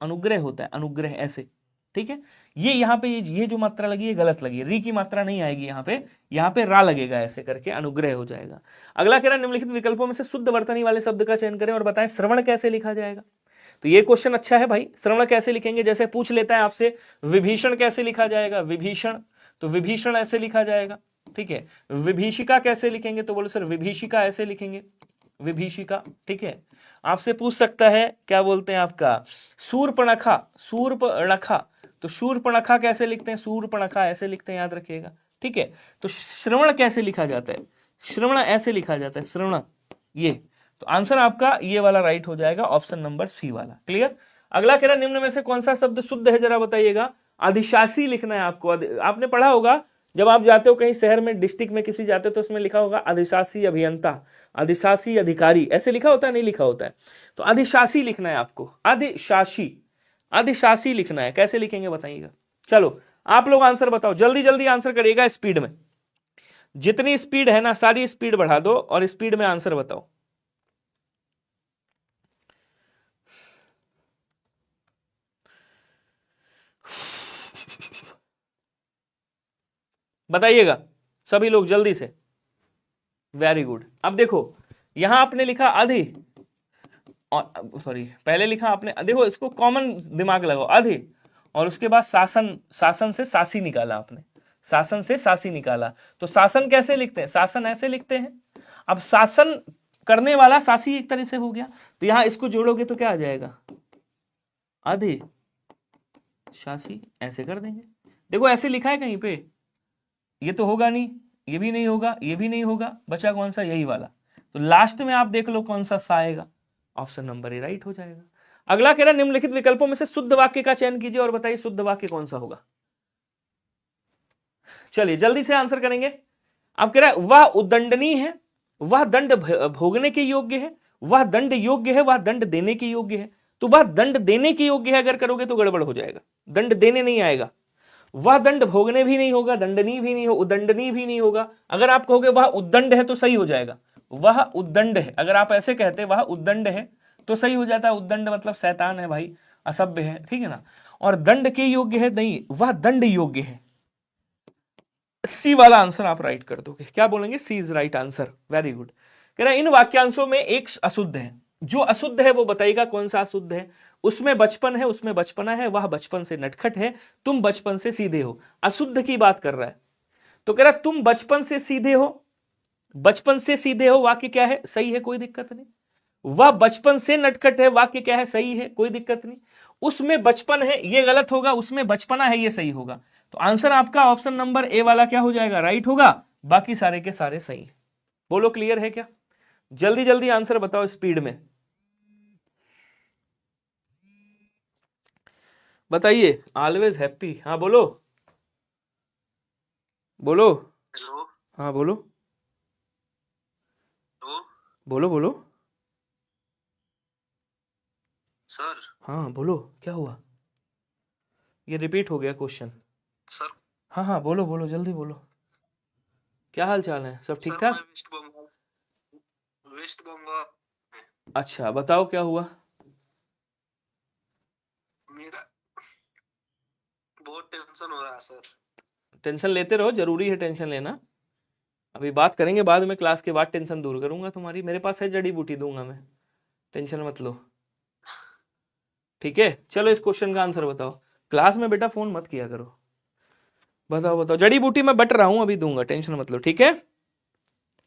[SPEAKER 1] अनुग्रह होता है, अनुग्रह ऐसे, ठीक है। ये यहाँ पे ये जो मात्रा लगी है गलत लगी है, री की मात्रा नहीं आएगी यहाँ पे रा लगेगा, ऐसे करके अनुग्रह हो जाएगा। अगला कह रहा है निम्नलिखित विकल्पों में से शुद्ध वर्तनी वाले शब्द का चयन करें और बताएं श्रवण कैसे लिखा जाएगा। तो ये क्वेश्चन अच्छा है भाई, श्रवण कैसे लिखेंगे, जैसे पूछ लेता है आपसे विभीषण कैसे लिखा जाएगा, विभीषण, तो विभीषण ऐसे लिखा जाएगा, ठीक है। विभीषिका कैसे लिखेंगे, तो बोलो सर विभीषिका ऐसे लिखेंगे, विभीषिका, ठीक है। आपसे पूछ सकता है क्या बोलते हैं आपका शूर्पणखा, शूर्पणखा, तो शूर्पणखा कैसे लिखते हैं, शूर्पणखा ऐसे लिखते हैं, याद रखिएगा, ठीक है। तो श्रवण कैसे लिखा जाता है, श्रवण ऐसे लिखा जाता है, श्रवण, ये। तो आंसर आपका ये वाला राइट हो जाएगा, ऑप्शन नंबर सी वाला। क्लियर। अगला कह रहा निम्न में से कौन सा शब्द शुद्ध है जरा बताइएगा। अधिशासी लिखना है आपको। आपने पढ़ा होगा जब आप जाते हो कहीं शहर में, डिस्ट्रिक्ट में किसी जाते हो तो उसमें लिखा होगा अधिशासी अभियंता, अधिशासी अधिकारी, ऐसे लिखा होता है, नहीं लिखा होता है। तो अधिशासी लिखना है आपको, अधिशासी, अधिशासी लिखना है। कैसे लिखेंगे बताइएगा। चलो आप लोग आंसर बताओ, जल्दी जल्दी आंसर करिएगा, स्पीड में, जितनी स्पीड है ना सारी स्पीड बढ़ा दो और स्पीड में आंसर बताओ। बताइएगा सभी लोग जल्दी से, वेरी गुड। अब देखो यहां आपने लिखा अधि, और सॉरी पहले लिखा आपने, देखो इसको कॉमन दिमाग लगाओ, अधि, और उसके बाद शासन, शासन से सासी निकाला आपने, शासन से सासी निकाला। तो शासन कैसे लिखते हैं, शासन ऐसे लिखते हैं। अब शासन करने वाला शासी एक तरह से हो गया, तो यहां इसको जोड़ोगे तो क्या आ जाएगा, आधे शासी, ऐसे कर देंगे। देखो ऐसे लिखा है कहीं पे, ये तो होगा नहीं, ये भी नहीं होगा, ये भी नहीं होगा, बचा कौन सा, यही वाला। तो लास्ट में आप देख लो कौन सा आएगा, ऑप्शन नंबर ए राइट हो जाएगा। अगला कह रहा निम्नलिखित विकल्पों में से शुद्ध वाक्य का चयन कीजिए और बताइए शुद्ध वाक्य कौन सा होगा। चलिए जल्दी से आंसर करेंगे। अब कह रहा है वह उद्दंडनीय है, वह दंड भोगने के योग्य है, वह दंड योग्य है, वह दंड देने के योग्य है। तो वह दंड देने के योग्य है अगर करोगे तो गड़बड़ हो जाएगा, दंड देने नहीं आएगा। वह दंड भोगने भी नहीं होगा, दंडनीय भी नहीं हो, उद्दंडनीय भी नहीं होगा। अगर आप कहोगे वह उद्दंड है तो सही हो जाएगा, वह उद्दंड है, अगर आप ऐसे कहते वह उद्दंड है तो सही हो जाता है। उद्दंड मतलब शैतान है भाई, असभ्य है, ठीक है ना। और दंड के योग्य है नहीं, वह दंड योग्य है। सी वाला आंसर आप राइट कर दोगे, क्या बोलेंगे, C is right answer, very good. कह रहा है इन वाक्यांशों में एक अशुद्ध है, जो अशुद्ध है वो बताइएगा कौन सा अशुद्ध है। उसमें बचपन है, उसमें बचपना है, वह बचपन से नटखट है, तुम बचपन से सीधे हो। अशुद्ध की बात कर रहा है, तो कह रहा तुम बचपन से सीधे हो, बचपन से सीधे हो वाक्य क्या है, सही है, कोई दिक्कत नहीं। वह बचपन से नटखट है वाक्य क्या है, सही है, कोई दिक्कत नहीं। उसमें बचपन है ये गलत होगा, उसमें बचपना है ये सही होगा। तो आंसर आपका ऑप्शन नंबर ए वाला क्या हो जाएगा, राइट होगा, बाकी सारे के सारे सही है। बोलो क्लियर है क्या, जल्दी जल्दी आंसर बताओ स्पीड में बताइए। ऑलवेज हैप्पी, हाँ बोलो बोलो,
[SPEAKER 2] हेलो,
[SPEAKER 1] हाँ बोलो
[SPEAKER 2] हेलो
[SPEAKER 1] बोलो बोलो,
[SPEAKER 2] सर।
[SPEAKER 1] हाँ बोलो क्या हुआ, ये रिपीट हो गया क्वेश्चन।
[SPEAKER 2] सर
[SPEAKER 1] हाँ हाँ बोलो बोलो जल्दी बोलो, क्या हाल चाल है, सब ठीक
[SPEAKER 2] सर
[SPEAKER 1] ठाक।
[SPEAKER 2] मैं वेस्ट बंगाल
[SPEAKER 1] अच्छा बताओ क्या हुआ।
[SPEAKER 2] मेरा बहुत टेंशन हो रहा है सर।
[SPEAKER 1] टेंशन लेते रहो, जरूरी है टेंशन लेना। अभी बात करेंगे बाद में, क्लास के बाद टेंशन दूर करूंगा तुम्हारी, मेरे पास है जड़ी बूटी दूंगा मैं, टेंशन मत लो, ठीक है। चलो इस क्वेश्चन का आंसर बताओ, क्लास में बेटा फोन मत किया करो। बताओ बताओ, जड़ी बूटी मैं बट रहा हूं अभी दूंगा, टेंशन मत लो, ठीक है।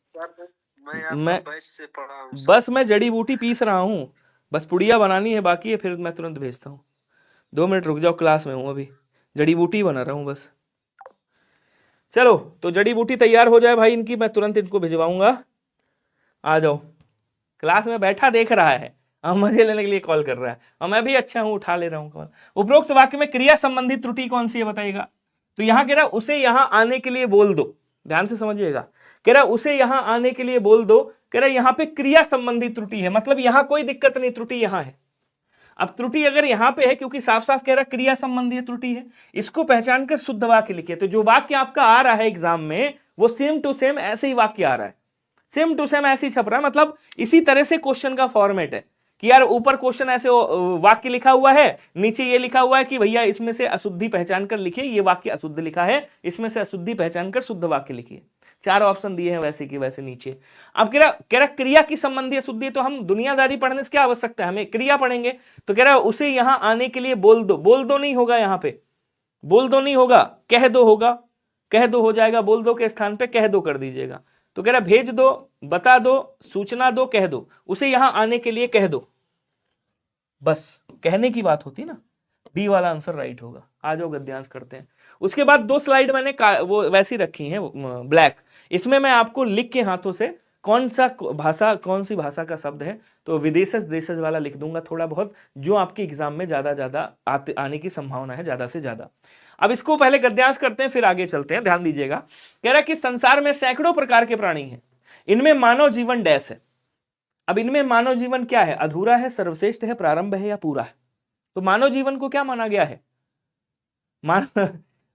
[SPEAKER 2] सर मैं
[SPEAKER 1] मैं
[SPEAKER 2] आपका बैच से पढ़ा हूँ सर।
[SPEAKER 1] बस मैं जड़ी बूटी पीस रहा हूं, बस पुड़िया बनानी है बाकी है, फिर मैं तुरंत भेजता हूँ। 2 मिनट रुक जाओ, क्लास में हूं अभी, जड़ी बूटी बना रहा हूं बस। चलो तो जड़ी बूटी तैयार हो जाए भाई इनकी, मैं तुरंत इनको भिजवाऊंगा। आ जाओ, क्लास में बैठा देख रहा है और मजे लेने के लिए कॉल कर रहा है, और मैं भी अच्छा हूं उठा ले रहा हूं कॉल। उपरोक्त वाक्य में क्रिया संबंधी त्रुटि कौन सी है बताइएगा। तो यहां कह रहा उसे यहां आने के लिए बोल दो, ध्यान से समझिएगा। कह रहा उसे यहां आने के लिए बोल दो, कह रहा यहां पे क्रिया संबंधी त्रुटि है, मतलब यहां कोई दिक्कत नहीं, त्रुटि यहां है। अब त्रुटि अगर यहां पे है, क्योंकि साफ साफ कह रहा क्रिया संबंधी त्रुटि है, इसको पहचान कर शुद्ध वाक्य लिखिए। तो जो वाक्य आपका आ रहा है एग्जाम में वो सेम टू सेम ऐसे ही वाक्य आ रहा है, सेम टू सेम ऐसे ही छप रहा है, मतलब इसी तरह से क्वेश्चन का फॉर्मेट है कि यार ऊपर क्वेश्चन ऐसे वाक्य लिखा हुआ है, नीचे ये लिखा हुआ है कि भैया इसमें से अशुद्धि पहचान कर लिखिए, ये वाक्य अशुद्ध लिखा है, इसमें से अशुद्धि पहचान कर शुद्ध वाक्य लिखिए। 4 ऑप्शन दिए हैं वैसे कि वैसे नीचे। अब कह रहा क्रिया की संबंधी अशुद्धि, तो हम दुनियादारी पढ़ने से क्या आवश्यकता है, हमें क्रिया पढ़ेंगे। तो कह रहा उसे यहां आने के लिए बोल दो, बोल दो नहीं होगा, यहां पे बोल दो नहीं होगा, कह दो होगा, कह दो हो जाएगा, बोल दो के स्थान पे कह दो कर दीजिएगा। तो कह रहा भेज दो, बता दो, सूचना दो, कह दो, उसे यहां आने के लिए कह दो, बस कहने की बात होती ना। बी वाला आंसर राइट होगा। आ जाओ गद्यांश करते हैं। उसके बाद 2 स्लाइड मैंने वो वैसी रखी हैं ब्लैक, इसमें मैं आपको लिख के हाथों से कौन सा भाषा, कौन सी भाषा का शब्द है, तो विदेशज देशज वाला लिख दूंगा थोड़ा बहुत, जो आपके एग्जाम में ज्यादा आने की संभावना है ज्यादा से ज्यादा। अब इसको पहले गद्यांश करते हैं फिर आगे चलते हैं, ध्यान दीजिएगा। कह रहा है कि संसार में सैकड़ों प्रकार के प्राणी हैं, इनमें मानव जीवन डैश है। अब इनमें मानव जीवन क्या है, अधूरा है, सर्वश्रेष्ठ है, प्रारंभ है या पूरा है। तो मानव जीवन को क्या माना गया है,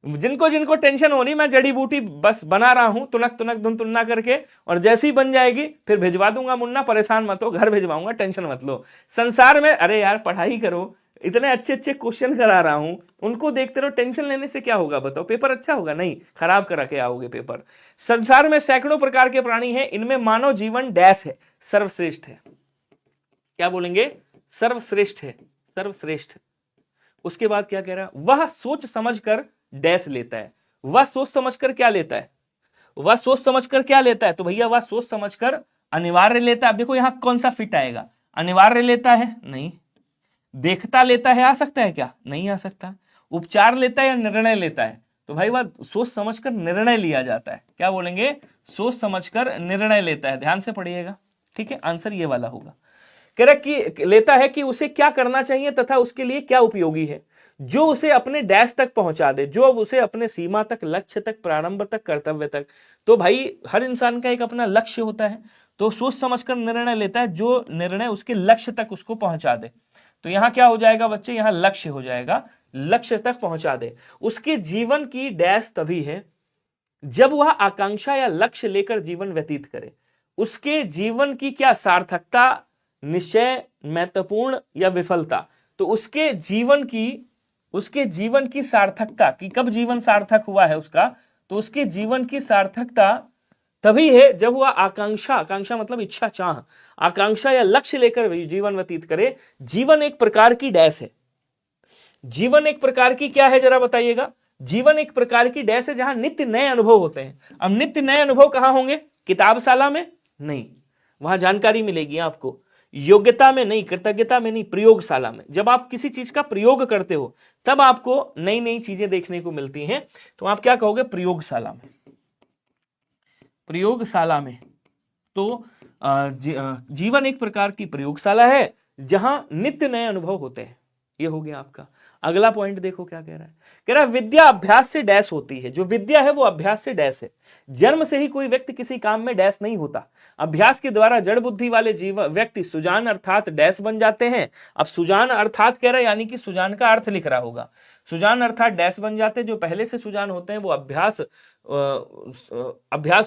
[SPEAKER 1] जिनको जिनको टेंशन हो रही, मैं जड़ी बूटी बस बना रहा हूं तुनक तुनक धुन तुन्ना करके, और जैसी बन जाएगी फिर भिजवा दूंगा मुन्ना, परेशान मत हो, घर भिजवाऊंगा, टेंशन मत लो। संसार में, अरे यार पढ़ाई करो, इतने अच्छे अच्छे क्वेश्चन करा रहा हूं, उनको देखते रहो, टेंशन लेने से क्या होगा बताओ, पेपर अच्छा होगा, नहीं खराब करा के आओगे पेपर। संसार में सैकड़ों प्रकार के प्राणी हैं, इनमें मानव जीवन डैश है, सर्वश्रेष्ठ है। क्या बोलेंगे, सर्वश्रेष्ठ है, सर्वश्रेष्ठ। उसके बाद क्या कह रहा है, वह सोच समझकर डैश लेता है। वह सोच समझकर क्या लेता है, वह सोच समझकर क्या लेता है, तो भैया वह सोच समझकर अनिवार्य लेता है, अब देखो यहां कौन सा फिट आएगा, अनिवार्य लेता है नहीं, देखता लेता है आ सकता है क्या, नहीं आ सकता, उपचार लेता है या निर्णय लेता है, तो भाई बात सोच समझकर निर्णय लिया जाता है, क्या बोलेंगे, सोच समझकर निर्णय लेता है, ध्यान से पढ़िएगा, ठीक है, आंसर ये वाला होगा। कह रहा कि लेता है कि उसे क्या करना चाहिए तथा उसके लिए क्या उपयोगी है, जो उसे अपने डैश तक पहुंचा दे, जो उसे अपने सीमा तक, लक्ष्य तक, प्रारंभ तक, कर्तव्य तक। तो भाई हर इंसान का एक अपना लक्ष्य होता है, तो सोच समझकर निर्णय लेता है, जो निर्णय उसके लक्ष्य तक उसको पहुंचा दे। तो यहां क्या हो जाएगा बच्चे, यहां लक्ष्य हो जाएगा, लक्ष्य तक पहुंचा दे। उसके जीवन की डैश तभी है जब वह आकांक्षा या लक्ष्य लेकर जीवन व्यतीत करे। उसके जीवन की क्या सार्थकता, निश्चय, महत्वपूर्ण या विफलता। तो उसके जीवन की सार्थकता कि कब जीवन सार्थक हुआ है उसका, तो उसके जीवन की सार्थकता तभी है जब वह आकांक्षा मतलब इच्छा, चाह, आकांक्षा या लक्ष्य लेकर जीवन व्यतीत करे। जीवन एक प्रकार की डैश है, जीवन एक प्रकार की क्या है जरा बताइएगा, जीवन एक प्रकार की डैश है जहां नित्य नए अनुभव होते हैं। अब नित्य नए अनुभव कहां होंगे, किताबशाला में नहीं, वहां जानकारी मिलेगी आपको, योग्यता में नहीं, कृतज्ञता में नहीं, प्रयोगशाला में। जब आप किसी चीज का प्रयोग करते हो तब आपको नई नई चीजें देखने को मिलती हैं, तो आप क्या कहोगे, प्रयोगशाला में, प्रयोगशाला में। तो जीवन एक प्रकार की प्रयोगशाला है जहां नित्य नए अनुभव होते हैं। ये हो गया आपका। अगला पॉइंट देखो क्या कह रहा है, कह रहा है विद्या अभ्यास से डैश होती है। जो विद्या है वो अभ्यास से डैश है। जन्म से ही कोई व्यक्ति किसी काम में डैश नहीं होता, अभ्यास के द्वारा जड़ बुद्धि वाले व्यक्ति सुजान अर्थात डैश बन जाते हैं। अब सुजान अर्थात कह रहा है, यानी कि सुजान का अर्थ लिख रहा होगा, सुजान अर्थात डैश बन जाते हैं। जो पहले से सुजान होते हैं वो अभ्यास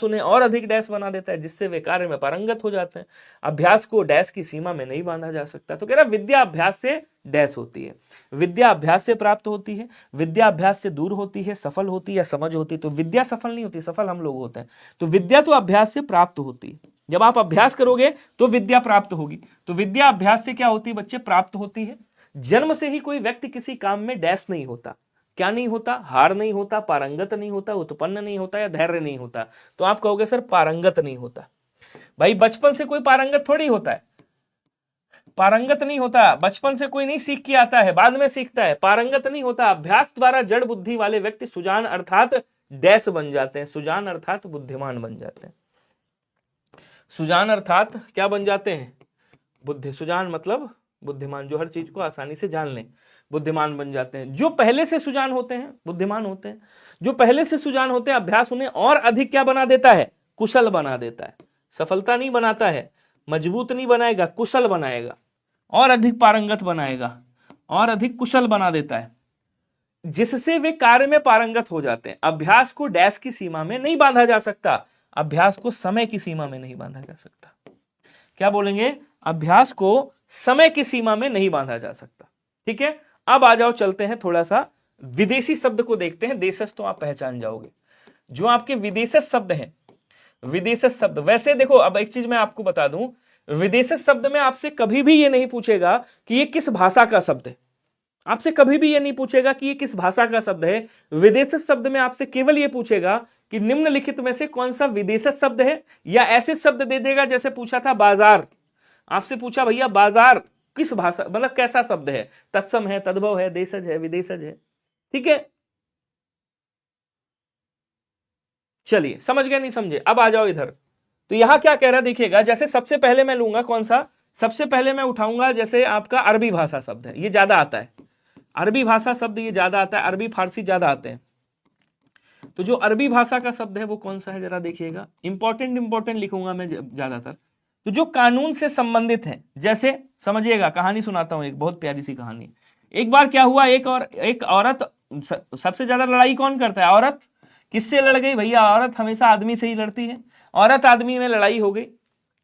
[SPEAKER 1] उन्हें और अधिक डैश बना देता है, जिससे वे कार्य में पारंगत हो जाते हैं। अभ्यास को डैश की सीमा में नहीं बांधा जा सकता। तो कह रहा विद्या अभ्यास से डैश होती है, विद्या अभ्यास से प्राप्त होती है, विद्या अभ्यास से दूर होती है, सफल होती है या समझ होती है। तो विद्या सफल नहीं होती, सफल हम लोग होते हैं। तो विद्या तो अभ्यास से प्राप्त होती है, जब आप अभ्यास करोगे तो विद्या प्राप्त होगी। तो विद्या अभ्यास से क्या होती है बच्चे, प्राप्त होती है। जन्म से ही कोई व्यक्ति किसी काम में डैश नहीं होता, क्या नहीं होता, हार नहीं होता, पारंगत नहीं होता, उत्पन्न नहीं होता या धैर्य नहीं होता। तो आप कहोगे सर पारंगत नहीं होता। भाई बचपन से कोई पारंगत थोड़ी होता है, पारंगत नहीं होता। बचपन से कोई नहीं सीख के आता है, बाद में सीखता है, पारंगत नहीं होता। अभ्यास द्वारा जड़ बुद्धि वाले व्यक्ति सुजान अर्थात डैश बन जाते हैं, सुजान अर्थात बुद्धिमान बन जाते हैं। सुजान अर्थात क्या बन जाते हैं, बुद्धि। सुजान मतलब बुद्धिमान, जो हर चीज को आसानी से जान लें, बुद्धिमान बन जाते हैं। जो पहले से सुजान होते हैं बुद्धिमान होते हैं, जो पहले से सुजान होते हैं अभ्यास उन्हें और अधिक क्या बना देता है, कुशल बना देता है। सफलता नहीं बनाता है, मजबूत नहीं बनाएगा, कुशल बनाएगा, और अधिक पारंगत बनाएगा, और अधिक कुशल बना देता है, जिससे वे कार्य में पारंगत हो जाते हैं। अभ्यास को डैश की सीमा में नहीं बांधा जा सकता, अभ्यास को समय की सीमा में नहीं बांधा जा सकता। क्या बोलेंगे, अभ्यास को समय की सीमा में नहीं बांधा जा सकता। ठीक है, अब आ जाओ, चलते हैं थोड़ा सा विदेशी शब्द को देखते हैं। देशज तो आप पहचान जाओगे, जो आपके विदेशज शब्द हैं, विदेशज शब्द। वैसे देखो, अब एक चीज मैं आपको बता दूं, विदेशज शब्द में आपसे कभी भी ये नहीं पूछेगा कि ये किस भाषा का शब्द है, आपसे कभी भी ये नहीं पूछेगा कि ये किस भाषा का शब्द है। विदेशज शब्द में आपसे केवल ये पूछेगा कि निम्नलिखित में से कौन सा विदेशज शब्द है, या ऐसे शब्द दे देगा जैसे पूछा था बाजार, आपसे पूछा भैया बाजार किस भाषा, मतलब कैसा शब्द है, तत्सम है, तद्भव है, देशज है, विदेशज है। ठीक है, चलिए समझ गए नहीं समझे, अब आ जाओ इधर। तो यहां क्या कह रहा है देखिएगा, जैसे सबसे पहले मैं लूंगा कौन सा, सबसे पहले मैं उठाऊंगा जैसे आपका अरबी भाषा शब्द है, ये ज्यादा आता है, अरबी भाषा शब्द ये ज्यादा आता है, अरबी फारसी ज्यादा आते हैं। तो जो अरबी भाषा का शब्द है वो कौन सा है जरा देखिएगा, इंपॉर्टेंट लिखूंगा मैं ज्यादातर। तो जो कानून से संबंधित है, जैसे समझिएगा, कहानी सुनाता हूं, एक बहुत प्यारी सी कहानी। एक बार क्या हुआ, एक औरत, सबसे ज्यादा लड़ाई कौन करता है, औरत। किससे लड़ गई भैया, औरत हमेशा आदमी से ही लड़ती है। औरत आदमी में लड़ाई हो गई,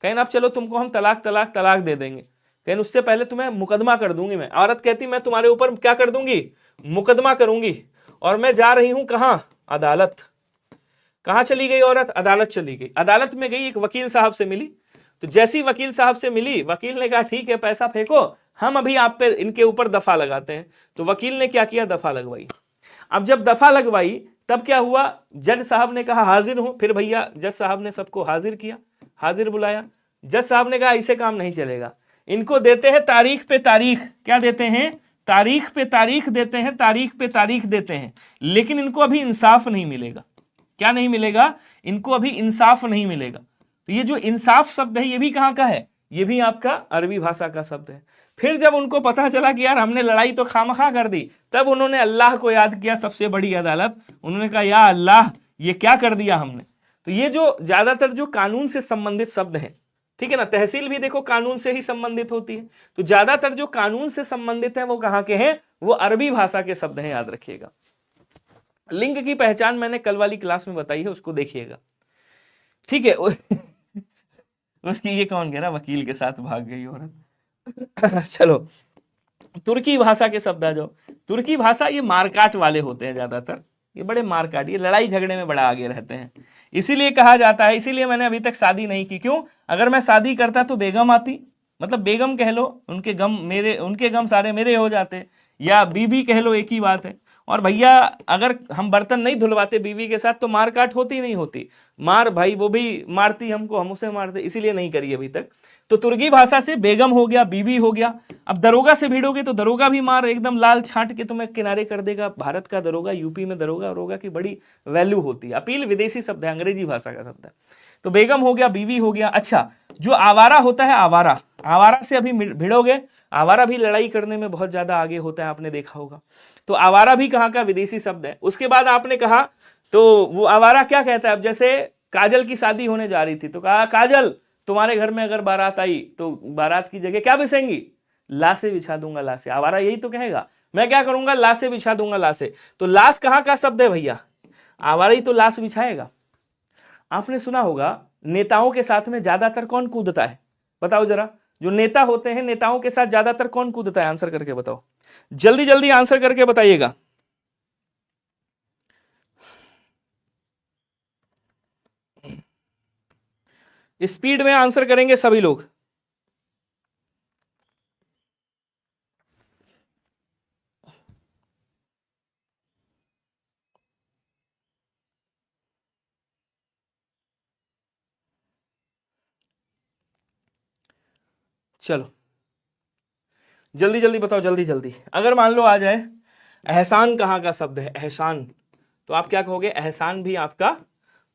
[SPEAKER 1] कहें अब चलो तुमको हम तलाक दे देंगे, कहें उससे पहले तुम्हें मुकदमा कर दूंगी मैं। औरत कहती मैं तुम्हारे ऊपर क्या कर दूंगी, मुकदमा करूंगी, और मैं जा रही हूं कहां, अदालत। कहां चली गई औरत, अदालत चली गई। अदालत में गई, एक वकील साहब से मिली। तो जैसी वकील साहब से मिली, वकील ने कहा ठीक है पैसा फेंको, हम अभी आप पे इनके ऊपर दफा लगाते हैं। तो वकील ने क्या किया, दफा लगवाई। अब जब दफा लगवाई तब क्या हुआ, जज साहब ने कहा हाजिर हूं। फिर भैया जज साहब ने सबको हाजिर किया, हाजिर बुलाया। जज साहब ने कहा ऐसे काम नहीं चलेगा, इनको देते हैं तारीख पे तारीख, क्या देते हैं, तारीख पे तारीख देते हैं, तारीख पे तारीख देते हैं, लेकिन इनको अभी इंसाफ नहीं मिलेगा। क्या नहीं मिलेगा, इनको अभी इंसाफ नहीं मिलेगा। तो ये जो इंसाफ शब्द है ये भी कहां का है, ये भी आपका अरबी भाषा का शब्द है। फिर जब उनको पता चला कि यार हमने लड़ाई तो खामखा कर दी, तब उन्होंने अल्लाह को याद किया, सबसे बड़ी अदालत। उन्होंने कहा या अल्लाह ये क्या कर दिया हमने। तो ये जो ज्यादातर जो कानून से संबंधित शब्द हैं, ठीक है ना, तहसील भी देखो कानून से ही संबंधित होती है, तो ज्यादातर जो कानून से संबंधित है वो कहां के हैं, वो अरबी भाषा के शब्द हैं, याद रखिएगा। लिंग की पहचान मैंने कल वाली क्लास में बताई है, उसको देखिएगा, ठीक है। उसकी ये कौन कह रहा, वकील के साथ भाग गई औरत। चलो, तुर्की भाषा के शब्द आ जाओ। तुर्की भाषा ये मारकाट वाले होते हैं ज्यादातर, ये बड़े मारकाट, ये लड़ाई झगड़े में बड़ा आगे रहते हैं, इसीलिए कहा जाता है। इसीलिए मैंने अभी तक शादी नहीं की। क्यों, अगर मैं शादी करता तो बेगम आती, मतलब बेगम कह लो, उनके गम मेरे, उनके गम सारे मेरे हो जाते, या बीबी कह लो, एक ही बात है। और भैया अगर हम बर्तन नहीं धुलवाते बीवी के साथ तो मारकाट होती नहीं होती, मार भाई वो भी मारती हमको, हम उसे मारते, इसीलिए नहीं करी अभी तक। तो तुर्की भाषा से बेगम हो गया, बीबी हो गया। अब दरोगा से भिड़ोगे तो दरोगा भी मार एकदम लाल छांट के तुम्हें किनारे कर देगा। भारत का दरोगा, यूपी में दरोगा दरोगा की बड़ी वैल्यू होती है। अपील विदेशी शब्द है, अंग्रेजी भाषा का शब्द है। तो बेगम हो गया, बीवी हो गया। अच्छा, जो आवारा होता है, आवारा, आवारा से अभी भिड़ोगे, आवारा भी लड़ाई करने में बहुत ज्यादा आगे होता है, आपने देखा होगा। तो आवारा भी कहाँ का विदेशी शब्द है। उसके बाद आपने कहा तो वो आवारा क्या कहता है, अब जैसे काजल की शादी होने जा रही थी तो कहा काजल तुम्हारे घर में अगर बारात आई तो बारात की जगह क्या बिछेंगी, लाशें बिछा दूंगा, लाशें। आवारा यही तो कहेगा, मैं क्या करूंगा, लाशें बिछा दूंगा, लाशें। तो लाश कहाँ का शब्द है भैया, आवारा ही तो लाश बिछाएगा। आपने सुना होगा नेताओं के साथ में ज्यादातर कौन कूदता है, बताओ जरा, जो नेता होते हैं नेताओं के साथ ज्यादातर कौन कूदता है, आंसर करके बताओ, जल्दी जल्दी आंसर करके बताइएगा। स्पीड में आंसर करेंगे सभी लोग। चलो जल्दी जल्दी बताओ, जल्दी जल्दी। अगर मान लो आ जाए एहसान कहाँ का शब्द है, एहसान, तो आप क्या कहोगे, एहसान भी आपका,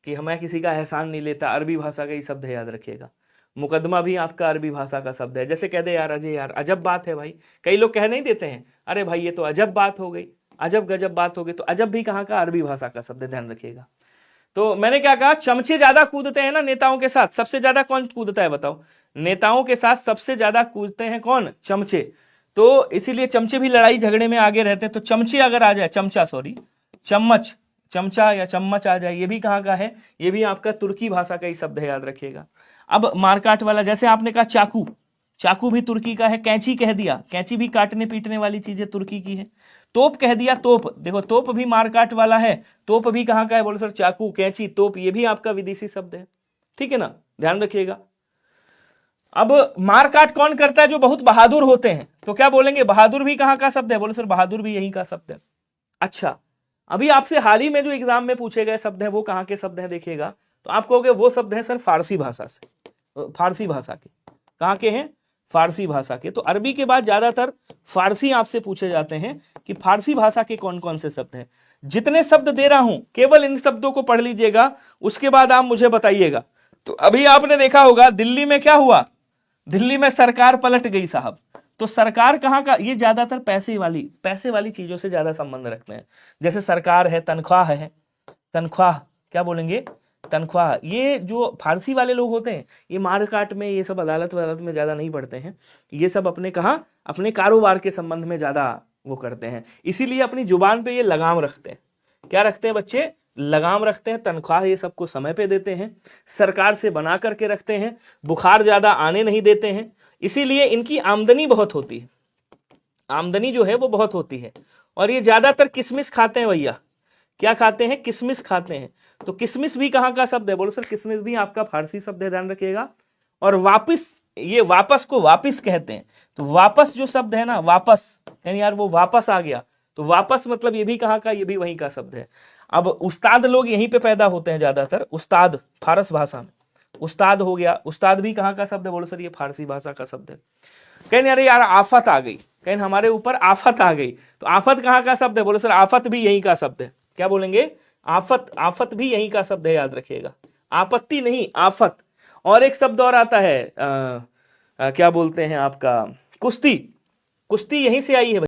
[SPEAKER 1] कि हमें किसी का एहसान नहीं लेता, अरबी भाषा का ही शब्द है, याद रखिएगा। मुकदमा भी आपका अरबी भाषा का शब्द है। जैसे कह दे यार अजय यार अजब बात है भाई, कई लोग कह नहीं देते हैं, अरे भाई ये तो अजब बात हो गई, अजब गजब बात हो गई। तो अजब भी कहाँ का, अरबी भाषा का शब्द है, ध्यान रखिएगा। तो मैंने क्या कहा, चमचे ज्यादा कूदते हैं ना नेताओं के साथ, सबसे ज्यादा कौन कूदता है बताओ, नेताओं के साथ सबसे ज्यादा कूदते हैं कौन, चमचे। तो इसीलिए चमचे भी लड़ाई झगड़े में आगे रहते हैं। तो चमचे अगर आ जाए, चमचा सॉरी, चम्मच, चमचा या चम्मच आ जाए, ये भी कहाँ का है, ये भी आपका तुर्की भाषा का ही शब्द है, याद रखिएगा। अब मारकाट वाला, जैसे आपने कहा चाकू, चाकू भी तुर्की का है। कैंची कह दिया, कैंची भी काटने पीटने वाली चीजें तुर्की की है। तोप कह दिया, तोप, देखो तोप भी मारकाट वाला है, तोप भी कहाँ का है, बोलो सर चाकू, कैंची, तोप, ये भी आपका विदेशी शब्द है, ठीक है ना, ध्यान रखिएगा। अब मारकाट कौन करता है, जो बहुत बहादुर होते हैं, तो क्या बोलेंगे, बहादुर भी कहाँ का शब्द है, बोलो सर बहादुर भी यही का शब्द है। अच्छा, अभी आपसे हाल ही में जो एग्जाम में पूछे गए शब्द हैं वो कहाँ के शब्द हैं, देखिएगा, तो आप कहोगे वो शब्द है सर फारसी भाषा से, फारसी भाषा के। कहाँ के हैं, फारसी भाषा के। तो अरबी के बाद ज्यादातर फारसी आपसे पूछे जाते हैं कि फारसी भाषा के कौन कौन से शब्द हैं। जितने शब्द दे रहा हूं केवल इन शब्दों को पढ़ लीजिएगा, उसके बाद आप मुझे बताइएगा। तो अभी आपने देखा होगा दिल्ली में क्या हुआ, दिल्ली में सरकार पलट गई साहब। तो सरकार कहाँ का, ये ज्यादातर पैसे वाली चीजों से ज्यादा संबंध रखते हैं। जैसे सरकार है, तनख्वाह है, तनख्वाह क्या बोलेंगे, तनख्वाह। ये जो फारसी वाले लोग होते हैं ये मारकाट में, ये सब अदालत में ज्यादा नहीं पढ़ते हैं, ये सब अपने कहाँ, अपने कारोबार के संबंध में ज्यादा वो करते हैं, इसीलिए अपनी जुबान पे ये लगाम रखते हैं। क्या रखते हैं बच्चे, लगाम रखते हैं। तनख्वाह ये सबको समय पे देते हैं, सरकार से बना करके रखते हैं, बुखार ज्यादा आने नहीं देते हैं, इसीलिए इनकी आमदनी बहुत होती है, आमदनी जो है वो बहुत होती है। और ये ज्यादातर किशमिश खाते हैं भैया, क्या खाते हैं, किशमिश खाते हैं। तो किशमिश भी कहाँ का शब्द है, बोलो सर किशमिश भी आपका फारसी शब्द है, ध्यान रखिएगा। और वापिस, ये वापस को वापिस कहते हैं। तो वापस जो शब्द है ना, वापस यानी यार वो वापस आ गया, तो वापस मतलब ये भी कहाँ का, ये भी वहीं का शब्द है। अब उस्ताद लोग यहीं पे पैदा होते हैं ज्यादातर, उस्ताद फारस भाषा में, उस्ताद हो गया, उस्ताद भी कहाँ का शब्द है? बोलो सर ये फारसी भाषा का शब्द है। कहें अरे यार आफत आ गई, कहें हमारे ऊपर आफत आ गई, तो आफत कहाँ का शब्द है? बोलो सर आफत भी यहीं का शब्द है। क्या बोलेंगे? आफत, आफत भी यहीं का शब्द है, याद रखिएगा, आपत्ति नहीं, आफत। और एक शब्द और आता है क्या बोलते हैं आपका, कुश्ती, कुश्ती यहीं से आई है।